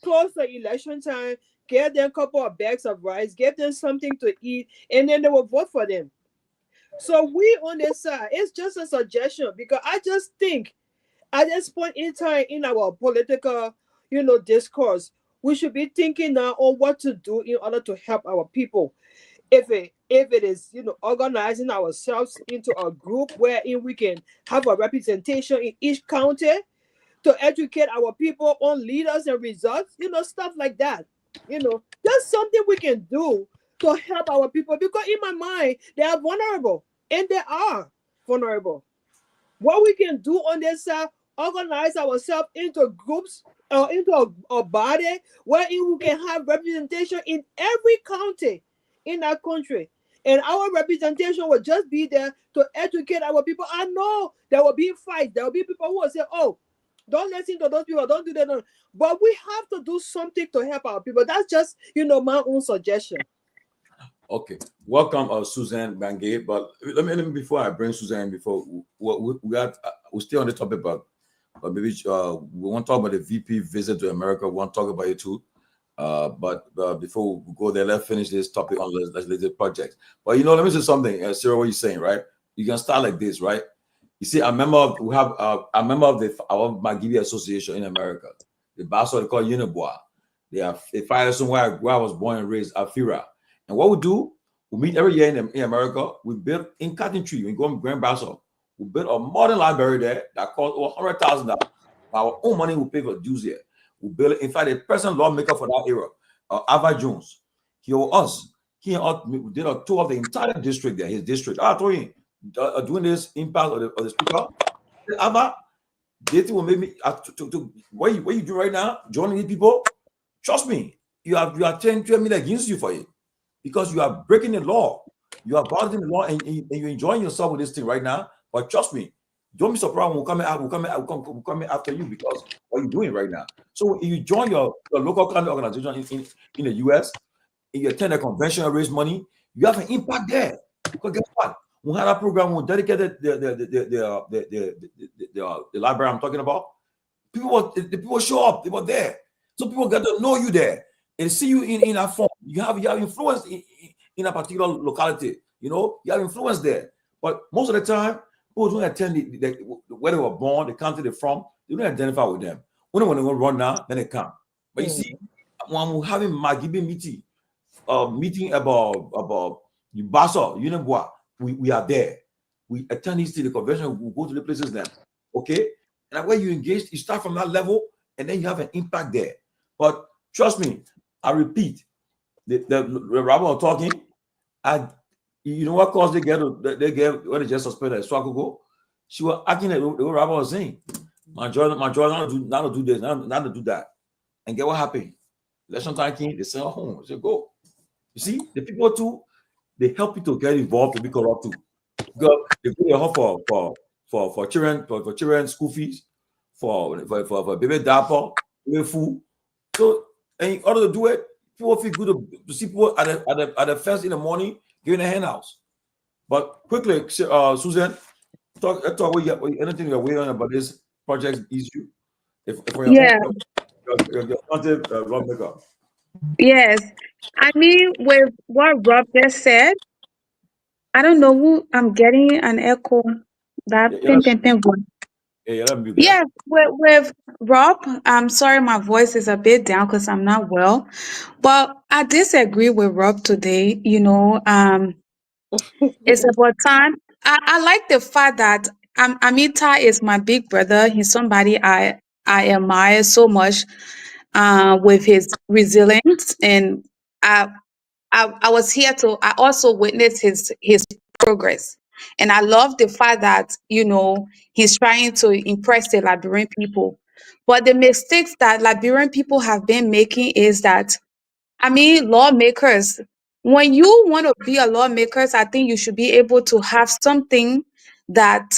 close the election time, get them a couple of bags of rice, give them something to eat, and then they will vote for them. So we on this side, it's just a suggestion because I just think at this point in time in our political, discourse, we should be thinking now on what to do in order to help our people. If it is, organizing ourselves into a group wherein we can have a representation in each county to educate our people on leaders and results, stuff like that. That's something we can do to help our people because in my mind, they are vulnerable and they are vulnerable. What we can do on this side, organize ourselves into groups or into a body wherein we can have representation in every county in our country, and our representation will just be there to educate our people. I know there will be fights. There will be people who will say, "Oh, don't listen to those people. Don't do that." No. But we have to do something to help our people. That's just, my own suggestion. Okay, welcome, Suzanne Bangay. But let me before I bring Suzanne, before we're still on the topic, but maybe we want to talk about the VP visit to America. We want to talk about it too. But before we go there, let's finish this topic on legislative projects. But let me say something, Sarah, what you're saying, right? You can start like this, right? You see, a member of our Magibia Association in America. The Basso they call Unibwa. They are a fire somewhere where I was born and raised, Afira. And what we do, we meet every year in America. We build in Cotton Tree. We go in Grand Basso. We built a modern library there that cost over $100,000. Our own money we pay for dues here. We built it. In fact, the present lawmaker for that era, Ava Jones, he and us, we did a tour of the entire district there, his district. I told him, doing this impact of the speaker, Ava, they will make me, what you do right now, joining these people, trust me, you are 10 million against you for it because you are breaking the law. You are violating the law and you're enjoying yourself with this thing right now. But trust me, don't be surprised when we'll come after you because what you're doing right now. So if you join your local county organization in the US, if you attend a convention and raise money, you have an impact there. Because guess what? We had a program we dedicated the library I'm talking about. The people show up. They were there. So people get to know you there and see you in a form. You have influence in a particular locality. You have influence there. But most of the time, people don't attend where they were born, the country they're from. They don't identify with them. Only when they go run now, then they come. But you see, when we're having Magibi meeting about the Basso, Unibwa, we are there. We attend to the convention, we go to the places then. Okay? And when you engage, you start from that level, and then you have an impact there. But trust me, I repeat, the rabbi was talking, you know what cause they get when they just suspended Swakugo? She was acting like the rabbi was saying, my joy not to do this, not to do that. And get what happened? Election time came, they sent her home. They said, go. You see, the people too, they help you to get involved to be corrupt too. Because they go to home for children school fees, for baby diaper, baby food. So, and in order to do it, people feel good to see people at the fence in the morning giving a handouts. But quickly, Susan, talk anything you're waiting on about this project issue. If Yeah. your content lawmaker. Yes. I mean, with what Rob just said, I don't know who I'm getting an echo. That pin pin pin one. Yeah, with Rob, I'm sorry my voice is a bit down because I'm not well. But I disagree with Rob today. It's about time. I like the fact that Amita is my big brother. He's somebody I admire so much with his resilience. And I was here I also witnessed his progress. And I love the fact that, he's trying to impress the Liberian people. But the mistakes that Liberian people have been making is that, lawmakers, when you want to be a lawmaker, I think you should be able to have something that,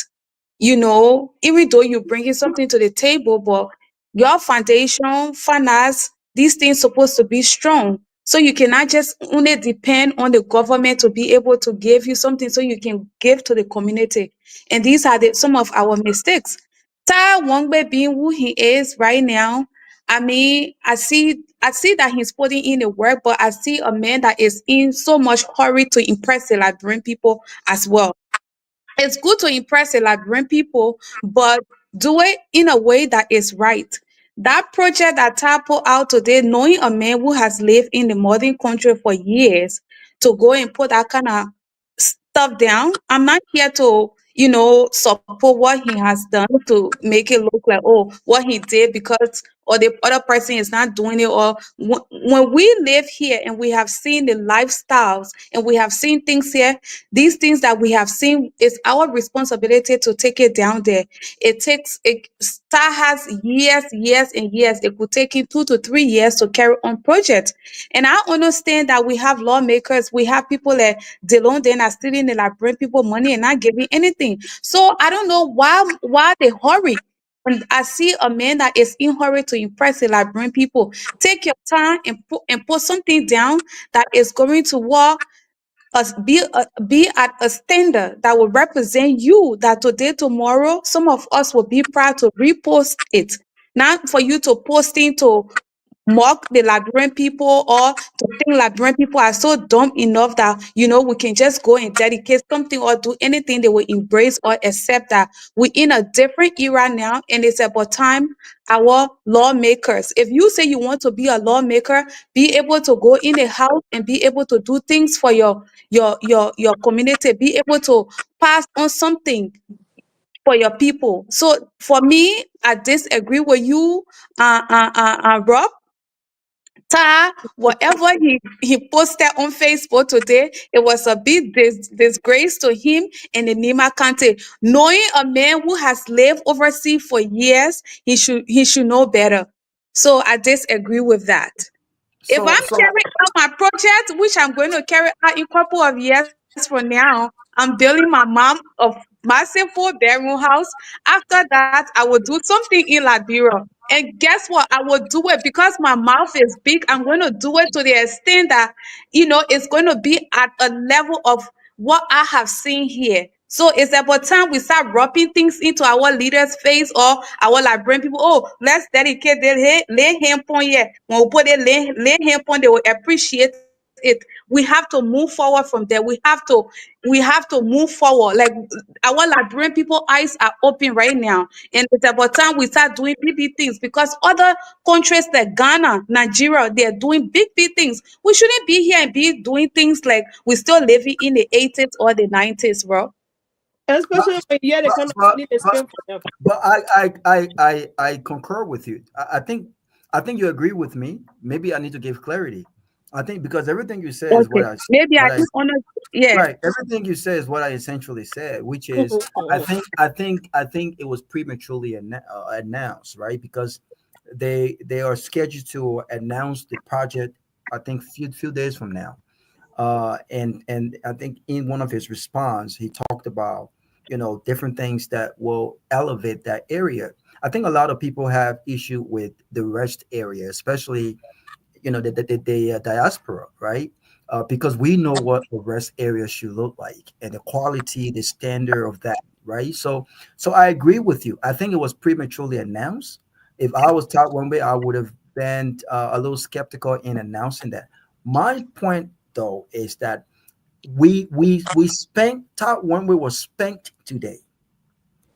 even though you're bringing something to the table, but your foundation, finance, these things supposed to be strong. So you cannot just only depend on the government to be able to give you something so you can give to the community. And these are some of our mistakes. Ta Wongbe being who he is right now, I see that he's putting in the work, but I see a man that is in so much hurry to impress the Liberian people as well. It's good to impress the Liberian people, but do it in a way that is right. That project that Ty put out today, knowing a man who has lived in the modern country for years, to go and put that kind of stuff down. I'm not here to, support what he has done to make it look like, oh, what he did because or the other person is not doing it. Or when we live here and we have seen the lifestyles and we have seen things here, these things that we have seen, is our responsibility to take it down there. Star has years and years. It could take him 2 to 3 years to carry on projects. And I understand that we have lawmakers, we have people that Delon then are stealing the Liberian people money and not giving anything. So I don't know why they hurry. When I see a man that is in hurry to impress the Liberian people, take your time and put something down that is going to work. Be at a standard that will represent you, that today, tomorrow, some of us will be proud to repost it. Not for you to posting to mock the Liberian people or to think Liberian people are so dumb enough that, we can just go and dedicate something or do anything they will embrace or accept. That we're in a different era now, and it's about time our lawmakers, if you say you want to be a lawmaker, be able to go in a house and be able to do things for your community, be able to pass on something for your people. So for me, I disagree with you, Rob. Whatever he posted on Facebook today, it was a big disgrace to him in the Nima County. Knowing a man who has lived overseas for years, he should know better. So I disagree with that. If I'm carrying out my project, which I'm going to carry out in a couple of years from now, I'm building my mom a massive 4-bedroom house. After that, I will do something in Liberia. And guess what? I will do it because my mouth is big. I'm going to do it to the extent that, it's going to be at a level of what I have seen here. So it's about time we start rubbing things into our leaders' face or our Liberian people. Oh, let's dedicate lay hand on here. When we put it lay hand on, they will appreciate it. We have to move forward from there. We have to move forward. Like our Liberian people eyes are open right now. And it's about time we start doing big things, because other countries like Ghana, Nigeria, they're doing big things. We shouldn't be here and be doing things like we're still living in the 80s or the 90s, bro. Especially when they come and need the same for them. But I concur with you. I think you agree with me. Maybe I need to give clarity. I think because everything you say is what I maybe I just want to, yeah. Right. Everything you say is what I essentially said, which is I think it was prematurely announced, right? Because they are scheduled to announce the project, I think few days from now. And I think in one of his response, he talked about, you know, different things that will elevate that area. I think a lot of people have issue with the rest area, especially, you know, the diaspora, right? Because we know what the rest area should look like and the quality, the standard of that, right? So I agree with you. I think it was prematurely announced. If I was taught one way, I would have been a little skeptical in announcing that. My point, though, is that we spanked Top One Way was spanked today.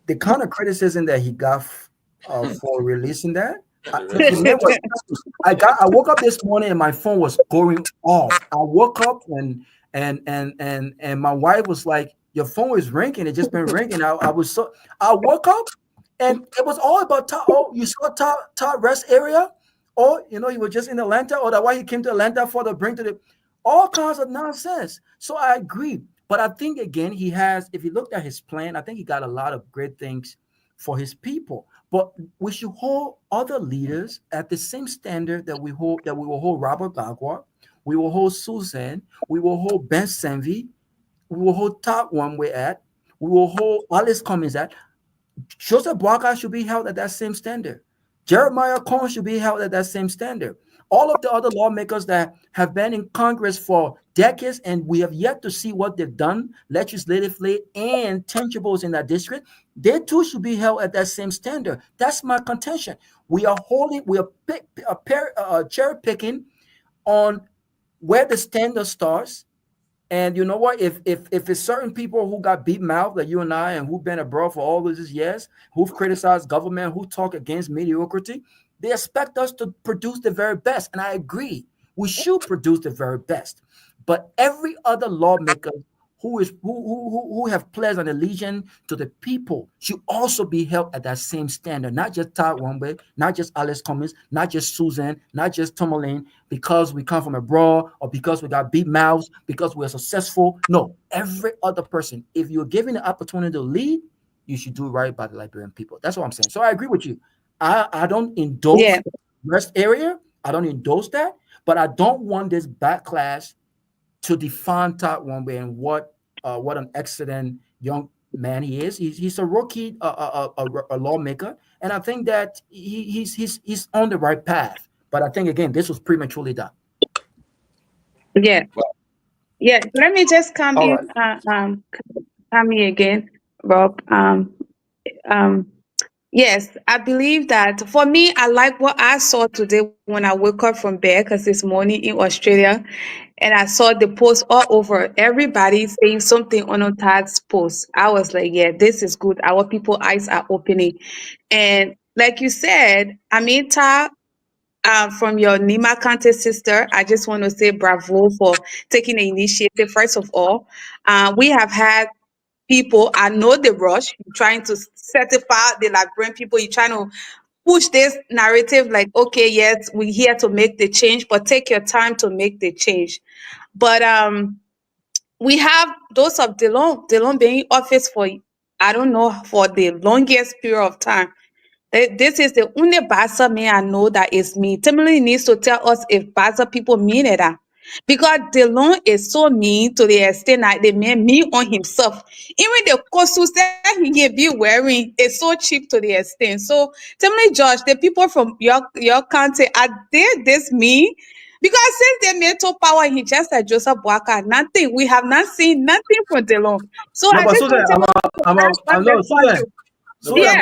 The kind of criticism that he got for releasing that. Remember, I woke up this morning and my phone was going off. I woke up and my wife was like, "Your phone is ringing. It just been ringing." I woke up and it was all about Todd. Oh, you saw Todd rest area? Or, you know, he was just in Atlanta, or that why he came to Atlanta for the bring to the all kinds of nonsense. So I agree. But I think again, he has, if you looked at his plan, I think he got a lot of great things for his people. But we should hold other leaders at the same standard that we will hold Robert Garguah, we will hold Susan, we will hold Ben Sanvee, we will hold Top One Way at, we will hold Alice Cummings at. Joseph Boakai should be held at that same standard. Jeremiah Cohen should be held at that same standard. All of the other lawmakers that have been in Congress for decades, and we have yet to see what they've done legislatively and tangibles in that district, they too should be held at that same standard. That's my contention. We are cherry picking on where the standard starts. And you know what? If it's certain people who got beat mouth like you and I, and who've been abroad for all these years, who've criticized government, who talk against mediocrity, they expect us to produce the very best. And I agree, we should produce the very best. But every other lawmaker who have pledged an allegiance to the people should also be held at that same standard. Not just Todd One Way, not just Alice Cummings, not just Susan, not just Tomalin, because we come from abroad or because we got beat mouths, because we're successful. No, every other person. If you're given the opportunity to lead, you should do right by the Liberian people. That's what I'm saying. So I agree with you. I don't endorse rest area. I don't endorse that, but I don't want this backlash to define Todd One Way and what an excellent young man he is. He's a rookie, a lawmaker, and I think that he's on the right path. But I think again, this was prematurely done. Yeah, yeah. Let me just come in, come here again, Rob. Yes, I believe that for me, I like what I saw today when I woke up from bed, because this morning in Australia, and I saw the post all over, everybody saying something on Todd's post. I was like, yeah, this is good. Our people's eyes are opening. And like you said, I mean, Todd, from your Nima Kante sister, I just want to say bravo for taking the initiative. First of all, we have had people, I know the rush, trying to certify the Liberian people, you're trying to push this narrative like, okay, yes, we're here to make the change, but take your time to make the change. But we have those of Delon being in office for, I don't know, for the longest period of time. This is the only Basa me I know that is me. Timothy needs to tell us if Basa people mean it. Because Delon is so mean to the extent that they made me on himself. Even the costumes that he can be wearing is so cheap to the extent. So tell me, Josh, the people from your country, are they this mean? Because since they made to power, he just like Joseph Boakai, nothing. We have not seen nothing from Delon. So No, I but just Susan,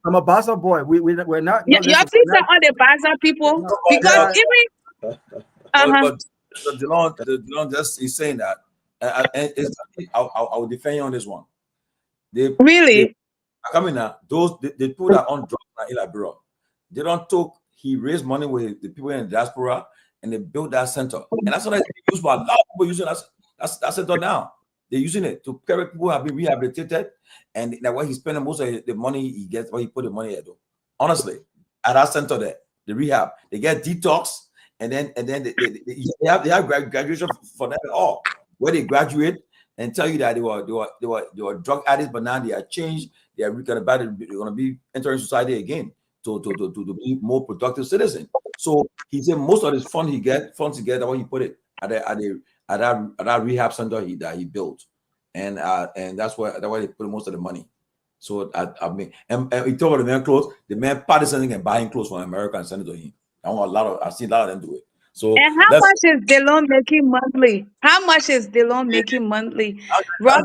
I'm a Basa boy. We're not. No, your people are the Basa people, because even but Delon just is saying that, and I will defend you on this one. Really? Coming now, the people that on drugs in Liberia, they don't talk. He raised money with the people in the diaspora, and they built that center, and that's what I use for a lot of people using that center now. They're using it to carry people who have been rehabilitated, and that's why he's spending most of the money he gets. Why he put the money at, though. Honestly, at that center there, the rehab, they get detox, and then they have graduation for them all, where they graduate and tell you that they were drug addicts, but now they are changed. They are going to be entering society again to be more productive citizens. So he said most of his funds he get, that's why he put it at at that rehab center that he built, and that's why they put most of the money. So I mean, and he told about the man clothes. The man partisan and buying clothes from America and send it to him. I've seen a lot of them do it. So And how much is Dylan making monthly? How much is Dylan making monthly? Rob,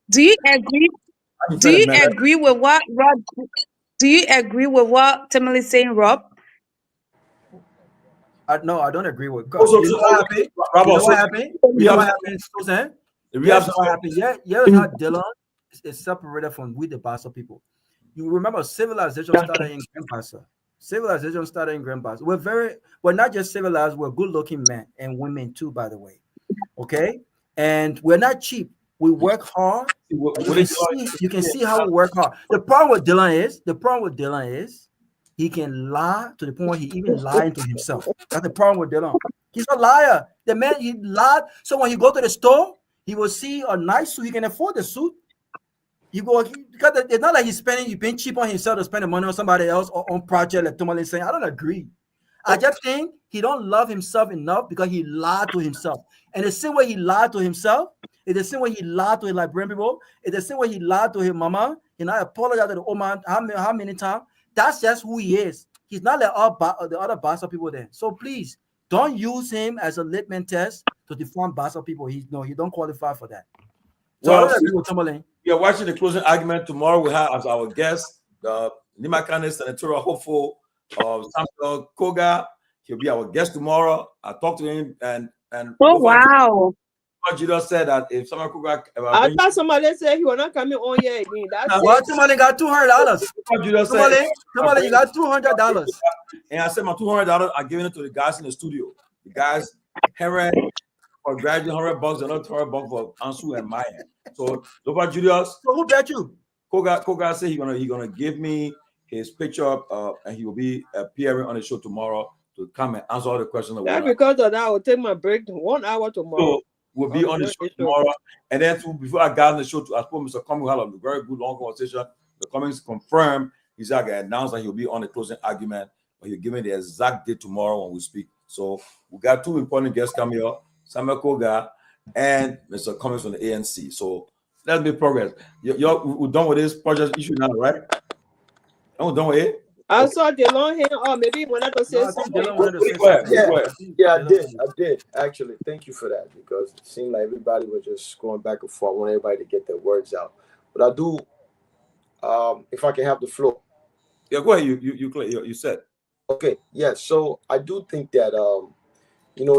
do you agree? Do you agree with what Rob? Do you agree with what Tomalin is saying, Rob? No, I don't agree with God. You know what happened? You know what happened? You know what happened, Susan? Yes, what happened? Yeah, how Dylan is separated from we the Bassa people. You remember civilization started in Grand Bassa. Civilization started in Grand Bassa. We're not just civilized, we're good-looking men and women too, by the way. Okay? And we're not cheap. We work hard. You can see how we work hard. The problem with Dylan is he can lie to the point where he even lying to himself. That's the problem with Dylan. He's a liar. The man, he lied. So when you go to the store, he will see a nice suit. He can afford the suit. You go because it's not like he's being cheap on himself to spend the money on somebody else or on project like Tomalin saying. I don't agree. I just think he don't love himself enough because he lied to himself. And the same way he lied to himself, it's the same way he lied to his Liberian people. It's the same way he lied to his mama. And I apologize to the old man how many times. That's just who he is. He's not like the other Bassa people there. So please don't use him as a litmus test to define Bassa people. He don't qualify for that. So I don't agree with Tomalin. We are watching the closing argument tomorrow. We have as our guest the Nimakane senatorial hopeful Samuel Koga. He'll be our guest tomorrow. I talked to him and wow. Julius said that if Samuel Koga I thought somebody said he was not coming on here again. That's well, Tomalin got $200. Tomalin, you got $200. And I said my $200, I'm giving it to the guys in the studio. The guys, Herod for gradually $100 and not $200 for Ansu and Myean. So Lofa Julius. So who bet you? Koga said he's gonna give me his picture and he will be appearing on the show tomorrow to come and answer all the questions. Because of that, I will take my break 1 hour tomorrow. So we'll be on the show tomorrow. And then before I got on the show, I spoke Mr. Cummings, we had a very good long conversation. The Cummings confirmed he's like announced that he'll be on the closing argument, but he'll give me the exact date tomorrow when we speak. So we got two important guests coming up, Samuel Koga and Mr. Cummings from the ANC. So let's make progress. We're done with this project issue now, right? We're done with it. I saw Dylan here, or maybe when I say something. Yeah, I did actually. Thank you for that because it seemed like everybody was just going back and forth. I want everybody to get their words out. But I do, if I can have the floor. Yeah, go ahead. You said. Okay. Yeah. So I do think that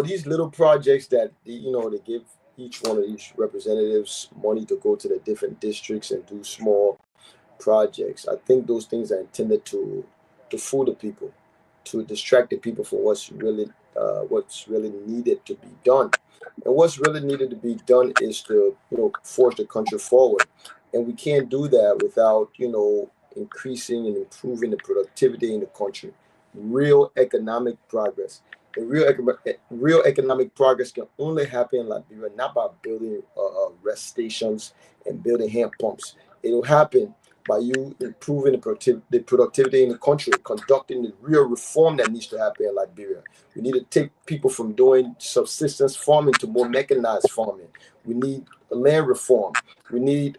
these little projects that they give each one of these representatives money to go to the different districts and do small projects. I think those things are intended to fool the people, to distract the people from what's really needed to be done. And what's really needed to be done is to force the country forward. And we can't do that without increasing and improving the productivity in the country. Real economic progress. And real economic progress can only happen in Liberia, not by building rest stations and building hand pumps. It'll happen by you improving the productivity in the country, conducting the real reform that needs to happen in Liberia. We need to take people from doing subsistence farming to more mechanized farming. We need land reform. We need,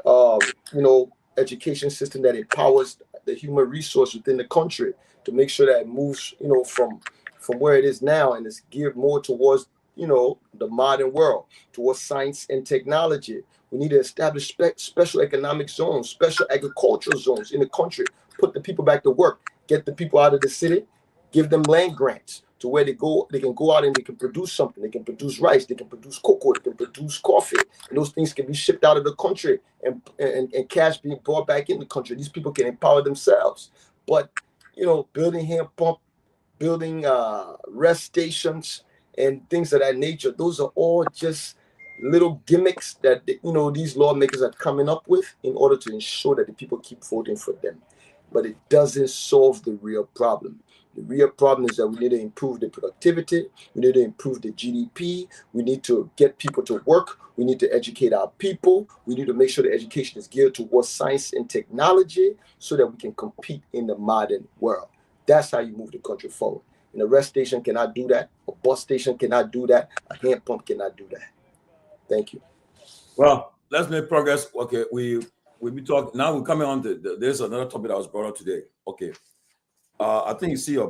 education system that empowers the human resource within the country to make sure that it moves, from where it is now and is geared more towards, the modern world, towards science and technology. We need to establish special economic zones, special agricultural zones in the country, put the people back to work, get the people out of the city, give them land grants to where they can go out and they can produce something. They can produce rice, they can produce cocoa, they can produce coffee, and those things can be shipped out of the country and cash being brought back in the country. These people can empower themselves. But, building hand pump, building rest stations and things of that nature, those are all just little gimmicks that these lawmakers are coming up with in order to ensure that the people keep voting for them. But it doesn't solve the real problem. The real problem is that we need to improve the productivity, we need to improve the GDP, we need to get people to work, we need to educate our people, we need to make sure the education is geared towards science and technology so that we can compete in the modern world. That's how you move the country forward. And a rest station cannot do that, a bus station cannot do that, a hand pump cannot do that. Thank you. Well, let's make progress. Okay, we be talking now. We're coming on to there's another topic that was brought up today. Okay, I think you see a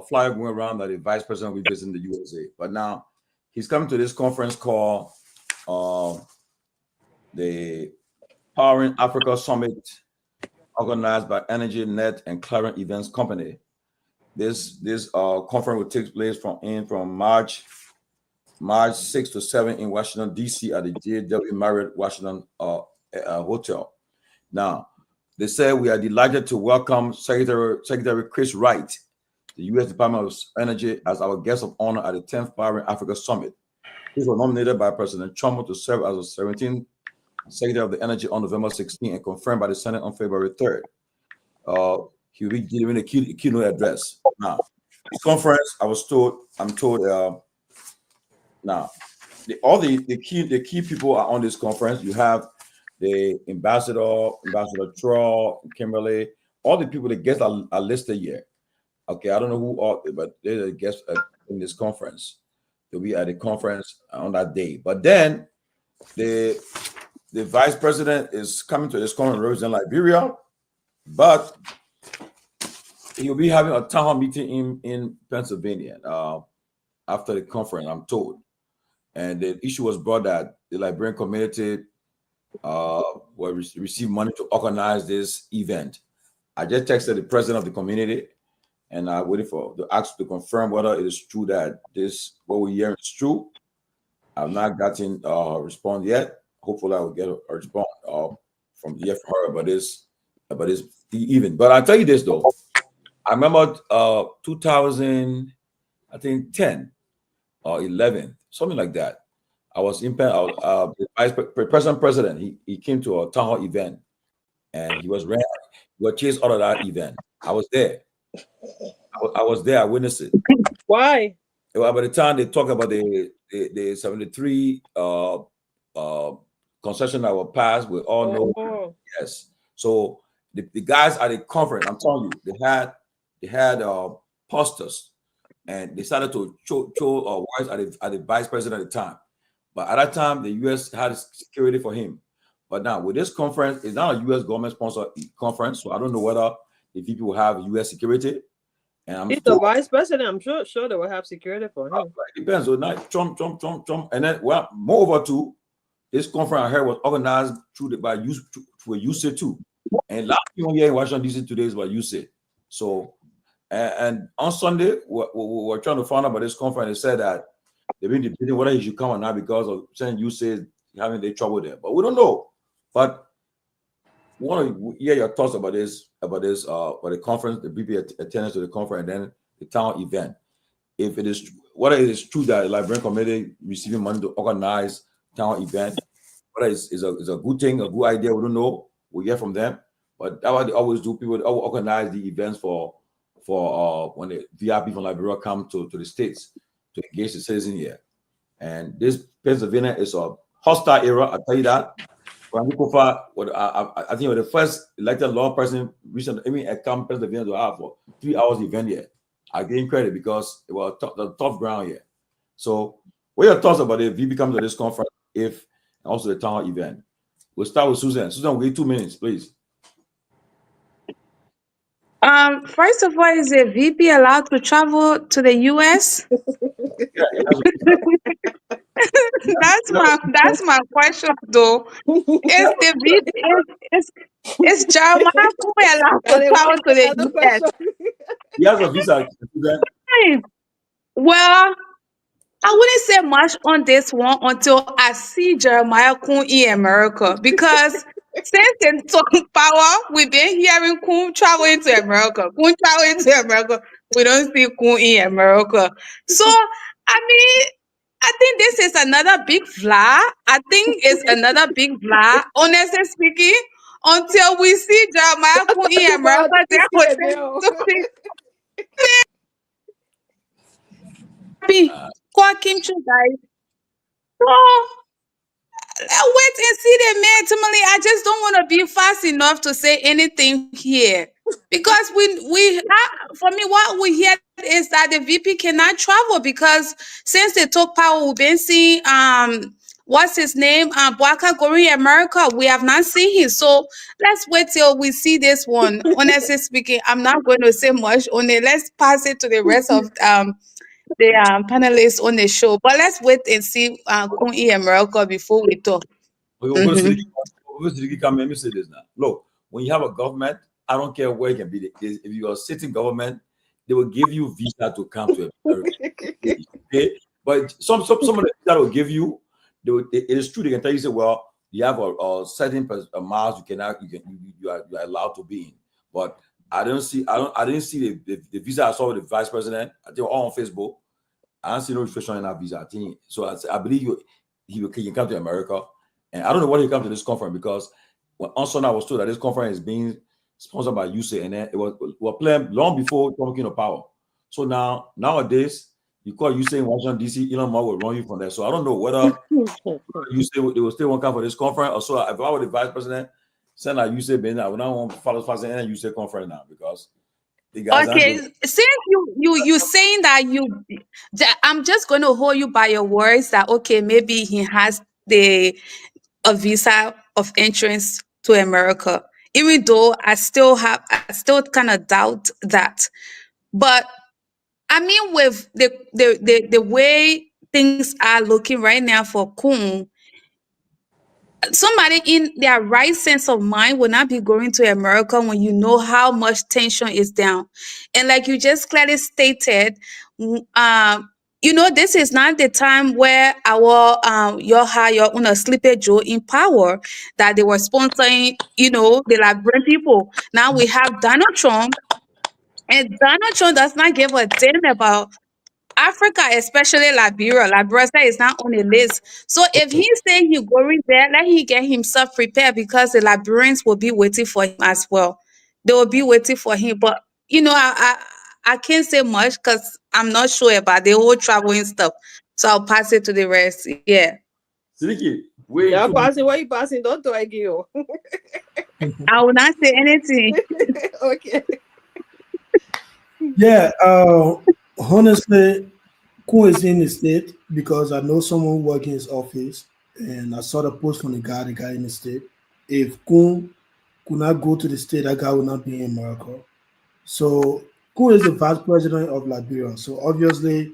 flyer going around that the vice president will be visiting the USA, but now he's coming to this conference called the Powering Africa Summit, organized by Energy Net and Clarent Events Company. This conference will take place from March 6 to 7 in Washington, D.C. at the JW Marriott Washington Hotel. Now, they say we are delighted to welcome Secretary Chris Wright, the U.S. Department of Energy, as our guest of honor at the 10th Powering Africa Summit. He was nominated by President Trump to serve as the 17th Secretary of the Energy on November 16 and confirmed by the Senate on February 3rd. He will be giving a keynote address. Now, this conference, I'm told. Now, the key people are on this conference. You have the Ambassador Troll, Kimberly, all the people, the guests are listed here. Okay, I don't know who are, but they're the guests in this conference. They'll be at the conference on that day. But then the vice president is coming to this conference representing Liberia, but he'll be having a town hall meeting in Pennsylvania after the conference, I'm told. And the issue was brought that the Liberian community will receive money to organize this event. I just texted the president of the community, and I waited for the ask to confirm whether it is true that what we hear is true. I've not gotten a response yet. Hopefully, I will get a response from her about this event. But I'll tell you this though. I remember 2010 or 11, something like that. I was in the president. He came to a town hall event, and he was chased out of that event. I was there. I was there. I witnessed it. Why? By the time they talk about the 73 concession that were passed, we all know. Yes. So the guys at the conference, I'm telling you, they had posters, and they started to show words at the vice president at the time. But at that time, the U.S. had security for him. But now with this conference, it's not a U.S. government-sponsored conference, so I don't know whether the VP will have U.S. security. And He's the vice president. I'm sure they will have security for him. It depends. So now, Trump, and then moreover too, this conference I heard was organized through a USAID too. And last thing here in Washington D.C. today is by USAID. So, and on Sunday we were trying to find out about this conference. They said that they've been debating whether he should come or not because of saying USAID having their trouble there. But we don't know. But we want to hear your thoughts about the conference, the BP attendance to the conference, and then the town event. If it is whether it is true that the Liberian committee receiving money to organize town event, whether it's a good thing, a good idea, we don't know. We hear from them. But that's what they always do. People organize the events for when the VIP from Liberia come to the States to engage the citizen here. And this Pennsylvania is a hostile era, I'll tell you that. I think we're the first elected law person recently come Pennsylvania to have for 3 hours event here. I give him credit because it was the tough ground here. So what are your thoughts about it if VP comes to this conference, and also the town event? We'll start with Susan. Susan, wait 2 minutes, please. First of all, is a VP allowed to travel to the US? That's my question though. Is the VP is Jeremiah allowed to travel to the US? He has a visa. Well, I wouldn't say much on this one until I see Jeremiah Kun in America, because since they took power, we've been hearing Kun traveling to America. Kun traveling to America. We don't see Kun in America. So, I mean, I think this is another big flaw. I think it's another big flaw, honestly speaking. Until we see Jeremiah Kun in America, then we'll Kim Chu, guys. So wait and see the man. Tomalin, I just don't want to be fast enough to say anything here. Because for me, what we hear is that the VP cannot travel because since they took power, we've been seeing what's his name, Boaka going to America. We have not seen him, so let's wait till we see this one. Honestly speaking, I'm not going to say much on it. Let's pass it to the rest of the panelists on the show. But let's wait and see Kun in America before we talk. We're going to come. Let me say this now. Look, when you have a government, I don't care where it can be. If you are sitting government, they will give you visa to come to America. Okay? But some of the visa will give you. It is true. They can tell you, say, well, you have a certain miles you are allowed to be in. But I didn't see the visa I saw with the vice president. I think all on Facebook. I don't see no restriction in that visa. I think so. I believe he can come to America. And I don't know why he come to this conference because when on Sunday I was told that this conference is being sponsored by USAID, and then it was planned long before Trump came to power. So nowadays you call USAID in Washington DC, Elon Musk will run you from there. So I don't know whether USAID they will still want to come for this conference, or so if I were the vice president, send out USAID Ben, I would not want to follow fast and USAID conference now because the guys Okay, since you saying that I'm just going to hold you by your words that okay, maybe he has a visa of entrance to America. Even though I still kind of doubt that. But I mean, with the way things are looking right now for Kun, somebody in their right sense of mind will not be going to America when you know how much tension is down. And like you just clearly stated, this is not the time where your Sleepy Joe in power that they were sponsoring, the Liberian people. Now we have Donald Trump, and Donald Trump does not give a damn about Africa, especially Liberia. Liberia is not on the list. So if he's saying he's going there, let him get himself prepared because the Liberians will be waiting for him as well. They will be waiting for him. But I can't say much because I'm not sure about the whole traveling stuff. So I'll pass it to the rest. Yeah. Where you passing? Don't talk you. I will not say anything. Okay. Yeah, honestly, Kun is in the state because I know someone working in his office, and I saw the post from the guy in the state. If Kun could not go to the state, that guy would not be in America. So Kun is the vice president of Liberia. So obviously,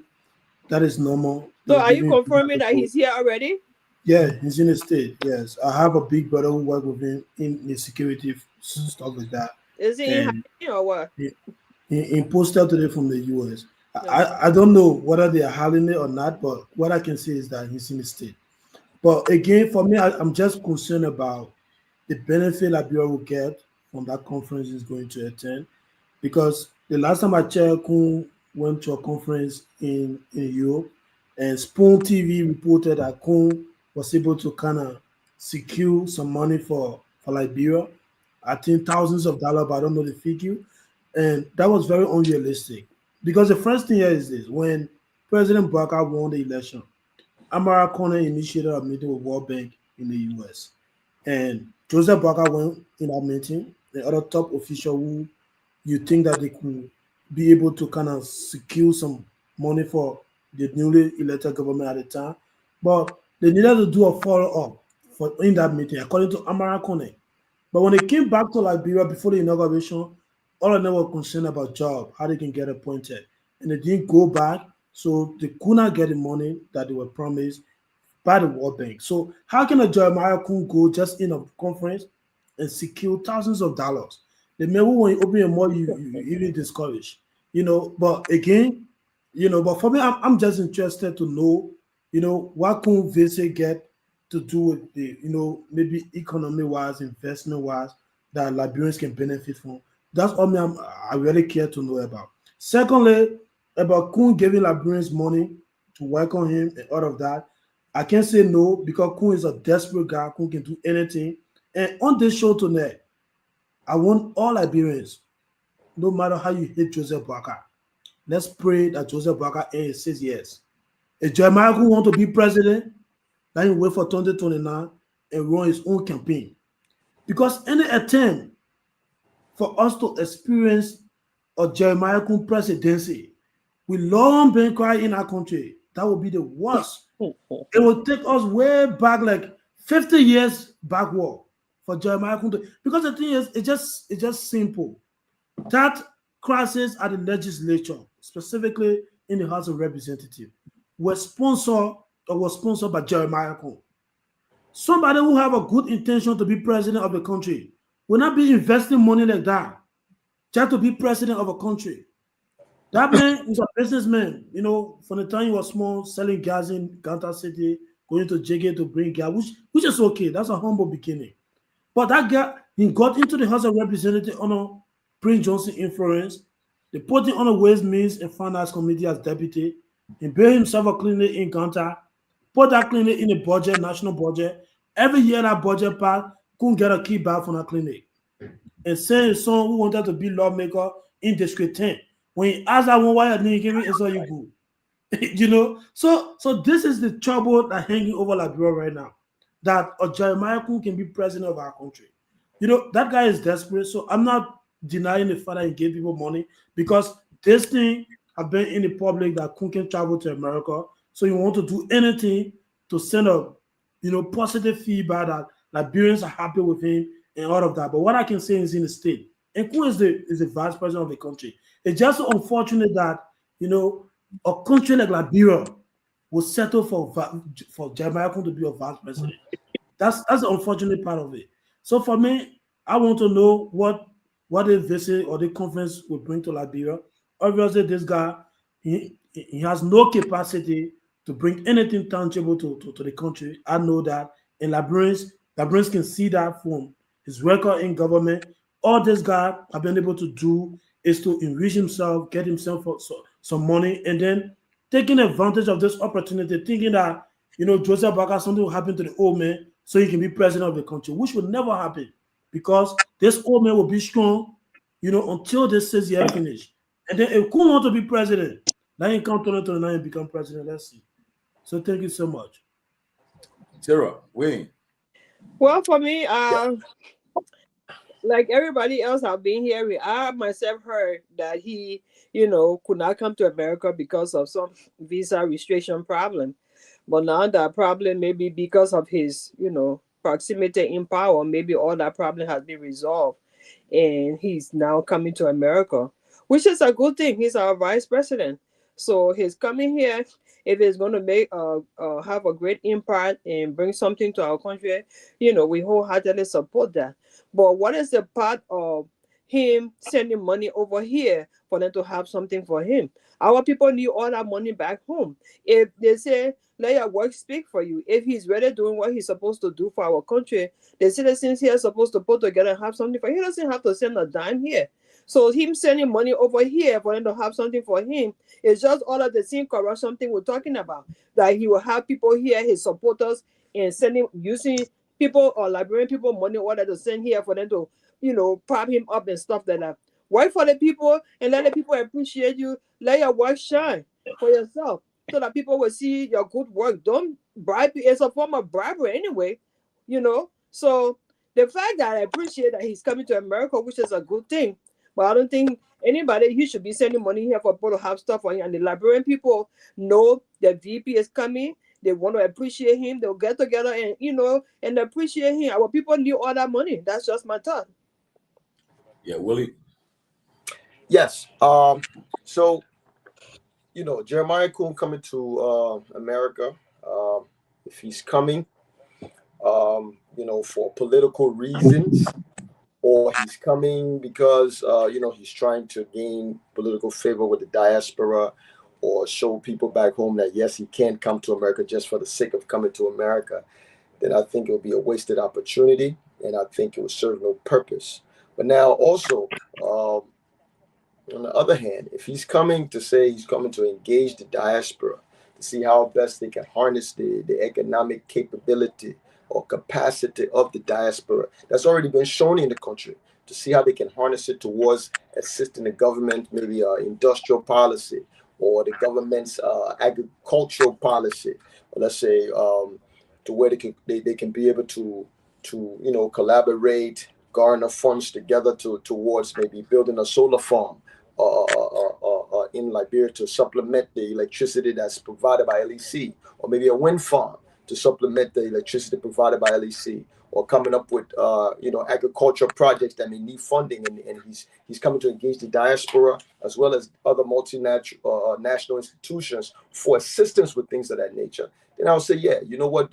that is normal. So are you confirming that he's here already? Yeah, he's in the state. Yes, I have a big brother who works with him in the security stuff like that. Is he in hiding or what? He posted today from the US. I don't know whether they are hiding it or not, but what I can say is that he's in the state. But again, for me, I'm just concerned about the benefit Liberia will get from that conference he's going to attend. Because the last time I checked, Kun went to a conference in Europe, and Spoon TV reported that Kun was able to kind of secure some money for Liberia. I think thousands of dollars, but I don't know the figure. And that was very unrealistic. Because the first thing here is this: when President Barker won the election, Amara Corner initiated a meeting with World Bank in the US. And Joseph Barker went in that meeting, the other top official who you think that they could be able to kind of secure some money for the newly elected government at the time. But they needed to do a follow-up in that meeting, according to Amara Corner. But when they came back to Liberia before the inauguration, all of them were concerned about job, how they can get appointed. And they didn't go back, so they could not get the money that they were promised by the World Bank. So how can a Jeremiah Kun go just in a conference and secure thousands of dollars? The maybe when you open your mouth, you even discouraged. But again, but for me, I'm just interested to know, what Kun visit get to do with the, maybe economy-wise, investment-wise, that Liberians can benefit from. That's all I really care to know about. Secondly, about Kun giving Liberians money to welcome him and all of that, I can't say no because Kun is a desperate guy. Kun can do anything. And on this show tonight, I want all Liberians, no matter how you hate Joseph Barker, let's pray that Joseph Barker says yes. If Jeremiah Kun want to be president, let him wait for 2029 and run his own campaign. Because any attempt for us to experience a Jeremiah Kun presidency. We long been crying in our country. That would be the worst. It will take us way back, like 50 years backward for Jeremiah Kun to, because the thing is, it's just simple. That crisis at the legislature, specifically in the House of Representatives, was sponsored by Jeremiah Kun. Somebody who have a good intention to be president of the country will not be investing money like that just to be president of a country. That man is a businessman, you know, from the time he was small, selling gas in Ganta City, going to JG to bring gas, which is okay. That's a humble beginning. But that guy, he got into the House of Representatives under Prince Johnson influence. They put him on the Ways, Means and Finance Committee as deputy. He built himself a clinic in Ganta, put that clinic in the budget, national budget. Every year that budget passed, couldn't get a key back from that clinic. And saying his son who wanted to be lawmaker in District 10. When he asked that one, why you didn't give me, it's all you go. You know? So this is the trouble that hanging over Liberia right now. That a Jeremiah Kun can be president of our country. You know, that guy is desperate. So I'm not denying the fact that he gave people money, because this thing have been in the public that Kun can travel to America. So you want to do anything to send a, you know, positive feedback that Liberians are happy with him and all of that. But what I can say is in the state, and Kun is the vice president of the country. It's just so unfortunate that, you know, a country like Liberia will settle for Jeremiah Kun to be a vice president. That's the unfortunate part of it. So for me, I want to know what the visit or the conference will bring to Liberia. Obviously, this guy, he has no capacity to bring anything tangible to the country. I know that, and Liberians can see that from his record in government. All this guy have been able to do is to enrich himself, get himself some money, and then taking advantage of this opportunity, thinking that, you know, Joseph Baka, something will happen to the old man so he can be president of the country, which will never happen, because this old man will be strong, you know, until this 6 years finish. And then if Kun want to be president, then he come 2029 and become president. Let's see. So thank you so much. Sarah, Wayne. Well, for me, like everybody else have been here, I myself heard that he, you know, could not come to America because of some visa restriction problem. But now that problem maybe because of his, you know, proximity in power, maybe all that problem has been resolved, and he's now coming to America, which is a good thing. He's our vice president, so his coming here, if it's going to make have a great impact and bring something to our country, you know, we wholeheartedly support that. But what is the part of him sending money over here for them to have something for him? Our people need all that money back home. If they say, let your work speak for you, if he's really doing what he's supposed to do for our country, the citizens here are supposed to put together and have something for him. He doesn't have to send a dime here. So him sending money over here for them to have something for him is just all of the same corruption thing we're talking about. That he will have people here, his supporters, and using people or Liberian people money order to send here for them to, you know, prop him up and stuff like that. Work for the people and let the people appreciate you. Let your work shine for yourself so that people will see your good work. Don't bribe. It's a form of bribery anyway, you know. So the fact that I appreciate that he's coming to America, which is a good thing, but I don't think he should be sending money here for people to have stuff for him. And the Liberian people know the VP is coming. They want to appreciate him. They'll get together and, you know, and appreciate him. Our people need all that money. That's just my thought. Yeah, Willie. Yes. So, you know, Jeremiah Kun coming to America. If he's coming, you know, for political reasons, or he's coming because, you know, he's trying to gain political favor with the diaspora, or show people back home that, yes, he can't come to America just for the sake of coming to America, then I think it will be a wasted opportunity, and I think it will serve no purpose. But now also, on the other hand, if he's coming to say he's coming to engage the diaspora, to see how best they can harness the economic capability or capacity of the diaspora that's already been shown in the country, to see how they can harness it towards assisting the government, maybe industrial policy, or the government's agricultural policy, or let's say to where they can be able to you know, collaborate garner funds together towards maybe building a solar farm in Liberia to supplement the electricity that's provided by LEC, or maybe a wind farm to supplement the electricity provided by LEC, or coming up with agricultural projects that may need funding, and he's coming to engage the diaspora as well as other multinational national institutions for assistance with things of that nature. Then I'll say, yeah, you know what,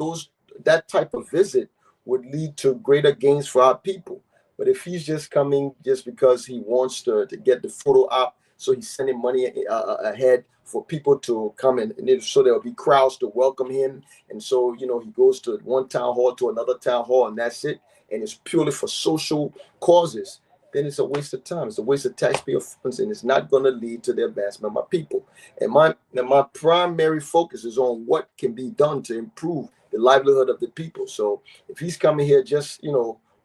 that type of visit would lead to greater gains for our people. But if he's just coming just because he wants to get the photo op, so he's sending money ahead for people to come and so there'll be crowds to welcome him, and so he goes to one town hall to another town hall, and that's it, and it's purely for social causes, then it's a waste of time. It's a waste of taxpayer funds, and it's not going to lead to the advancement of my people. And my primary focus is on what can be done to improve the livelihood of the people. So if he's coming here just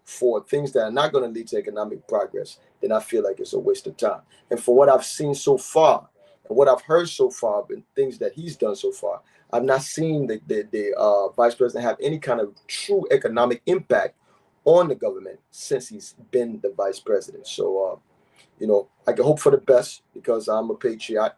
for things that are not going to lead to economic progress, then I feel like it's a waste of time. And for what I've seen so far and what I've heard so far and things that he's done so far, I've not seen the vice president have any kind of true economic impact on the government since he's been the vice president. So, I can hope for the best because I'm a patriot.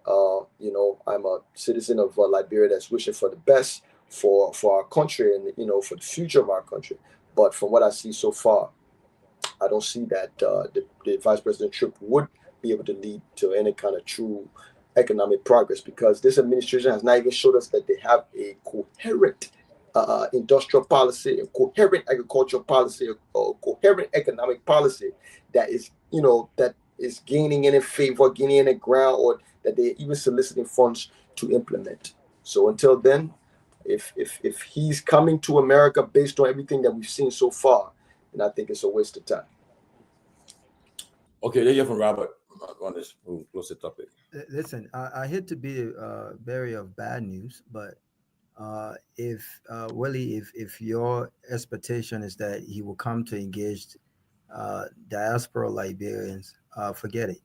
I'm a citizen of Liberia that's wishing for the best for our country and, for the future of our country. But from what I see so far, I don't see that the vice president trip would be able to lead to any kind of true economic progress, because this administration has not even showed us that they have a coherent industrial policy, a coherent agricultural policy, a coherent economic policy that is, that is gaining any favor, gaining any ground, or that they're even soliciting funds to implement. So until then, if he's coming to America based on everything that we've seen so far, then I think it's a waste of time. Okay, let's hear from Robert on this closer topic. Listen, I hate to be bearer of bad news, but if Willie, if your expectation is that he will come to engage diaspora Liberians, forget it.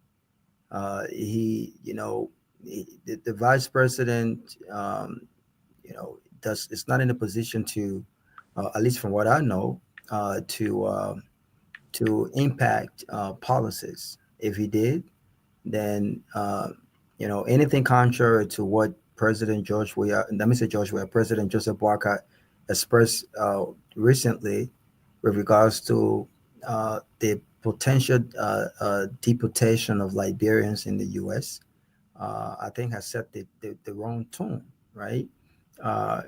The vice president, it's not in a position to, at least from what I know, to impact policies. If he did, then anything contrary to what President President Joseph Boakai expressed recently with regards to the potential deportation of Liberians in the U.S., I think has set the wrong tone, right?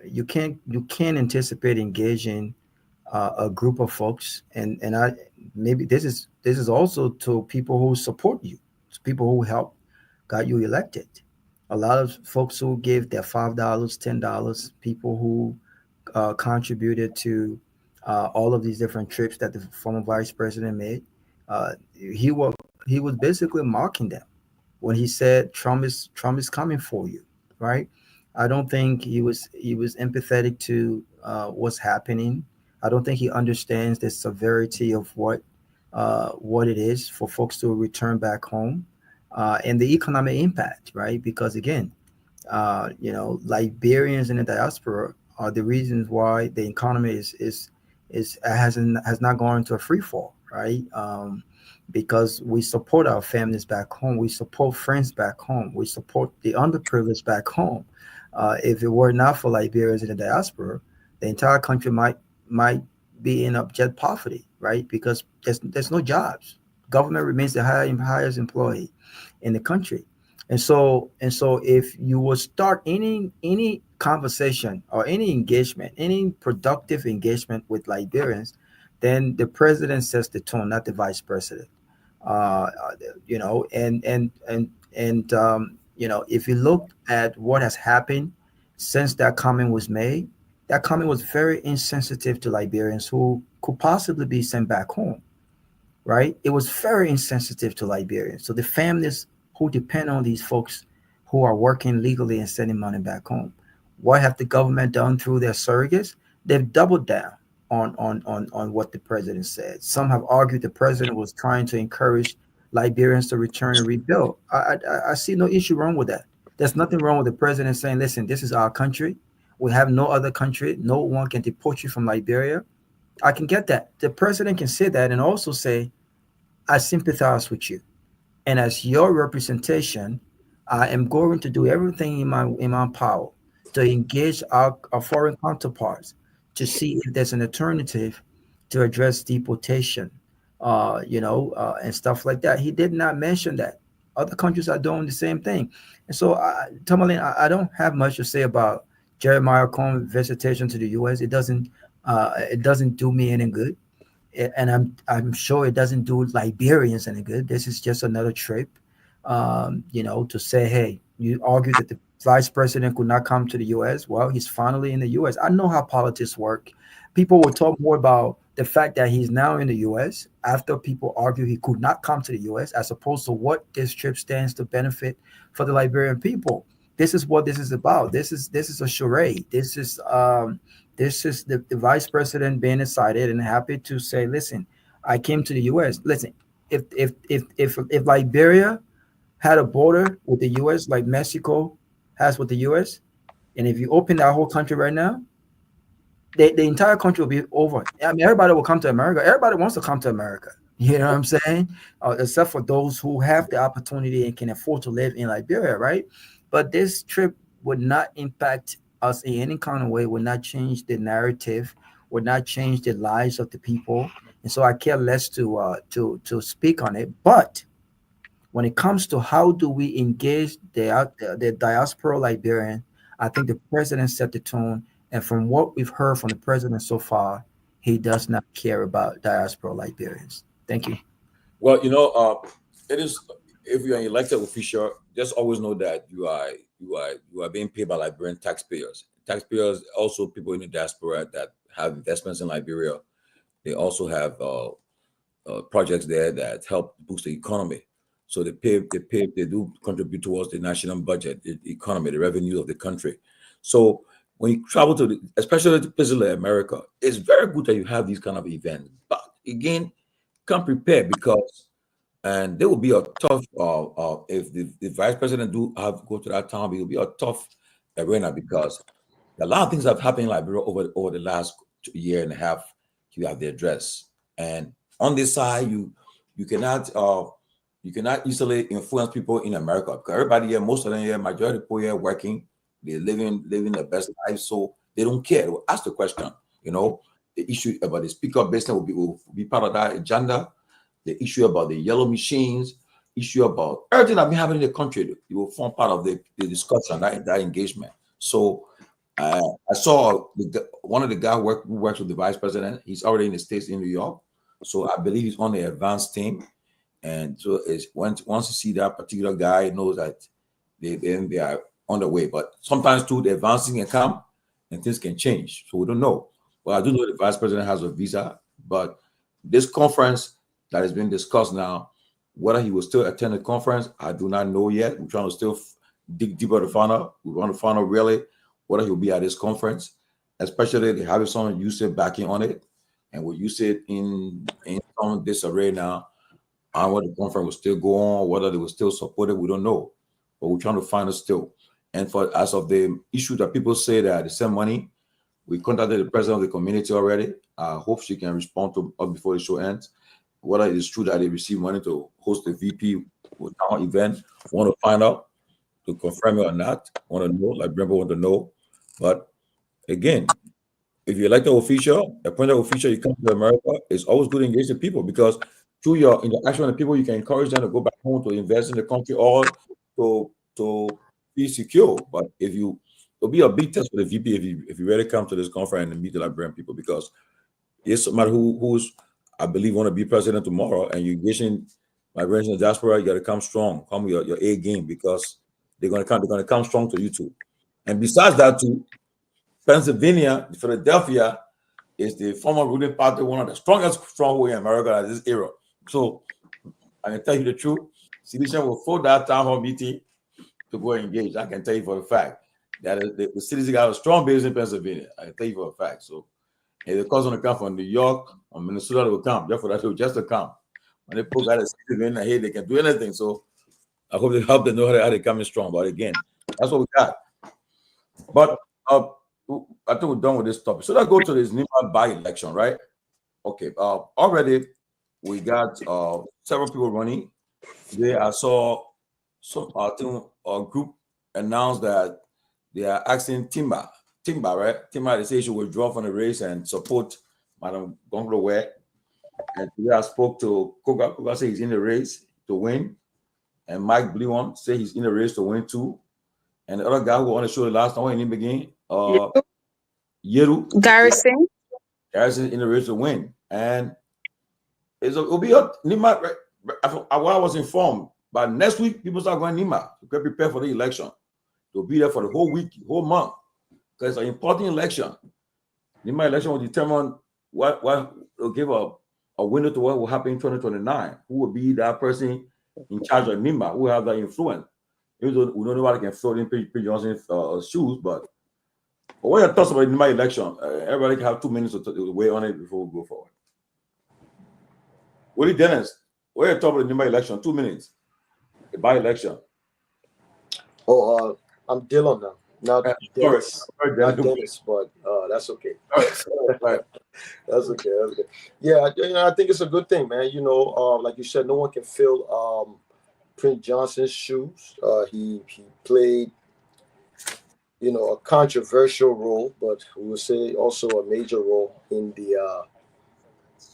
You can't anticipate engaging a group of folks, and maybe this is also to people who support you, to people who help got you elected. A lot of folks who gave their $5, $10, people who contributed to all of these different trips that the former vice president made. He was basically mocking them when he said Trump is coming for you, right? I don't think he was empathetic to what's happening. I don't think he understands the severity of what it is for folks to return back home, and the economic impact, right? Because again, Liberians in the diaspora are the reasons why the economy has not gone into a free fall, right? Because we support our families back home, we support friends back home, we support the underprivileged back home. If it were not for Liberians in the diaspora, the entire country might be in abject poverty, right? Because there's no jobs. Government remains the highest employee in the country, and so if you will start any conversation or any engagement, any productive engagement with Liberians, then the president sets the tone, not the vice president. If you look at what has happened since that comment was made, that comment was very insensitive to Liberians who could possibly be sent back home, right? It was very insensitive to Liberians. So the families who depend on these folks who are working legally and sending money back home, what have the government done through their surrogates? They've doubled down on what the president said. Some have argued the president was trying to encourage Liberians to return and rebuild. I see no issue wrong with that. There's nothing wrong with the president saying, listen, this is our country. We have no other country. No one can deport you from Liberia. I can get that. The president can say that and also say, I sympathize with you. And as your representation, I am going to do everything in my power to engage our foreign counterparts to see if there's an alternative to address deportation, and stuff like that. He did not mention that. Other countries are doing the same thing. And so, Tomalin, I don't have much to say about Jeremiah Cohen's visitation to the U.S. It doesn't do me any good, and I'm sure it doesn't do Liberians any good. This is just another trip, to say, hey, you argue that the vice president could not come to the U.S. Well, he's finally in the U.S. I know how politics work. People will talk more about the fact that he's now in the U.S. after people argue he could not come to the U.S. as opposed to what this trip stands to benefit for the Liberian people. This is what this is about. This is a charade. This is the vice president being excited and happy to say, listen, I came to the U.S. Listen, if Liberia had a border with the U.S. like Mexico has with the U.S., and if you open that whole country right now, the entire country will be over. I mean, everybody will come to America. Everybody wants to come to America. You know what I'm saying? Except for those who have the opportunity and can afford to live in Liberia, right? But this trip would not impact us in any kind of way, would not change the narrative, would not change the lives of the people. And so I care less to speak on it. But when it comes to how do we engage the diaspora Liberian, I think the president set the tone. And from what we've heard from the president so far, he does not care about diaspora Liberians. Thank you. Well, it is, if you're an elected official, just always know that you are being paid by Liberian taxpayers. Taxpayers, also people in the diaspora that have investments in Liberia. They also have projects there that help boost the economy. So they do contribute towards the national budget, the economy, the revenue of the country. So when you travel to especially to places like America, it's very good that you have these kind of events. But again, come prepared because, and there will be a tough, if the vice president do have to go to that town, it will be a tough arena because a lot of things have happened in Liberia over the last year and a half. You have the address, and on this side, you cannot easily influence people in America because everybody here, most of them here, majority of people here working. They're living their best life, so they don't care. They will ask the question. The issue about the speaker business will be part of that agenda. The issue about the yellow machines, issue about everything that been happening in the country, it will form part of the discussion, that engagement. So I saw one of the guys who works with the vice president. He's already in the States in New York, so I believe he's on the advanced team. And so once you see that particular guy, knows that they are on the way. But sometimes too, the advancing can come and things can change. So we don't know. But I do know the vice president has a visa. But this conference that is being discussed now, whether he will still attend the conference, I do not know yet. We're trying to still dig deeper to find out. We want to find out really whether he'll be at this conference, especially the having someone use it backing on it. And we use it in some of this array now. And whether the conference will still go on, whether they will still support it, we don't know. But we're trying to find it still. And as of the issue that people say that they send money, we contacted the president of the community already. I hope she can respond to us before the show ends. Whether it is true that they receive money to host the VP town event, want to find out to confirm it or not. Want to know, like Brembo want to know. But again, if you're elected official, appointed official, you come to America, it's always good to engage the people because through your interaction with the people, you can encourage them to go back home to invest in the country or to be secure. But it'll be a big test for the VP if you really come to this conference and meet the Liberian people because it's somebody who's I believe want to be president tomorrow and you're engaging Liberians in the diaspora, you got to come strong, come with your A game because they're going to come strong to you too. And besides that too, Pennsylvania, Philadelphia is the former ruling party, one of the strongest stronghold in America at this era. So I can tell you the truth. Citizen will fold that town hall meeting to go engage. I can tell you for a fact that the citizen got a strong base in Pennsylvania. I can tell you for a fact. So if the cause to come from New York or Minnesota, they will come. Therefore, that will just to come. When they put that citizen in here, they can do anything. So I hope they help them know how they're coming strong. But again, that's what we got. But I think we're done with this topic. So let's go to this Nima by-election, right? Okay. Already we got several people running. Today I saw some a group announced that they are asking Timba, right? Timba, they say she will withdraw from the race and support Madam Gongloe. And today I spoke to Koga. Koga said he's in the race to win. And Mike Blewan said he's in the race to win too. And the other guy who was on the show the last time, when he began, Yeru. Garrison. Garrison in the race to win. And it'll be a Nima. What I was informed, by next week, people start going Nima to get prepared for the election. They'll be there for the whole week, whole month. Because it's an important election. Nima election will determine what will give a window to what will happen in 2029. Who will be that person in charge of Nima, who will have that influence. Even though we don't know nobody can fill in P. Johnson's shoes, but what are your thoughts about the Nima election? Everybody can have 2 minutes to weigh on it before we go forward. Willie Dennis, what are your thoughts about the Nima election? 2 minutes. The by-election. Oh, I'm Dylan now. Not Dennis. Not Dennis, but that's okay. That's okay. That's okay. Yeah, I think it's a good thing, man. Like you said, no one can fill Prince Johnson's shoes. He played, a controversial role, but we would say also a major role in the,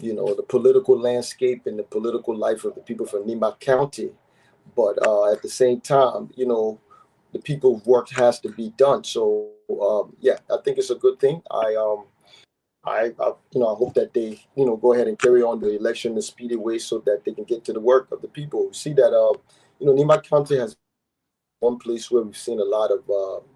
the political landscape and the political life of the people from Nima County. But at the same time, the people's work has to be done. So yeah, I think it's a good thing. I hope that they go ahead and carry on the election in a speedy way so that they can get to the work of the people. We see that Nima County has one place where we've seen a lot of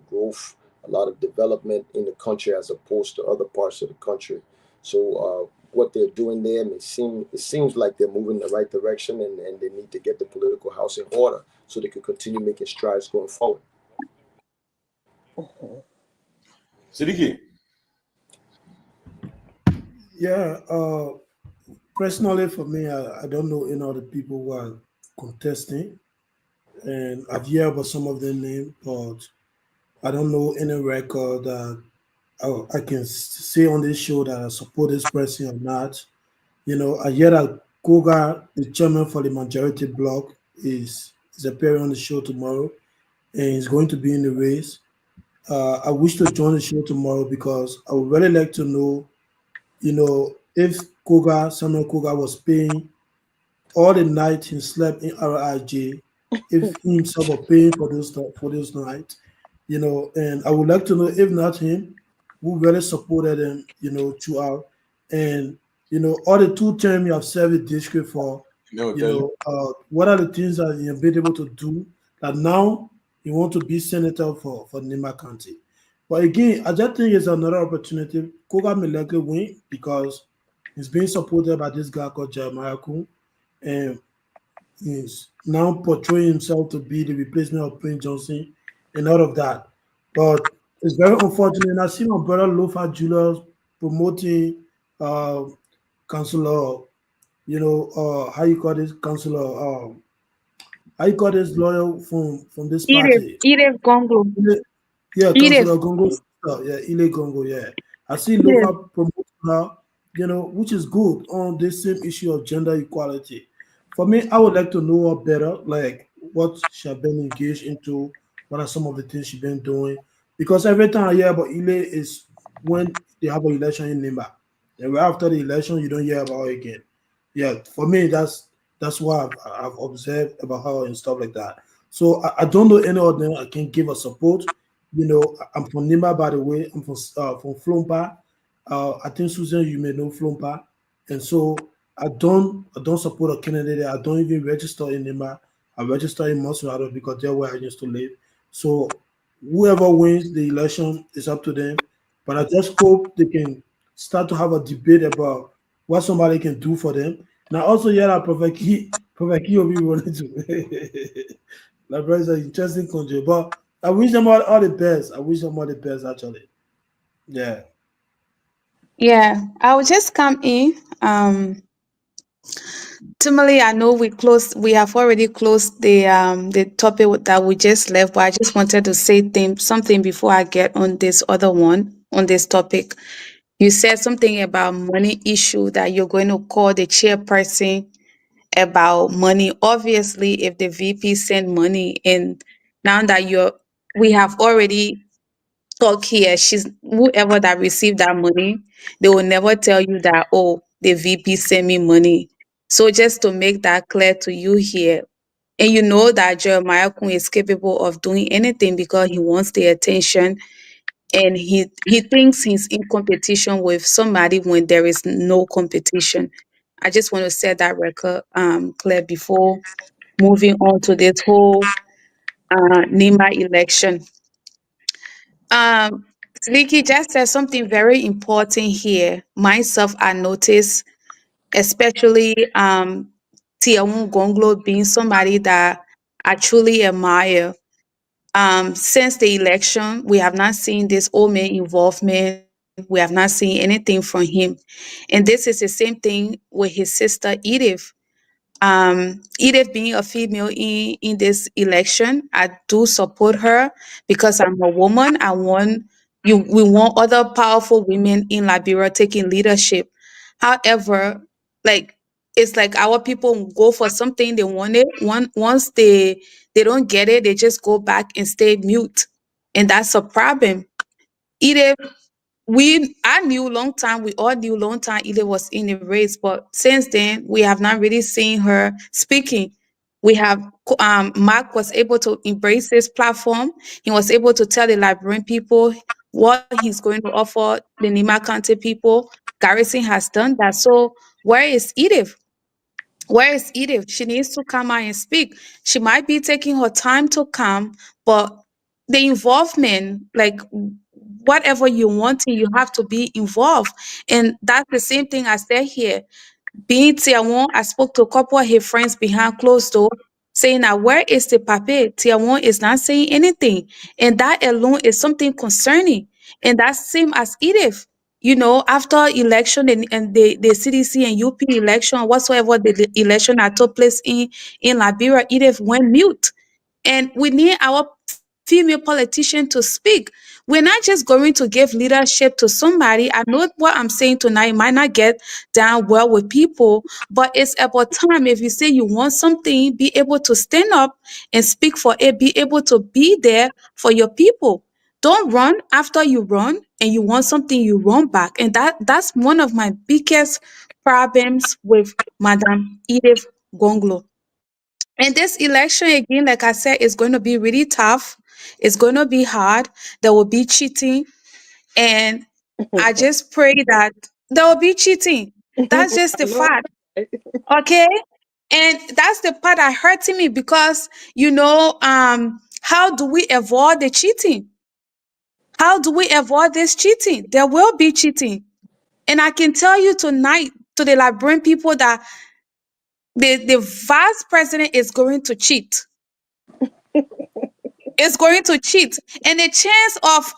growth, a lot of development in the country as opposed to other parts of the country. So what they're doing there, it seems like they're moving in the right direction, and they need to get the political house in order so they can continue making strides going forward. Siddiqui. Yeah, personally for me, I don't know any other people who are contesting, and I've heard about some of their names, but I don't know any record that I can say on this show that I support this person or not. I hear that Koga, the chairman for the majority bloc, is appearing on the show tomorrow, and he's going to be in the race. I wish to join the show tomorrow because I would really like to know, if Samuel Koga was paying all the night he slept in RIJ, if he himself was paying for those nights, and I would like to know, if not him, who really supported him, throughout. And, all the 2 terms you have served the district for, what are the things that you've been able to do that now you want to be senator for Nima County? But again, I just think it's another opportunity. Koga may likely win because he's being supported by this guy called Jeremiah Kun, and he's now portraying himself to be the replacement of Prince Johnson and all of that. But it's very unfortunate. And I see my brother Lofa Julius promoting Councillor, how you call this Councillor, how you call this lawyer from this party? Kehleboe Gongloe. Yeah, Councillor Gongloe. Yeah, Kehleboe Gongloe. Yeah, I see Lofa promoting her, which is good on this same issue of gender equality. For me, I would like to know her better, like what she has been engaged into, what are some of the things she's been doing. Because every time I hear about Ile is when they have an election in Nima. And right after the election, you don't hear about her again. Yeah, for me, that's what I've observed about her and stuff like that. So I don't know any of them I can give a support. I'm from Nima, by the way. I'm from Flompa. I think, Susan, you may know Flompa. And so I don't support a candidate. I don't even register in Nima. I register in Monserrado because they're where I used to live. So whoever wins the election is up to them. But I just hope they can start to have a debate about what somebody can do for them. Now, also, yeah, Prophet Key will be running to. Like, it's an interesting country. But I wish them all the best. I wish them all the best, actually. Yeah. Yeah, I will just come in. Tomalin, I know we have already closed the topic that we just left, but I just wanted to say something before I get on this other one, on this topic. You said something about money issue that you're going to call the chairperson about money. Obviously, if the VP send money, and now that we have already talked here, she's whoever that received that money, they will never tell you that, oh, the VP sent me money. So just to make that clear to you here, and you know that Jeremiah Kun is capable of doing anything because he wants the attention, and he thinks he's in competition with somebody when there is no competition. I just want to set that record clear before moving on to this whole NEMA election. Vicky just said something very important here. Myself, I noticed, especially Kehleboe Gongloe being somebody that I truly admire. Since the election, we have not seen this old man involvement. We have not seen anything from him. And this is the same thing with his sister Edith. Edith being a female in this election, I do support her because I'm a woman. We want other powerful women in Liberia taking leadership. However, like it's like our people go for something they want it. Once they don't get it, they just go back and stay mute. And that's a problem. Edith, I knew long time, we all knew long time Edith was in the race, but since then we have not really seen her speaking. We have Mark was able to embrace this platform. He was able to tell the Liberian people what he's going to offer the Nima County people. Garrison has done that. So where is Edith? Where is Edith? She needs to come out and speak. She might be taking her time to come, but the involvement, like whatever you want, you have to be involved. And that's the same thing I said here. Being Tiawan, I spoke to a couple of his friends behind closed door saying that where is the pape? Tiawan is not saying anything. And that alone is something concerning. And that's same as Edith. You know, after election and the CDC and UP election, whatsoever the election that took place in Liberia, Edith went mute. And we need our female politician to speak. We're not just going to give leadership to somebody. I know what I'm saying tonight might not get down well with people, but it's about time. If you say you want something, be able to stand up and speak for it, be able to be there for your people. Don't run after you run and you want something, you run back. And that's one of my biggest problems with Madam Edith Gongloe. And this election, again, like I said, is going to be really tough. It's going to be hard. There will be cheating. And I just pray that there will be cheating. That's just the fact. Okay? And that's the part that hurting me because, how do we avoid the cheating? How do we avoid this cheating? There will be cheating. And I can tell you tonight to the Liberian people that the vice president is going to cheat. Is going to cheat. And the chance of,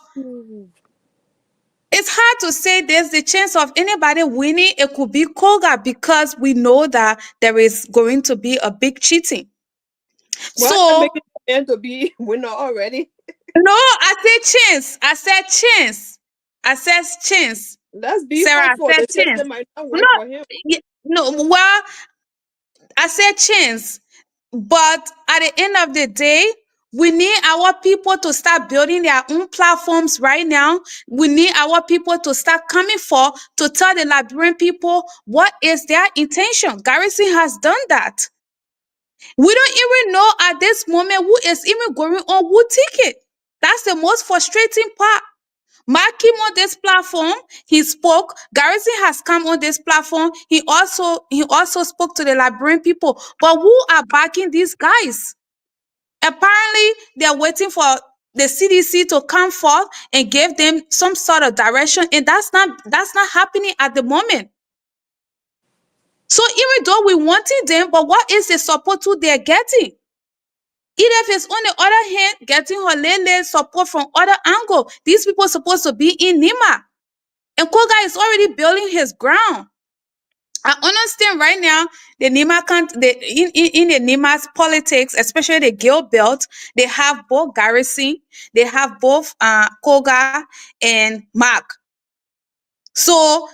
it's hard to say there's the chance of anybody winning. It could be Togar because we know that there is going to be a big cheating. Well, making him to be winner already. No, I said chance. I said chance. I said chance. Let's be Sarah, hopeful. I said The chance. system might not work for him. Well, I said chance. But at the end of the day, we need our people to start building their own platforms right now. We need our people to start coming forth to tell the Liberian people what is their intention. Garrison has done that. We don't even know at this moment who is even going on who ticket. That's the most frustrating part. Mark came on this platform. He spoke. Garrison has come on this platform. He also spoke to the Liberian people. But who are backing these guys? Apparently, they're waiting for the CDC to come forth and give them some sort of direction, and that's not happening at the moment. So even though we wanted them, but what is the support who they're getting? Edith is on the other hand getting her lay support from other angle. These people are supposed to be in Nima, and Togar is already building his ground. I understand right now the Nima in the Nima's politics, especially the Gill Belt, they have both Garrison, they have both Togar and Mark. So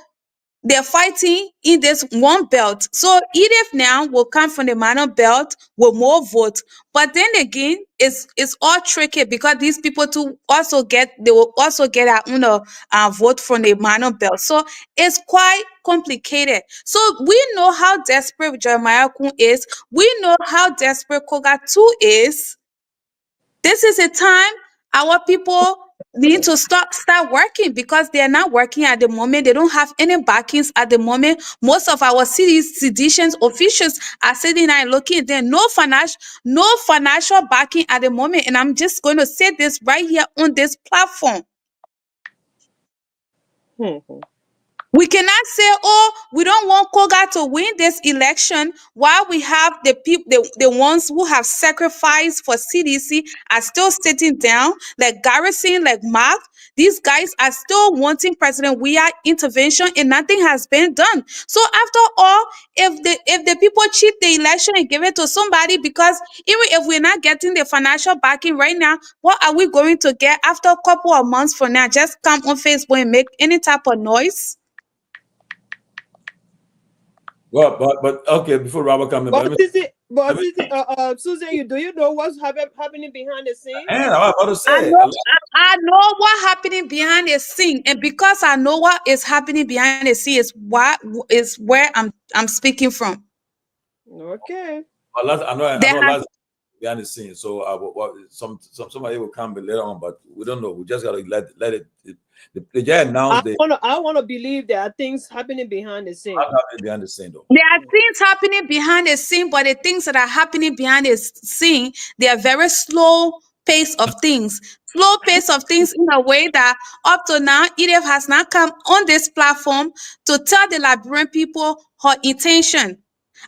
they're fighting in this one belt. So Edith now will come from the minor belt with more votes. But then again, it's all tricky because these people too they will also get a vote from the minor belt. So it's quite complicated. So we know how desperate Jeremiah Kun is. We know how desperate Koga too is. This is a time our people need to start working because they are not working at the moment. They don't have any backings at the moment. Most of our sedition officials are sitting there and looking. There no financial backing at the moment. And I'm just going to say this right here on this platform. We cannot say, oh, we don't want Koga to win this election while we have the people, the ones who have sacrificed for CDC are still sitting down, like Garrison, like Mark. These guys are still wanting President Weah intervention and nothing has been done. So after all, if the people cheat the election and give it to somebody, because even if we're not getting the financial backing right now, what are we going to get after a couple of months from now? Just come on Facebook and make any type of noise? Well, but okay, before Robert comes in, Susan, do you know what's happening behind the scenes? I was about to say. I know what's happening behind the scene, and because I know what is happening behind the scene is where I'm speaking from. Okay. I know behind the scenes, so somebody will come later on, but we don't know. We just gotta let it. The judge announced I want to believe there are things happening behind the scene. Behind the scene, though. There are things happening behind the scene, but the things that are happening behind the scene, they are very slow pace of things. Slow pace of things in a way that up to now, Edith has not come on this platform to tell the Liberian people her intention.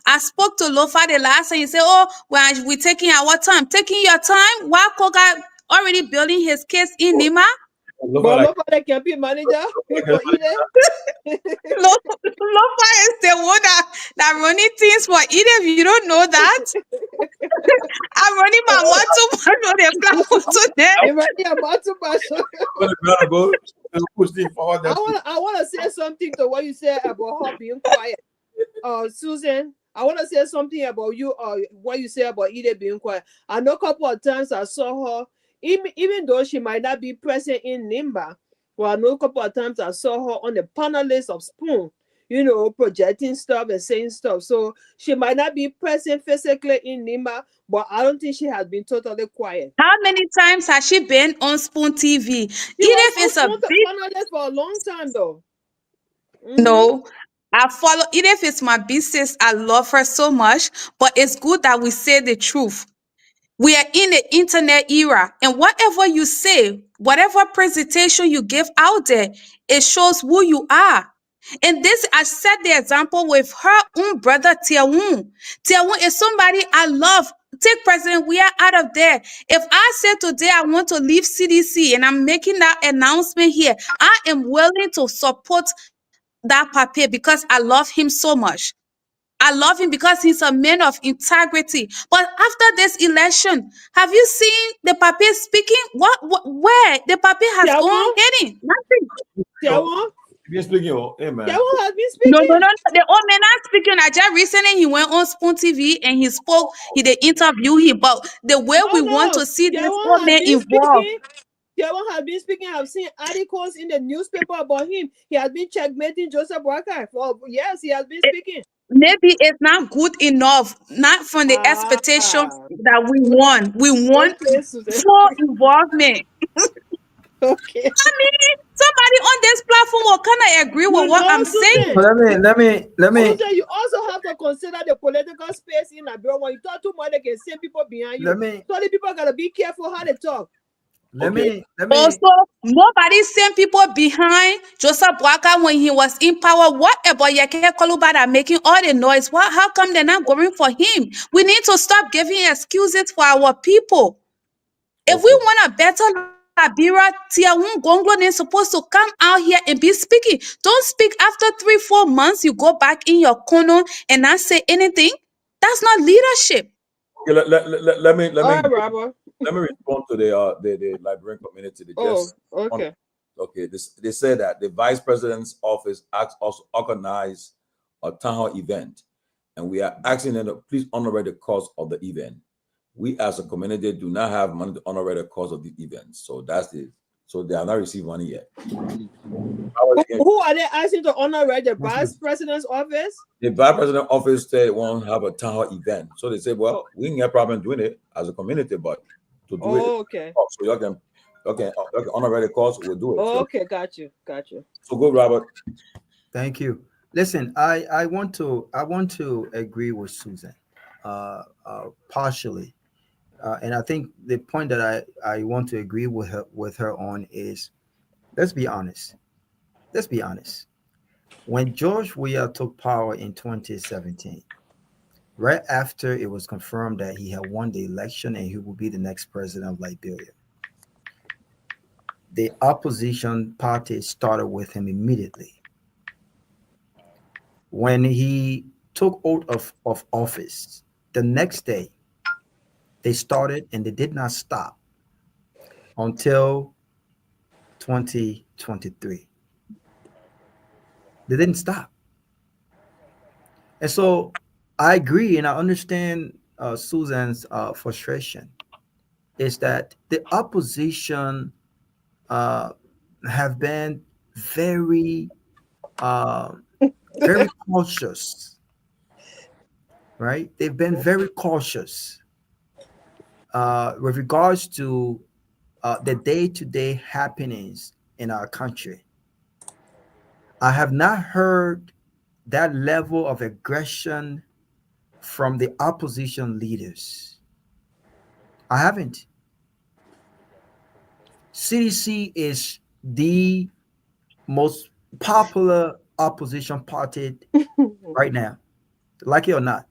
I spoke to Lofa the last time. He said, oh, we're taking our time. Taking your time? While Koga already building his case in Nima? Lofa the campaign manager for Edith. Lofa is the one that running things for Edith. You don't know that? I'm running my motto on the platform today. I'm running a motto. I want to say something to what you said about her being quiet. Susan, I want to say something about you, what you said about Edith being quiet. I know a couple of times I saw her, even though she might not be present in Nimba, well, I know a couple of times I saw her on the panelist of Spoon, projecting stuff and saying stuff. So she might not be present physically in Nimba, but I don't think she has been totally quiet. How many times has she been on Spoon TV? Edith is a big panelist for a long time, though. No. I follow Edith is my business. I love her so much, but it's good that we say the truth. We are in the internet era, and whatever you say, whatever presentation you give out there, it shows who you are. And this, I set the example with her own brother, Tiawun. Tiawun is somebody I love. Take President Weah out of there. If I say today I want to leave CDC and I'm making that announcement here, I am willing to support that papier because I love him so much. I love him because he's a man of integrity. But after this election, have you seen the papier speaking? Where the papier has gone heading? Nothing. He's speaking, hey man. Has been speaking. No. The old man not speaking. I just recently he went on Spoon TV and he spoke. They interviewed him, but the way we want to see this old man involved. Kehleboe has been speaking. I've seen articles in the newspaper about him. He has been checkmating Joseph Boakai. Yes, he has been speaking. Maybe it's not good enough, not from the expectation that we want. We want full involvement. Okay. I mean, somebody on this platform will kind of agree with what I'm saying. Let me. Susan, you also have to consider the political space in Liberia. When you talk too much, they can send people behind you. So the people gotta be careful how they talk. Let me. Also, nobody sent people behind Joseph Boakai when he was in power. What about Yeke Koluba that making all the noise? How come they're not going for him? We need to stop giving excuses for our people. If we want a better Liberia, Kehleboe Gongloe is supposed to come out here and be speaking. Don't speak after 3-4 months. You go back in your corner and not say anything. That's not leadership. Okay, let me All right, Robert. Let me respond to the Liberian community. Okay. Okay, they said that the vice president's office asked us to organize a town hall event, and we are asking them to please honor the cost of the event. We as a community do not have money to honor the cost of the event, so so they have not received money yet. Who are they asking to honor the vice president's office? The vice president's office said they won't have a town hall event, so they said, well, we ain't got a problem doing it as a community, but to do it, okay. So y'all can honor the cost, we'll do it. Okay, got you. So go, Robert. Thank you. Listen, I want to agree with Susan, partially, and I think the point that I want to agree with her on is, let's be honest. When George Weah took power in 2017, right after it was confirmed that he had won the election and he would be the next president of Liberia, the opposition party started with him immediately. When he took oath of office, the next day, they started and they did not stop until 2023. They didn't stop. And so I agree and I understand Susan's frustration is that the opposition have been very cautious, right? They've been very cautious with regards to the day-to-day happenings in our country. I have not heard that level of aggression from the opposition leaders. I haven't. CDC is the most popular opposition party right now, like it or not.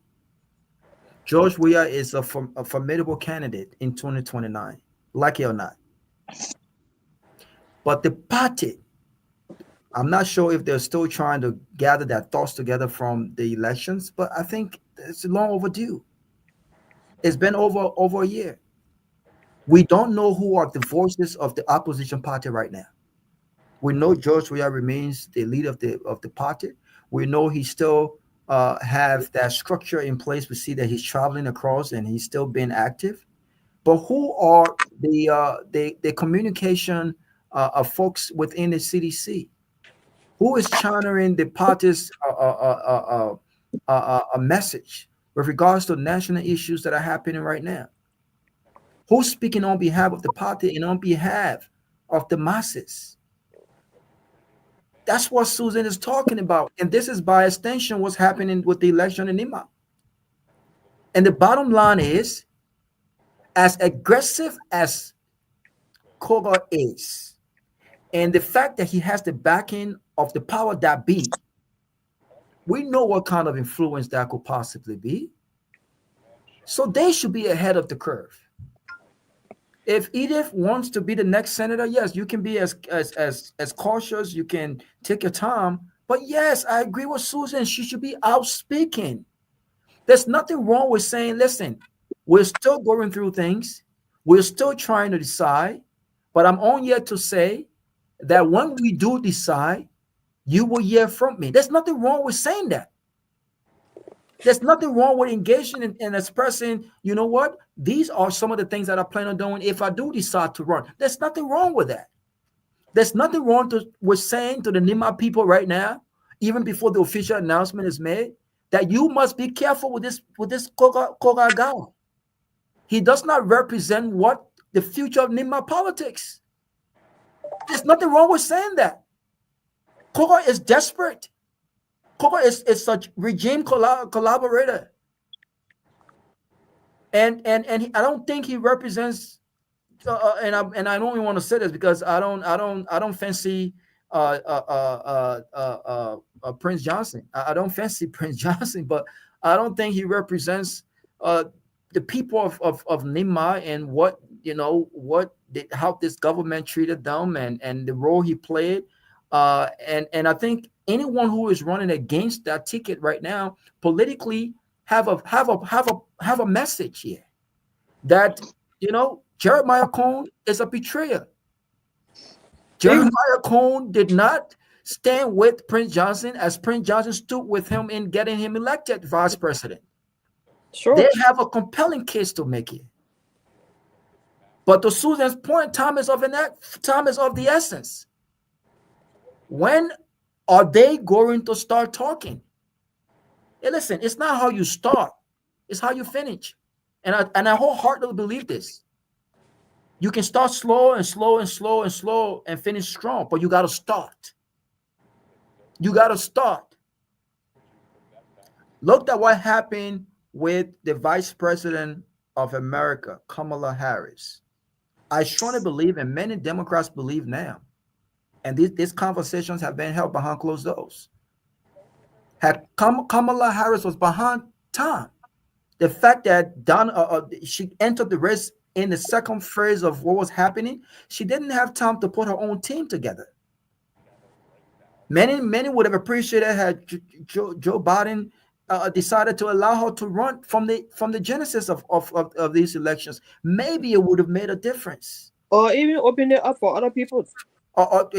George Weah is a formidable candidate in 2029, like it or not. But the party, I'm not sure if they're still trying to gather their thoughts together from the elections, but I think it's long overdue. It's been over a year. We don't know who are the voices of the opposition party right now. We know George Weah remains the leader of the party. We know he still have that structure in place. We see that he's traveling across and he's still being active. But who are the communication of folks within the CDC? Who is channeling the party's a message with regards to national issues that are happening right now? Who's speaking on behalf of the party and on behalf of the masses? That's what Susan is talking about. And this is by extension what's happening with the election in Nima. And the bottom line is, as aggressive as Togar is, and the fact that he has the backing of the power that be, we know what kind of influence that could possibly be. So they should be ahead of the curve. If Edith wants to be the next senator, yes, you can be as cautious, you can take your time. But yes, I agree with Susan. She should be out speaking. There's nothing wrong with saying, listen, we're still going through things. We're still trying to decide. But I'm on here to say that when we do decide, you will hear from me. There's nothing wrong with saying that. There's nothing wrong with engaging and expressing, you know what? These are some of the things that I plan on doing if I do decide to run. There's nothing wrong with that. There's nothing wrong with saying to the Nima people right now, even before the official announcement is made, that you must be careful with this Togar guy. He does not represent what the future of Nima politics. There's nothing wrong with saying that. Togar is desperate. Togar is such regime collaborator, and I don't think he represents. And I don't even want to say this because I don't fancy Prince Johnson. I don't fancy Prince Johnson, but I don't think he represents the people of Nima and what how this government treated them and the role he played. And I think anyone who is running against that ticket right now politically have a message here that Jeremiah Cone is a betrayer. Jeremiah Cone did not stand with Prince Johnson as Prince Johnson stood with him in getting him elected vice president. Sure. They have a compelling case to make it. But to Susan's point, time is of the essence. When are they going to start talking? Hey, listen, it's not how you start, it's how you finish. And I wholeheartedly believe this. You can start slow and slow and slow and slow and finish strong, but you got to start. You got to start. Look at what happened with the Vice President of America, Kamala Harris. I strongly believe, and many Democrats believe now, and these conversations have been held behind closed doors. Had Kamala Harris was behind time, the fact that she entered the race in the second phase of what was happening, she didn't have time to put her own team together. Many would have appreciated had Joe Biden decided to allow her to run from the genesis of these elections. Maybe it would have made a difference. Or even open it up for other people. Or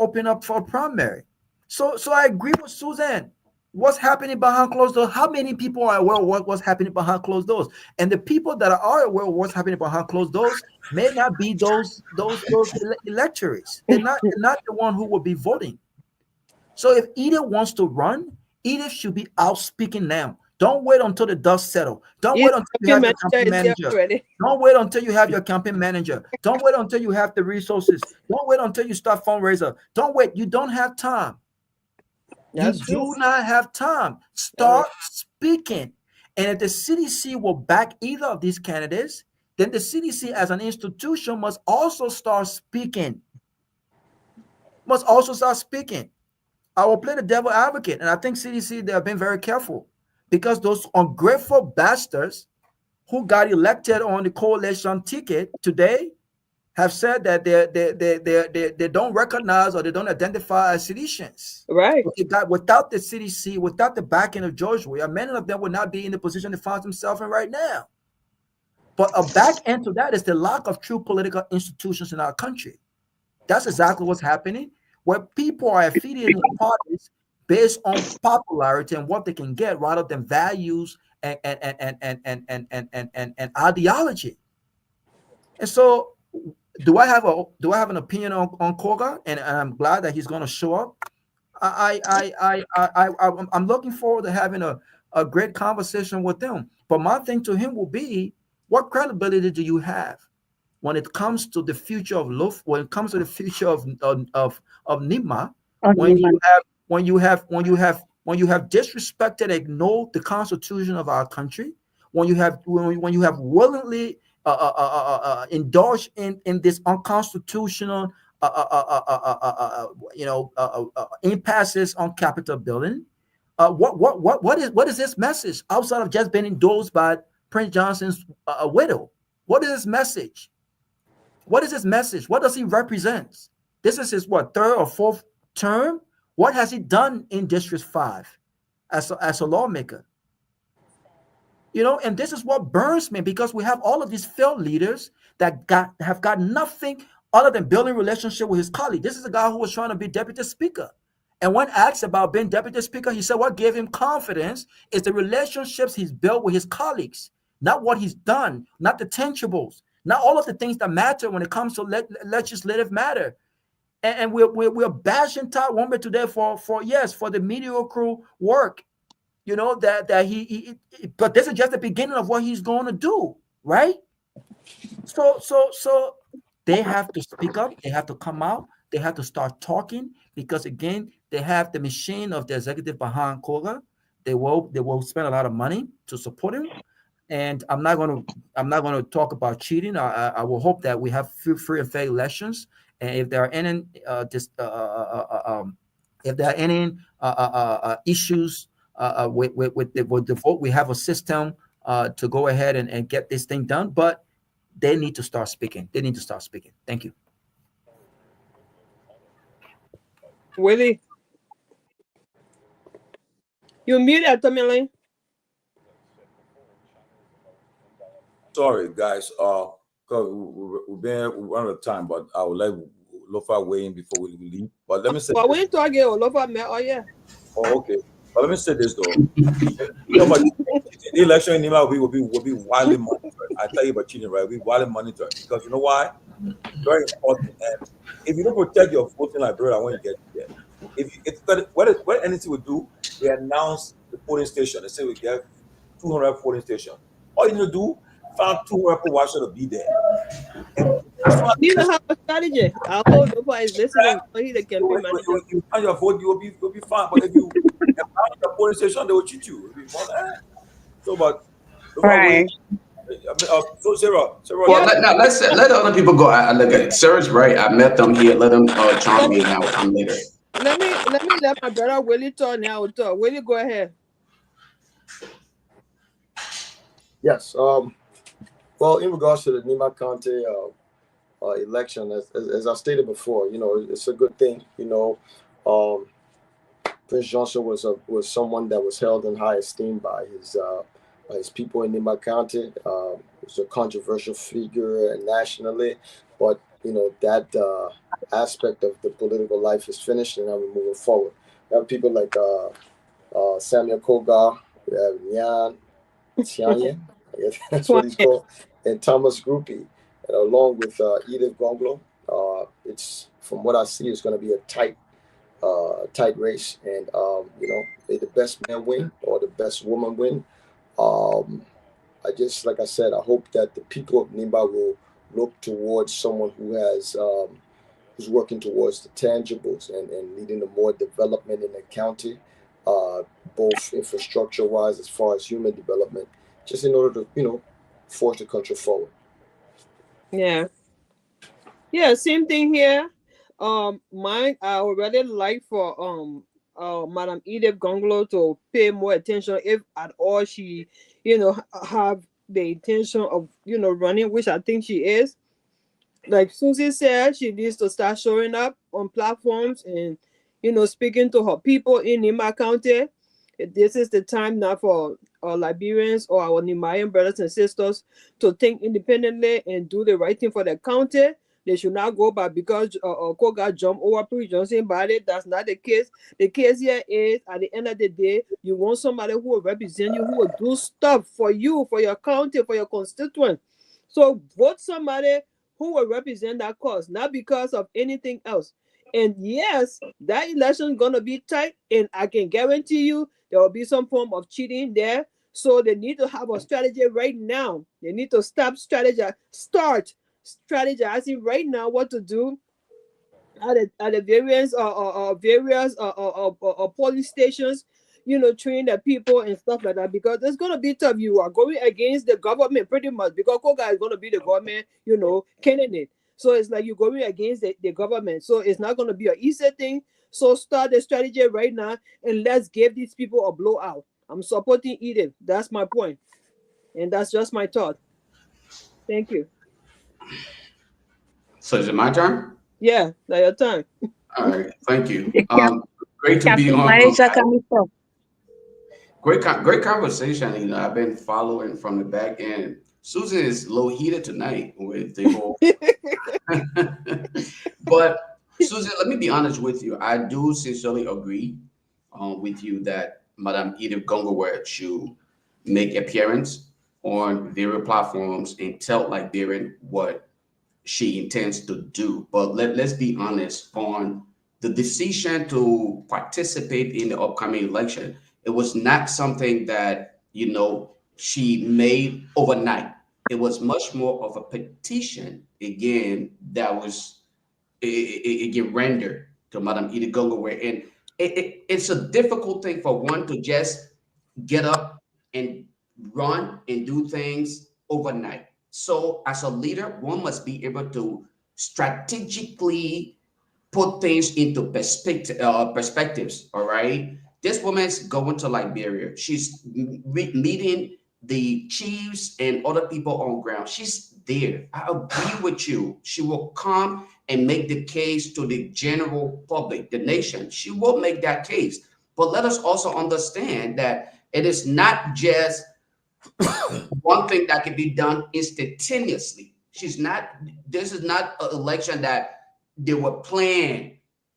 open up for a primary. So I agree with Suzanne. What's happening behind closed doors? How many people are aware of what's happening behind closed doors? And the people that are aware of what's happening behind closed doors may not be those electors. They're not the one who will be voting. So if Edith wants to run, Edith should be out speaking now. Don't wait until the dust settles. Don't wait until you have your campaign manager. Don't wait until you have your campaign manager. Don't wait until you have the resources. Don't wait until you start fundraiser. Don't wait. You don't have time. That's you true. do not have time. Start speaking. And if the CDC will back either of these candidates, then the CDC as an institution must also start speaking. Must also start speaking. I will play the devil advocate. And I think CDC, they have been very careful because those ungrateful bastards who got elected on the coalition ticket today have said that they don't recognize or they don't identify as seditionists. Right. Without the CDC, without the backing of George Weah, many of them would not be in the position they find themselves in right now. But a back end to that is the lack of true political institutions in our country. That's exactly what's happening, where people are affiliating with parties based on popularity and what they can get rather than values and ideology. And so do I have an opinion on Togar? And I'm glad that he's going to show up. I'm looking forward to having a great conversation with him. But my thing to him will be, what credibility do you have when it comes to the future of Lofa, when it comes to the future of Nima, when you have disrespected and ignored the Constitution of our country, when you have willingly indulged in this unconstitutional impasses on Capitol building. What is this message outside of just being endorsed by Prince Johnson's widow? What is this message? What is his message? What does he represent? This is his third or fourth term? What has he done in District 5 as a lawmaker? And this is what burns me, because we have all of these failed leaders that have got nothing other than building relationship with his colleague. This is a guy who was trying to be deputy speaker. And when asked about being deputy speaker, he said what gave him confidence is the relationships he's built with his colleagues, not what he's done, not the tangibles, not all of the things that matter when it comes to legislative matter. And we're bashing Todd Womber today for the mediocre work. That he but this is just the beginning of what he's going to do, right? So they have to speak up, they have to come out, they have to start talking, because again, they have the machine of the executive behind Togar. They will spend a lot of money to support him. And I'm not going to talk about cheating. I will hope that we have free and fair elections. And if there are any issues with the vote, we have a system to go ahead and get this thing done. But they need to start speaking. Thank you. Willie, you muted, Tomalin. Sorry, guys. Because we're running out of time, but I would like Lofa weigh in before we leave. But let me say. But we ain't talking Lofa, man. Oh yeah. Oh, okay. But let me say this though. The election in Nima will be widely monitored. I tell you about cheating, right? We'll be widely monitored because you know why? Very important. And if you don't protect your voting like brother when you get there, what NEC would do, they announce the polling station. They say we get 200 polling station. All you need to do, find 200 people watching to be there. And you know how a strategy. I hope nobody is listening. He the campaign manager. You find your vote, you'll be fine. But if you find your polling station, they will cheat you. So, but right. So Sarah. Well, let the other people go. I look at it. Sarah's right. I met them here. Let them chime me now. I'm later. Let my brother Willie talk now. Willie, go ahead. Yes. Well, in regards to the Nima County election, as I stated before, it's a good thing. Prince Johnson was someone that was held in high esteem by his people in Nima County. Was a controversial figure nationally, but that aspect of the political life is finished, and now we're moving forward. We have people like Samuel Togar, we have Nyenwolo, that's what he's called, and Thomas Groupie, and along with Kehleboe Gongloe. It's, from what I see, it's going to be a tight race, and may the best man win or the best woman win. Like I said, I hope that the people of Nimba will look towards someone who has who's working towards the tangibles and leading to more development in the county, both infrastructure-wise as far as human development, just in order to force the country forward. Yeah, same thing here. Mine, I would really like for Madam Kehleboe Gongloe to pay more attention, if at all she have the intention of running, which I think she is. Like Susie said, she needs to start showing up on platforms and speaking to her people in Nima County. This is the time now for our Liberians or our Myean brothers and sisters to think independently and do the right thing for the county. They should not go back because Koga jumped over Prince Johnson body. That's not the case. The case here is, at the end of the day, you want somebody who will represent you, who will do stuff for you, for your county, for your constituent. So vote somebody who will represent that cause, not because of anything else. And yes, that election is going to be tight, and I can guarantee you there will be some form of cheating there. So they need to have a strategy right now. They need to start strategizing right now what to do at the various polling stations, train the people and stuff like that, because it's going to be tough. You are going against the government pretty much, because Koga is going to be the government, candidate. So it's like you're going against the government. So it's not going to be an easy thing. So start the strategy right now, and let's give these people a blowout. I'm supporting Kehleboe. That's my point. And that's just my thought. Thank you. So is it my turn? Yeah, that's your turn. All right, thank you. Great to be on. Great conversation. I've been following from the back end. Susan is low heated tonight with the whole. But Susan, let me be honest with you. I do sincerely agree with you that Madam Kehleboe Gongloe should make appearance on various platforms and tell Liberian what she intends to do. But let's be honest, on the decision to participate in the upcoming election, it was not something that she made overnight. It was much more of a petition again that was again rendered to Madam Kehleboe Gongloe, and it's a difficult thing for one to just get up and run and do things overnight. So as a leader, one must be able to strategically put things into perspectives. All right. This woman's going to Liberia. She's meeting the chiefs and other people on ground. She's there. I agree with you. She will come and make the case to the general public, the nation. She will make that case. But let us also understand that it is not just one thing that can be done instantaneously. This is not an election that they were planned.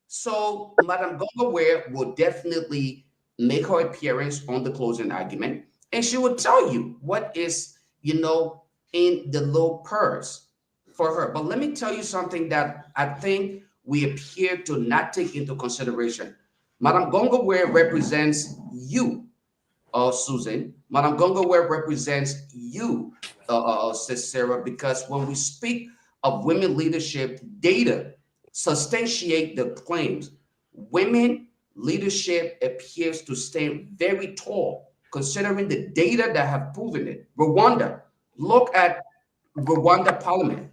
So Madam Gongloe will definitely make her appearance on the closing argument, and she will tell you what is, you know, in the little purse for her. But let me tell you something that I think we appear to not take into consideration. Madam Gongloe represents you, Susan. Madam Gongloe represents you, Sis Sarah, because when we speak of women leadership, data substantiate the claims. Women leadership appears to stand very tall, considering the data that have proven it. Rwanda, look at Rwanda Parliament.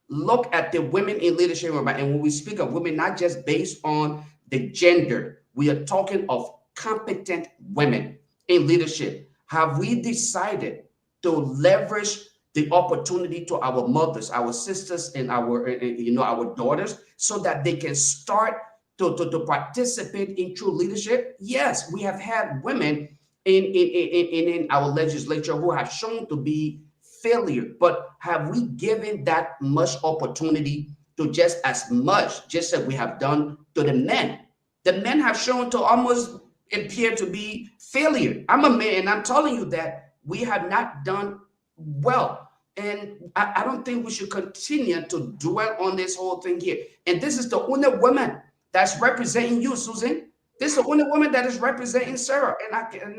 Look at the women in leadership. And when we speak of women, not just based on the gender, we are talking of competent women in leadership. Have we decided to leverage the opportunity to our mothers, our sisters, and our our daughters, so that they can start to participate in true leadership? Yes, we have had women in our legislature who have shown to be failure, but have we given that much opportunity to just as we have done to the men? The men have shown to almost appear to be failure. I'm a man, and I'm telling you that we have not done well. And I don't think we should continue to dwell on this whole thing here. And this is the only woman that's representing you, Susan. This is the only woman that is representing Sarah. And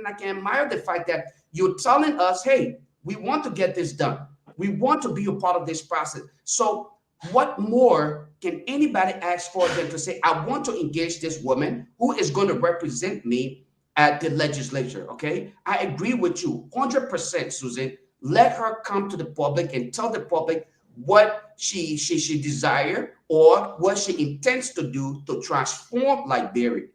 I can admire the fact that you're telling us, hey, we want to get this done. We want to be a part of this process. So what more can anybody ask for than to say, I want to engage this woman who is going to represent me at the legislature, okay? I agree with you 100%, Susan. Let her come to the public and tell the public what she desire or what she intends to do to transform Liberia,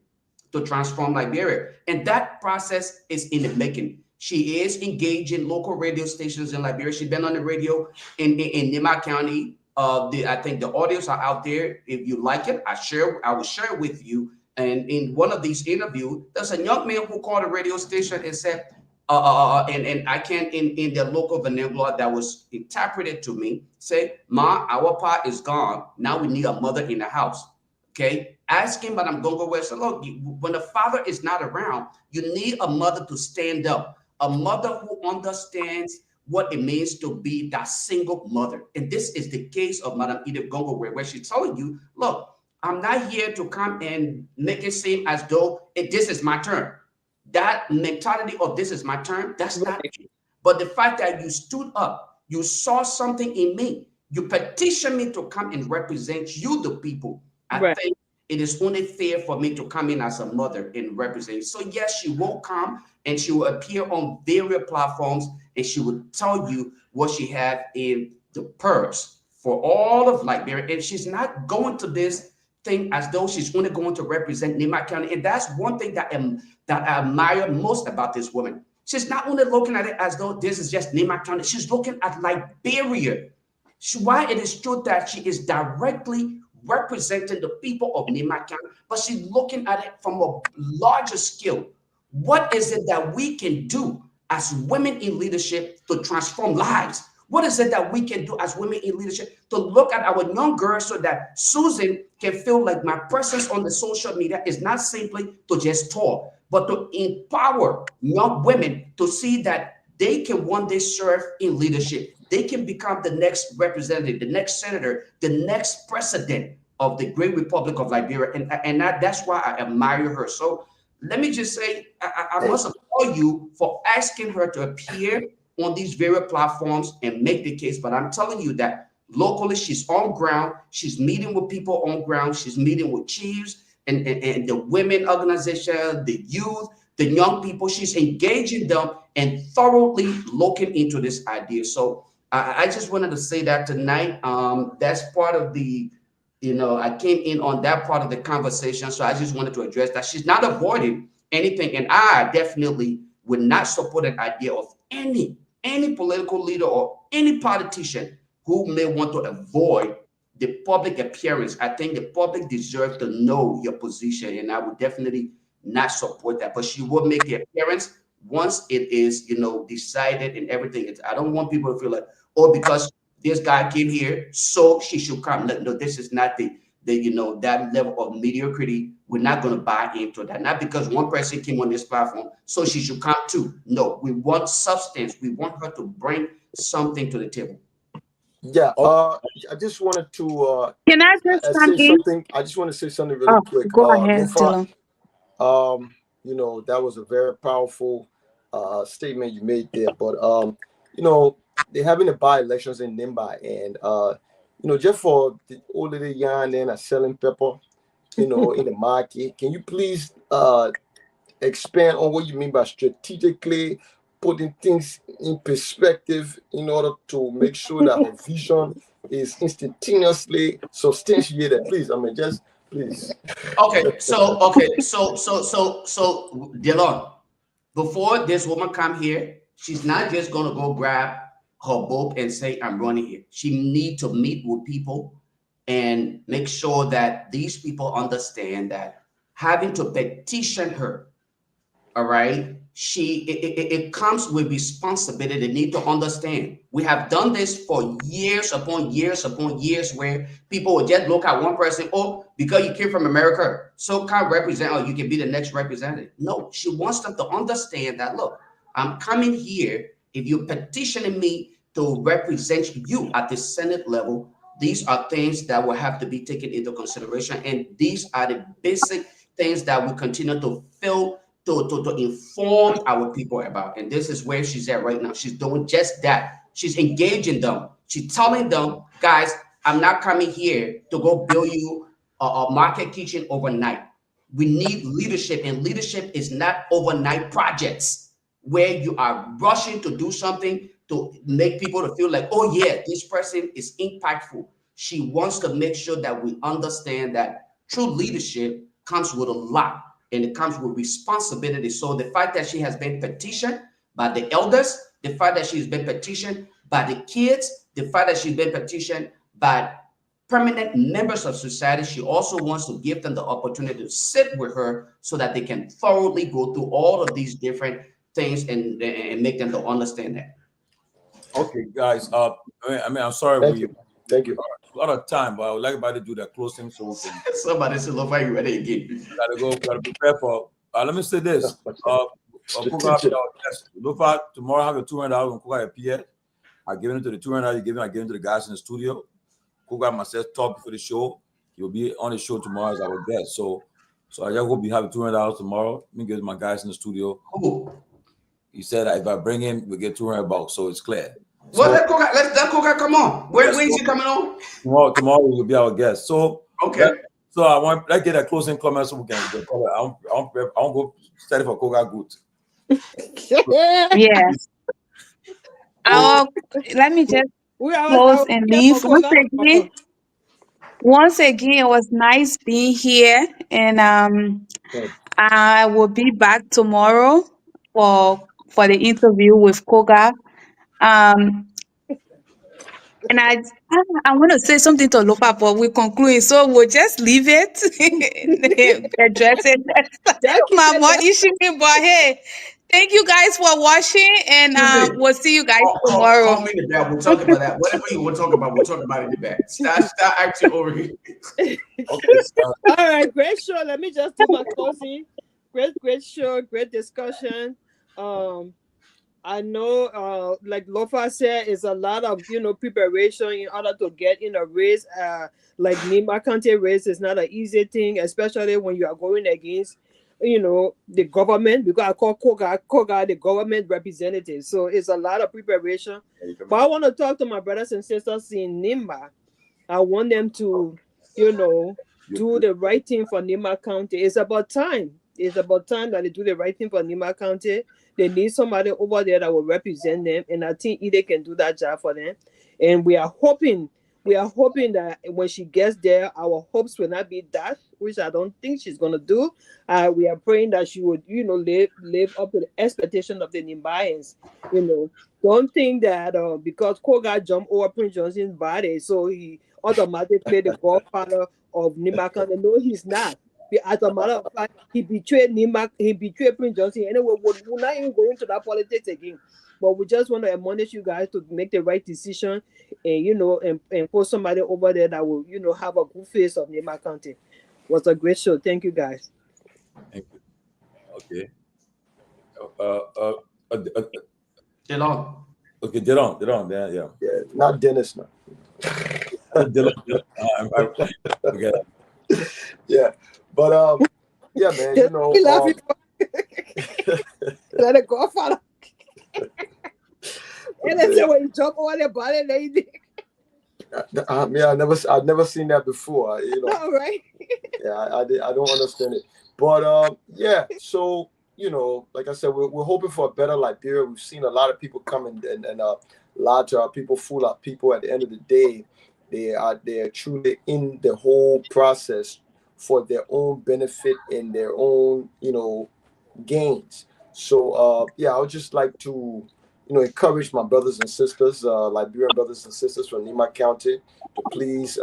And that process is in the making. She is engaging local radio stations in Liberia. She's been on the radio in Nyenwolo County. I think the audios are out there. If you like it, I will share it with you. And in one of these interviews, there's a young man who called a radio station and said, and I can't in the local vernacular that was interpreted to me, say, Ma, our pa is gone. Now we need a mother in the house. Okay, asking Madam Gongloe, so look, when the father is not around, you need a mother to stand up, a mother who understands what it means to be that single mother. And this is the case of Madam Edith Gongloe, where she's telling you, look, I'm not here to come and make it seem as though this is my turn. That mentality of this is my turn, that's not it. But the fact that you stood up, you saw something in me, you petitioned me to come and represent you, the people. I think it is only fair for me to come in as a mother and represent. So yes, she will come and she will appear on various platforms and she will tell you what she had in the purse for all of Liberia. And she's not going to this thing as though she's only going to represent Nyenwolo County. And that's one thing that I admire most about this woman. She's not only looking at it as though this is just Nyenwolo County, she's looking at Liberia. Why it is true that she is directly representing the people of Nyenwolo County, but she's looking at it from a larger scale. What is it that we can do as women in leadership to transform lives? What is it that we can do as women in leadership to look at our young girls so that Susan can feel like my presence on the social media is not simply to just talk, but to empower young women to see that they can one day serve in leadership. They can become the next representative, the next senator, the next president of the great Republic of Liberia. And that's why I admire her. So let me just say, I must applaud you for asking her to appear on these various platforms and make the case. But I'm telling you that locally, she's on ground. She's meeting with people on ground. She's meeting with chiefs and the women organization, the youth, the young people. She's engaging them and thoroughly looking into this idea. So I just wanted to say that tonight. That's part of the, I came in on that part of the conversation. So I just wanted to address that. She's not avoiding anything. And I definitely would not support an idea of any political leader or any politician who may want to avoid the public appearance. I think the public deserves to know your position, and I would definitely not support that. But she will make the appearance once it is, decided and everything. I don't want people to feel like, oh, because this guy came here, so she should come. No, this is not the that level of mediocrity. We're not going to buy into that. Not because one person came on this platform, so she should come too. No, we want substance. We want her to bring something to the table. Yeah. I just wanted to Can I just come say in? something. I just want to say something really quick. Go ahead, Lofa, Dylan. that was a very powerful statement you made there. But they're having a by-elections in Nimba, and just for the old little yarn and selling pepper, in the market. Can you please expand on what you mean by strategically putting things in perspective in order to make sure that her vision is instantaneously substantiated? Please, please. Okay, so Dylan, before this woman come here, she's not just gonna go grab her book and say, I'm running here. She need to meet with people and make sure that these people understand that having to petition her, all right, it comes with responsibility. They need to understand. We have done this for years upon years upon years, where people will just look at one person, oh, because you came from America, so can't represent, or you can be the next representative. No, she wants them to understand that, look, I'm coming here. If you're petitioning me to represent you at the Senate level, these are things that will have to be taken into consideration. And these are the basic things that we continue to fill to inform our people about. And this is where she's at right now. She's doing just that. She's engaging them. She's telling them, guys, I'm not coming here to go build you a market kitchen overnight. We need leadership, and leadership is not overnight projects where you are rushing to do something to make people to feel like, oh yeah, this person is impactful. She wants to make sure that we understand that true leadership comes with a lot, and it comes with responsibility. So the fact that she has been petitioned by the elders, the fact that she's been petitioned by the kids, the fact that she's been petitioned by permanent members of society, she also wants to give them the opportunity to sit with her so that they can thoroughly go through all of these different things and make them to understand that. Okay, guys. I'm sorry. Thank you. A lot of time, but I would like everybody to do the closing so we can. Somebody said, "Lofa, you ready again?" Gotta prepare for. Let me say this. Lofa, tomorrow have a $200 when Koga appear. I give it to the $200 you give him. I give it to the guys in the studio. Koga myself talk before the show. He'll be on the show tomorrow as our guest. So I just hope you have $200 tomorrow. Let me give it to my guys in the studio. He said that if I bring him, we get $200, so it's clear. Well, let Koga come on. When is he coming on? Tomorrow will be our guest. So okay. Let's get a closing comment so we can get. I won't go study for Koga good. Yeah. Let me just close and leave. Once again, it was nice being here, and I will be back tomorrow for the interview with Koga. And I want to say something to Lofa, but we're concluding, so we'll just leave it. Address it. My mom issue, but hey, thank you guys for watching, and we'll see you guys tomorrow. Call me in the back. We'll talk about that. Whatever you want to talk about, we'll talk about it in the back. Start acting over here. All right, great show. Let me just do my closing. Great show, great discussion. I know, like Lofa said, it's a lot of preparation in order to get in a race. Like Nimba County race is not an easy thing, especially when you are going against, the government. Because I call Koga the government representative, so it's a lot of preparation. But I want to talk to my brothers and sisters in Nimba. I want them to, do the right thing for Nimba County. It's about time. It's about time that they do the right thing for Nimba County. They need somebody over there that will represent them, and I think Ide can do that job for them. And we are hoping that when she gets there, our hopes will not be dashed, which I don't think she's gonna do. We are praying that she would, live up to the expectation of the Nimbayans. Don't think that because Koga jumped over Prince Johnson's body, so he automatically the godfather of Nimba County. No, he's not. As a matter of fact, he betrayed Nima, he betrayed Prince Johnson. Anyway, we're not even going to that politics again. But we just want to admonish you guys to make the right decision, and and put somebody over there that will, have a good face of Nima County. It was a great show. Thank you, guys. Thank you. Okay. Delon. Okay, Delon, yeah. Yeah, not Dennis now. Delon. Yeah, but yeah, man, you know, He love let it go, father. And then when you jump over the body, lady. Yeah, I've never seen that before. You know, All right. Yeah, I don't understand it, but yeah. So like I said, we're hoping for a better Liberia. We've seen a lot of people come and a lot of people fool our people. At the end of the day, they are truly in the whole process for their own benefit and their own gains. So yeah, I would just like to encourage my brothers and sisters, Liberian brothers and sisters from Nima County, to please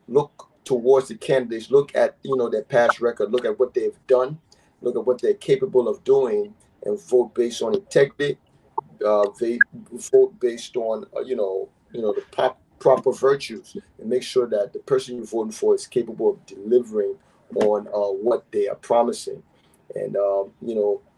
look towards the candidates, look at their past record, look at what they've done, look at what they're capable of doing, and vote based on integrity, vote based on the proper virtues, and make sure that the person you're voting for is capable of delivering on what they are promising. And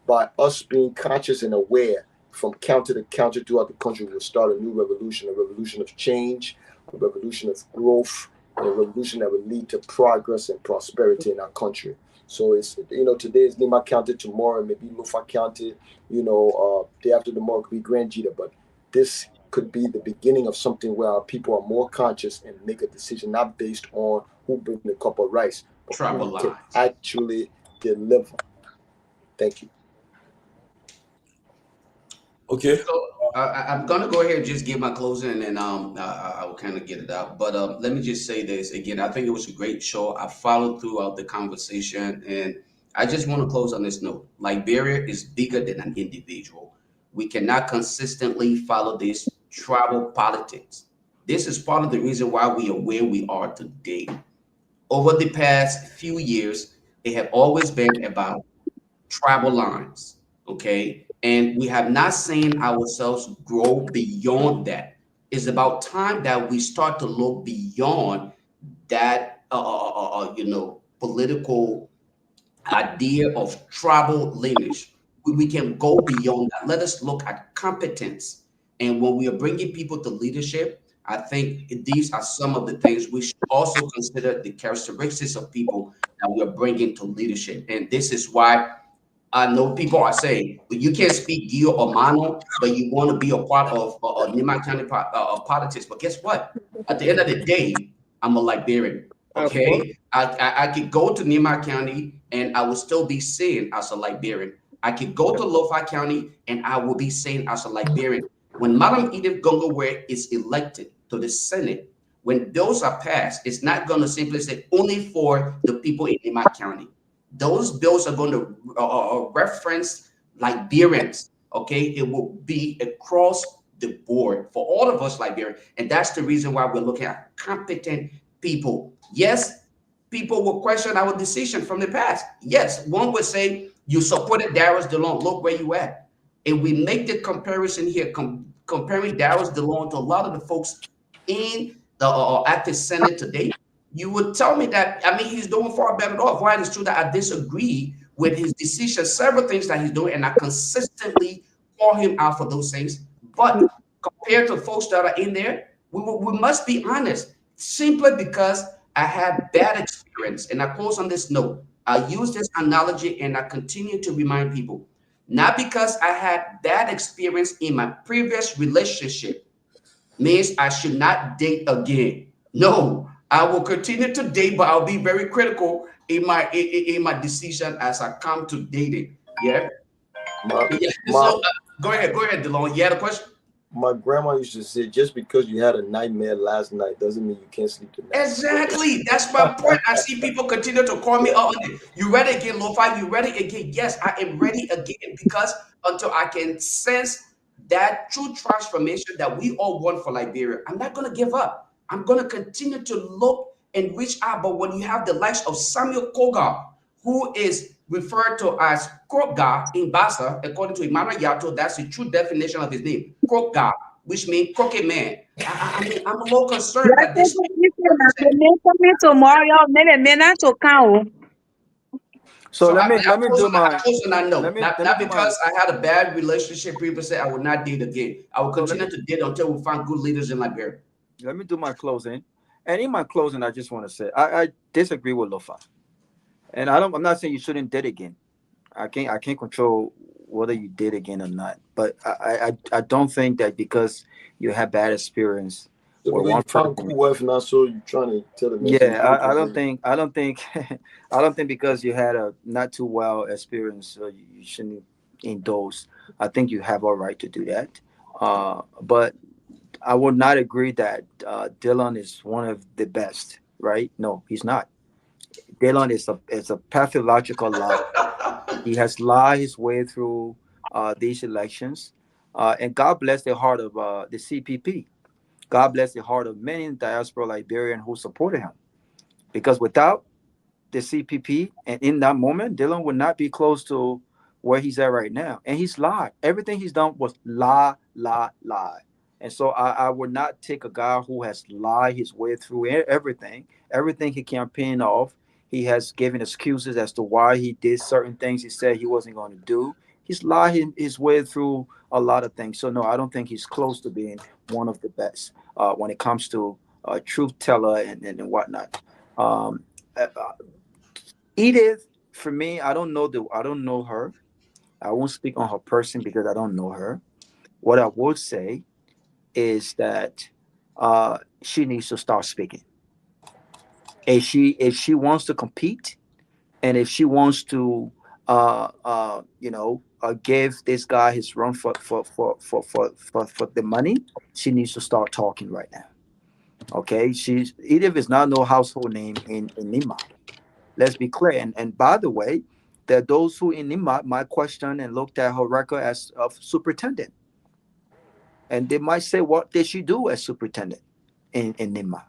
by us being conscious and aware from county to county throughout the country, we'll start a new revolution, a revolution of change, a revolution of growth, and a revolution that will lead to progress and prosperity in our country. So it's today is Nima County, tomorrow maybe Lofa County, day after tomorrow could be Grand Jita, but this could be the beginning of something where our people are more conscious and make a decision not based on who brings the cup of rice, but who can actually deliver. Thank you. Okay. So I'm gonna go ahead and just give my closing, and then I'll kind of get it out. But let me just say this again. I think it was a great show. I followed throughout the conversation, and I just want to close on this note. Liberia is bigger than an individual. We cannot consistently follow this tribal politics. This is part of the reason why we are where we are today. Over the past few years, it have always been about tribal lines, okay? And we have not seen ourselves grow beyond that. It's about time that we start to look beyond that, political idea of tribal lineage. We can go beyond that. Let us look at competence. And when we are bringing people to leadership, I think these are some of the things we should also consider the characteristics of people that we are bringing to leadership. And this is why I know people are saying, but you can't speak Gio or Mano, but you want to be a part of Nima County politics. But guess what? At the end of the day, I'm a Liberian. Okay, I could go to Nima County and I will still be seen as a Liberian. I could go to Lofa County and I will be seen as a Liberian. When Madam Edith Gongloe is elected to the Senate, when those are passed, it's not going to simply say only for the people in Nima County. Those bills are going to reference Liberians. Okay, it will be across the board for all of us Liberians, and that's the reason why we're looking at competent people. Yes, people will question our decision from the past. Yes, one would say you supported Darius DeLong. Look where you at. And we make the comparison here, comparing Darius DeLong to a lot of the folks in the at the Senate today. You would tell me that, I mean, he's doing far better off. While it's true that I disagree with his decision, several things that he's doing, and I consistently call him out for those things. But compared to folks that are in there, we must be honest. Simply because I had bad experience, and I close on this note. I use this analogy, and I continue to remind people, not because I had bad experience in my previous relationship means I should not date again. No. I will continue to date, but I'll be very critical in my decision as I come to dating. Yeah. So go ahead, DeLong. You had a question? My grandma used to say, just because you had a nightmare last night doesn't mean you can't sleep tonight. Exactly. That's my point. I see people continue to call me up. You ready again, Lofa? You ready again? Yes, I am ready again, because until I can sense that true transformation that we all want for Liberia, I'm not going to give up. I'm going to continue to look and reach out. But when you have the likes of Samuel Togar, who is referred to as Togar in Bassa, according to Emmanuel Yato, that's the true definition of his name, Togar, which means crooked man. I mean, I'm a little concerned that this. So let me I do my. close on that note. Not because I had a bad relationship previously, I would not date again. I will continue to date until we find good leaders in Liberia. Let me do my closing. And in my closing, I just want to say I disagree with Lofa. And I'm not saying you shouldn't date again. I can't control whether you did again or not. But I don't think that because you had bad experience with one person. Now, so you trying to tell them? Yeah, I don't think I don't think because you had a not too well experience, you shouldn't indulge. I think you have a right to do that. But I would not agree that Dylan is one of the best. Right? No, he's not. Dylan is a pathological liar. He has lied his way through these elections, and God bless the heart of the CPP. God bless the heart of many in diaspora Liberian who supported him, because without the CPP and in that moment, Dylan would not be close to where he's at right now. And he's lied. Everything he's done was lie. And so I would not take a guy who has lied his way through everything he campaigned off. He has given excuses as to why he did certain things he said he wasn't going to do. He's lied his way through a lot of things. So no, I don't think he's close to being one of the best when it comes to truth teller and whatnot. Edith, for me, I don't know her. I won't speak on her person because I don't know her. What I would say is that she needs to start speaking. If she wants to compete, and if she wants to give this guy his run for the money, she needs to start talking right now. Okay, Edith is not no household name in Nima. Let's be clear. And by the way, there are those who in Nima might question and looked at her record as of superintendent, and they might say, what did she do as superintendent in Nima?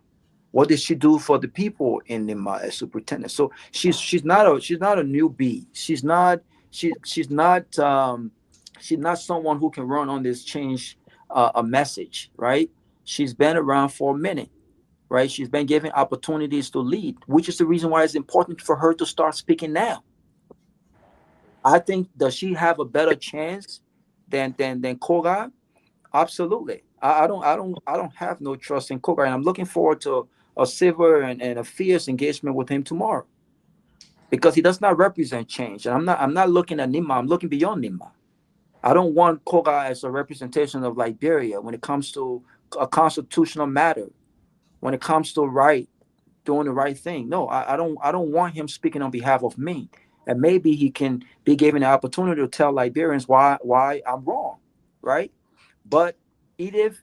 What did she do for the people in Nima as superintendent? So she's not a newbie. She's not someone who can run on this change a message, right? She's been around for a minute, right? She's been given opportunities to lead, which is the reason why it's important for her to start speaking now. I think, does she have a better chance than Koga? Absolutely. I don't have no trust in Togar, and I'm looking forward to a civil and a fierce engagement with him tomorrow, because he does not represent change. And I'm not looking at Nima. I'm looking beyond Nima. I don't want Togar as a representation of Liberia when it comes to a constitutional matter, when it comes to doing the right thing. No, I don't want him speaking on behalf of me. And maybe he can be given the opportunity to tell Liberians why I'm wrong, right? But Edith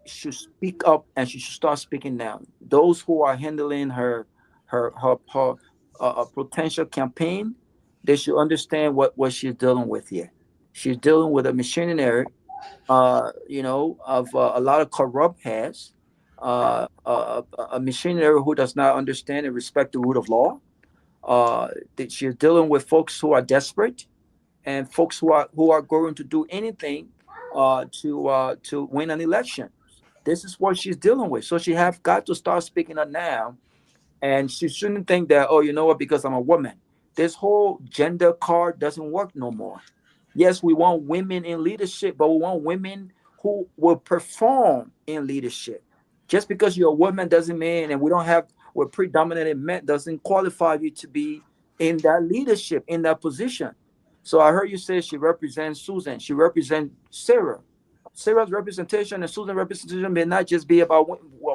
should speak up, and she should start speaking now. Those who are handling her potential campaign, they should understand what she's dealing with here. She's dealing with a machinery, of a lot of corrupt heads, a machinery who does not understand and respect the rule of law. That she's dealing with folks who are desperate, and folks who are going to do anything to win an election. This is what she's dealing with. So she have got to start speaking up now, and she shouldn't think that, oh, you know what, because I'm a woman, this whole gender card doesn't work no more. Yes, we want women in leadership, but we want women who will perform in leadership. Just because you're a woman doesn't mean, and we're predominantly men, doesn't qualify you to be in that leadership, in that position. So I heard you say she represents Susan. She represents Sarah. Sarah's representation and Susan's representation may not just be about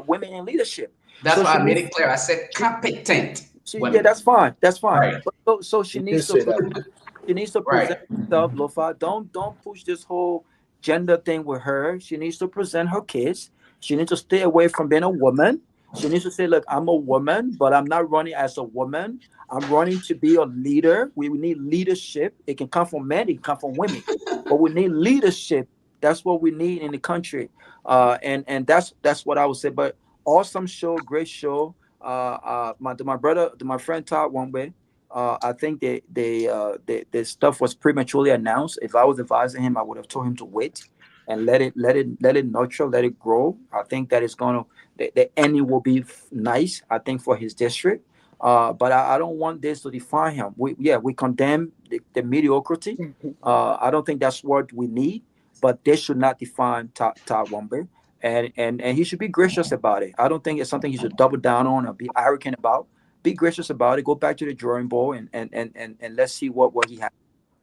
women in leadership. That's why I made it clear. I said competent. Yeah, that's fine. That's fine. Right. So she needs to present herself, Lofa. Don't push this whole gender thing with her. She needs to present her case. She needs to stay away from being a woman. She needs to say, look, I'm a woman, but I'm not running as a woman. I'm running to be a leader. We need leadership. It can come from men, it can come from women, but we need leadership. That's what we need in the country. And that's what I would say. But awesome show, great show. my friend Todd Wongbe, I think the stuff was prematurely announced. If I was advising him, I would have told him to wait and let it nurture, let it grow. I think that it's gonna the ending will be nice. I think for his district. But I don't want this to define him. We condemn the mediocrity. I don't think that's what we need. But this should not define Todd Wongbe. And he should be gracious about it. I don't think it's something he should double down on or be arrogant about. Be gracious about it. Go back to the drawing board and let's see what he has.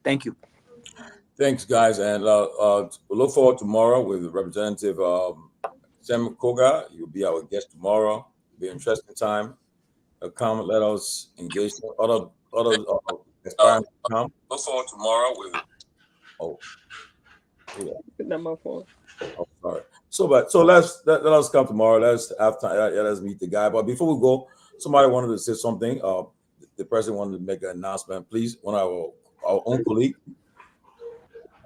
Thank you. Thanks, guys, and we'll look forward tomorrow with Representative Sam Togar. You'll be our guest tomorrow. It'll be an interesting time. Come, let us engage. Other aspirants come. Look forward tomorrow with. Oh, yeah. Number 4. Oh, sorry. So let us come tomorrow. Let's have time. Let us meet the guy. But before we go, somebody wanted to say something. The president wanted to make an announcement. Please, one of our own colleague.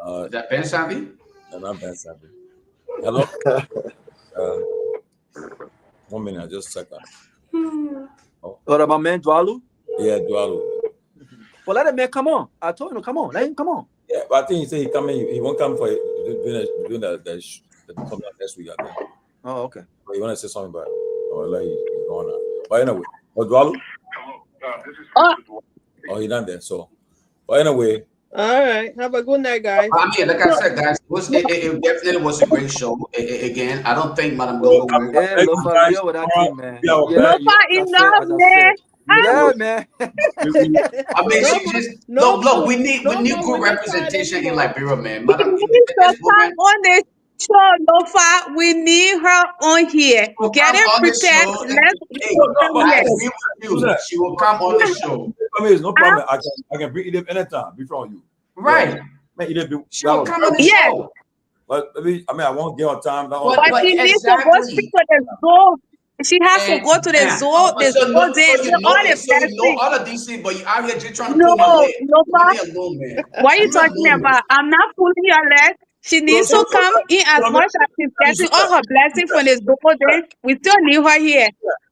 Is that Ben Sanvee? No, not Ben Sanvee. Hello. 1 minute, just a second. Oh, about man Dwalu? Yeah, Dwalu. Well, let him man come on. I told him to come on. Let him come on. Yeah, but I think he said he coming. He won't come for doing the coming out next week. I think. Oh, okay. But you want to say something about it? Or like he's going on. But anyway, Dwalu. Oh, he done there. So, but anyway. All right. Have a good night, guys. I mean, like I said, guys, it definitely was a great show. Again, I don't think Madam Gongloe. Lofa, with that team, man. Lofa enough, man. Yeah, man. I mean, she just look. We need good representation in Liberia, man. Madam, She needs to come on the show, Lofa. We need her on here. Get it prepared. I agree with you. She will come on the show. I mean, it's no problem. I can bring Edith anytime before you. Right. Man, Edith, she will come on the show. But I won't give her time. But she needs to go speak to the zoo. She has to go to the zoo. All of these things, but you out here just trying to pull my leg. What are you talking about? I'm not pulling your leg. She needs to come in as much as she's getting all her blessings from the zoo. We still need her here.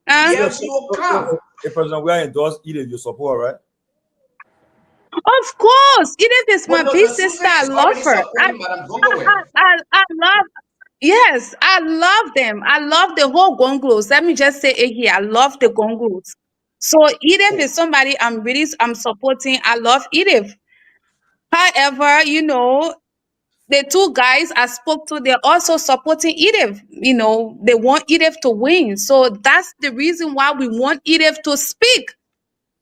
Yeah, she will come. If President we are endorsed Edith, you support, right? Of course, Edith is my big sister. I love her. I love. Yes, I love them. I love the whole Gongloes. Let me just say it here. I love the Gongloes. So Edith is somebody I'm supporting. I love Edith. However, the two guys I spoke to, they're also supporting Edith. They want Edith to win. So that's the reason why we want Edith to speak.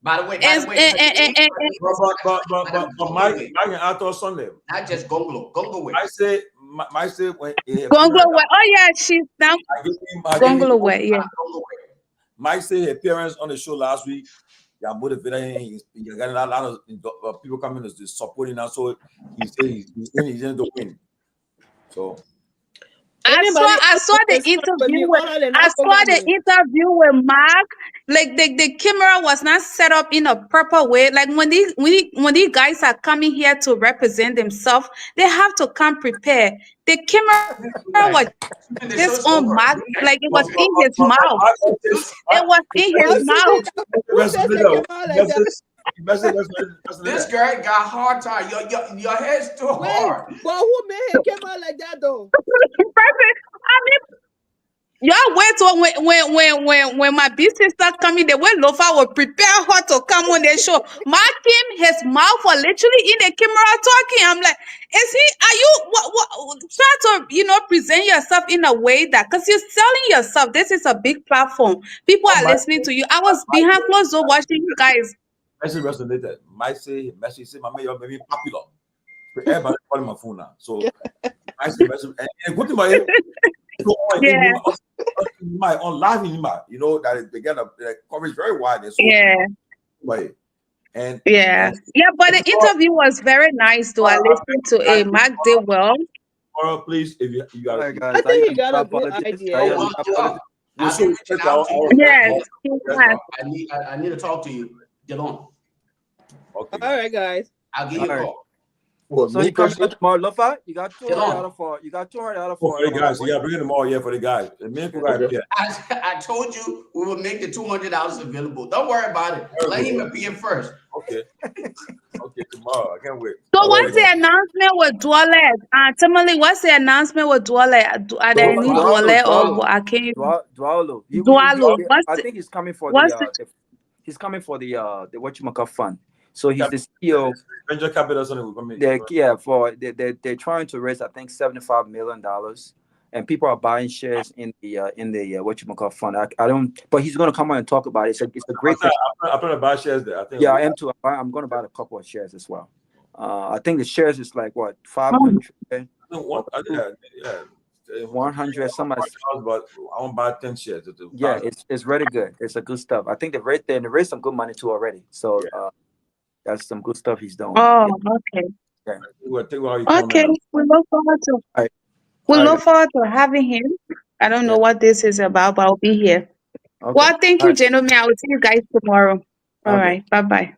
By the way, but Mike and Arthur Sunday. Not just Gongloe. I say when Gongloe. Oh yeah, she's now Gongloe. Yeah. Mike said his appearance on the show last week. Yeah, motivated. He's got a lot of people coming to supporting us. So he said he's in to win. So. I saw the interview with Mark. Like the camera was not set up in a proper way. Like when these guys are coming here to represent themselves, they have to come prepared. The camera was just on Mark, like it was in his mouth. It was in his mouth. This guy got hard time. Your head's too hard. But who made him came out like that though? Y'all wait till when my big sister coming, the way Lofa will prepare her to come on the show. Mark him, his mouth was literally in the camera talking. I'm like, are you try to present yourself in a way that, because you're selling yourself. This is a big platform. People are listening to you. I was behind closed door watching you guys. Message resonated. My message say my you're very popular. Everybody calling my phone now. So I say message and good thing about it. On live in that they get the coverage very wide. So but the interview was very nice though. I listened to it. Mark did well. Please, if you got it. I think he got a good idea. Yes. I need to talk to you. Get on. Okay. All right, guys. I'll give you a call. Well, So me he coming personally, out tomorrow. Lofa, you got Hello. $200 for Oh, for the guys. Yeah, bring them all here for the guys. The main guys, okay. yeah. I told you we will make the $200 available. Don't worry about it. Let him appear first. Okay. Okay, tomorrow. I can't wait. So All what's right. the announcement with Dwale? Tomalin, what's the announcement with Dwale? Are there any Dwale or I can't Dwalo. Dwalo? I think he's coming for what's he's coming for the whatchamacallit fund. So he's the CEO. Venture capital something. They're trying to raise, I think, $75 million, and people are buying shares in the whatchamacallit fund. I don't, but he's going to come on and talk about it. It's a great thing. I'm going to buy shares there. I think. Yeah, I am too. I'm going to buy a couple of shares as well. I think the shares is like what 500. Yeah. 100 somebody, but I won't buy 10 shares. Yeah, it's really good. It's a good stuff. I think they raised some good money too already. So that's some good stuff he's doing. Oh, okay. Yeah. Okay, we look forward to look forward to having him. I don't know what this is about, but I'll be here. Okay. Well, thank you, gentlemen. I will see you guys tomorrow. All right. Bye-bye.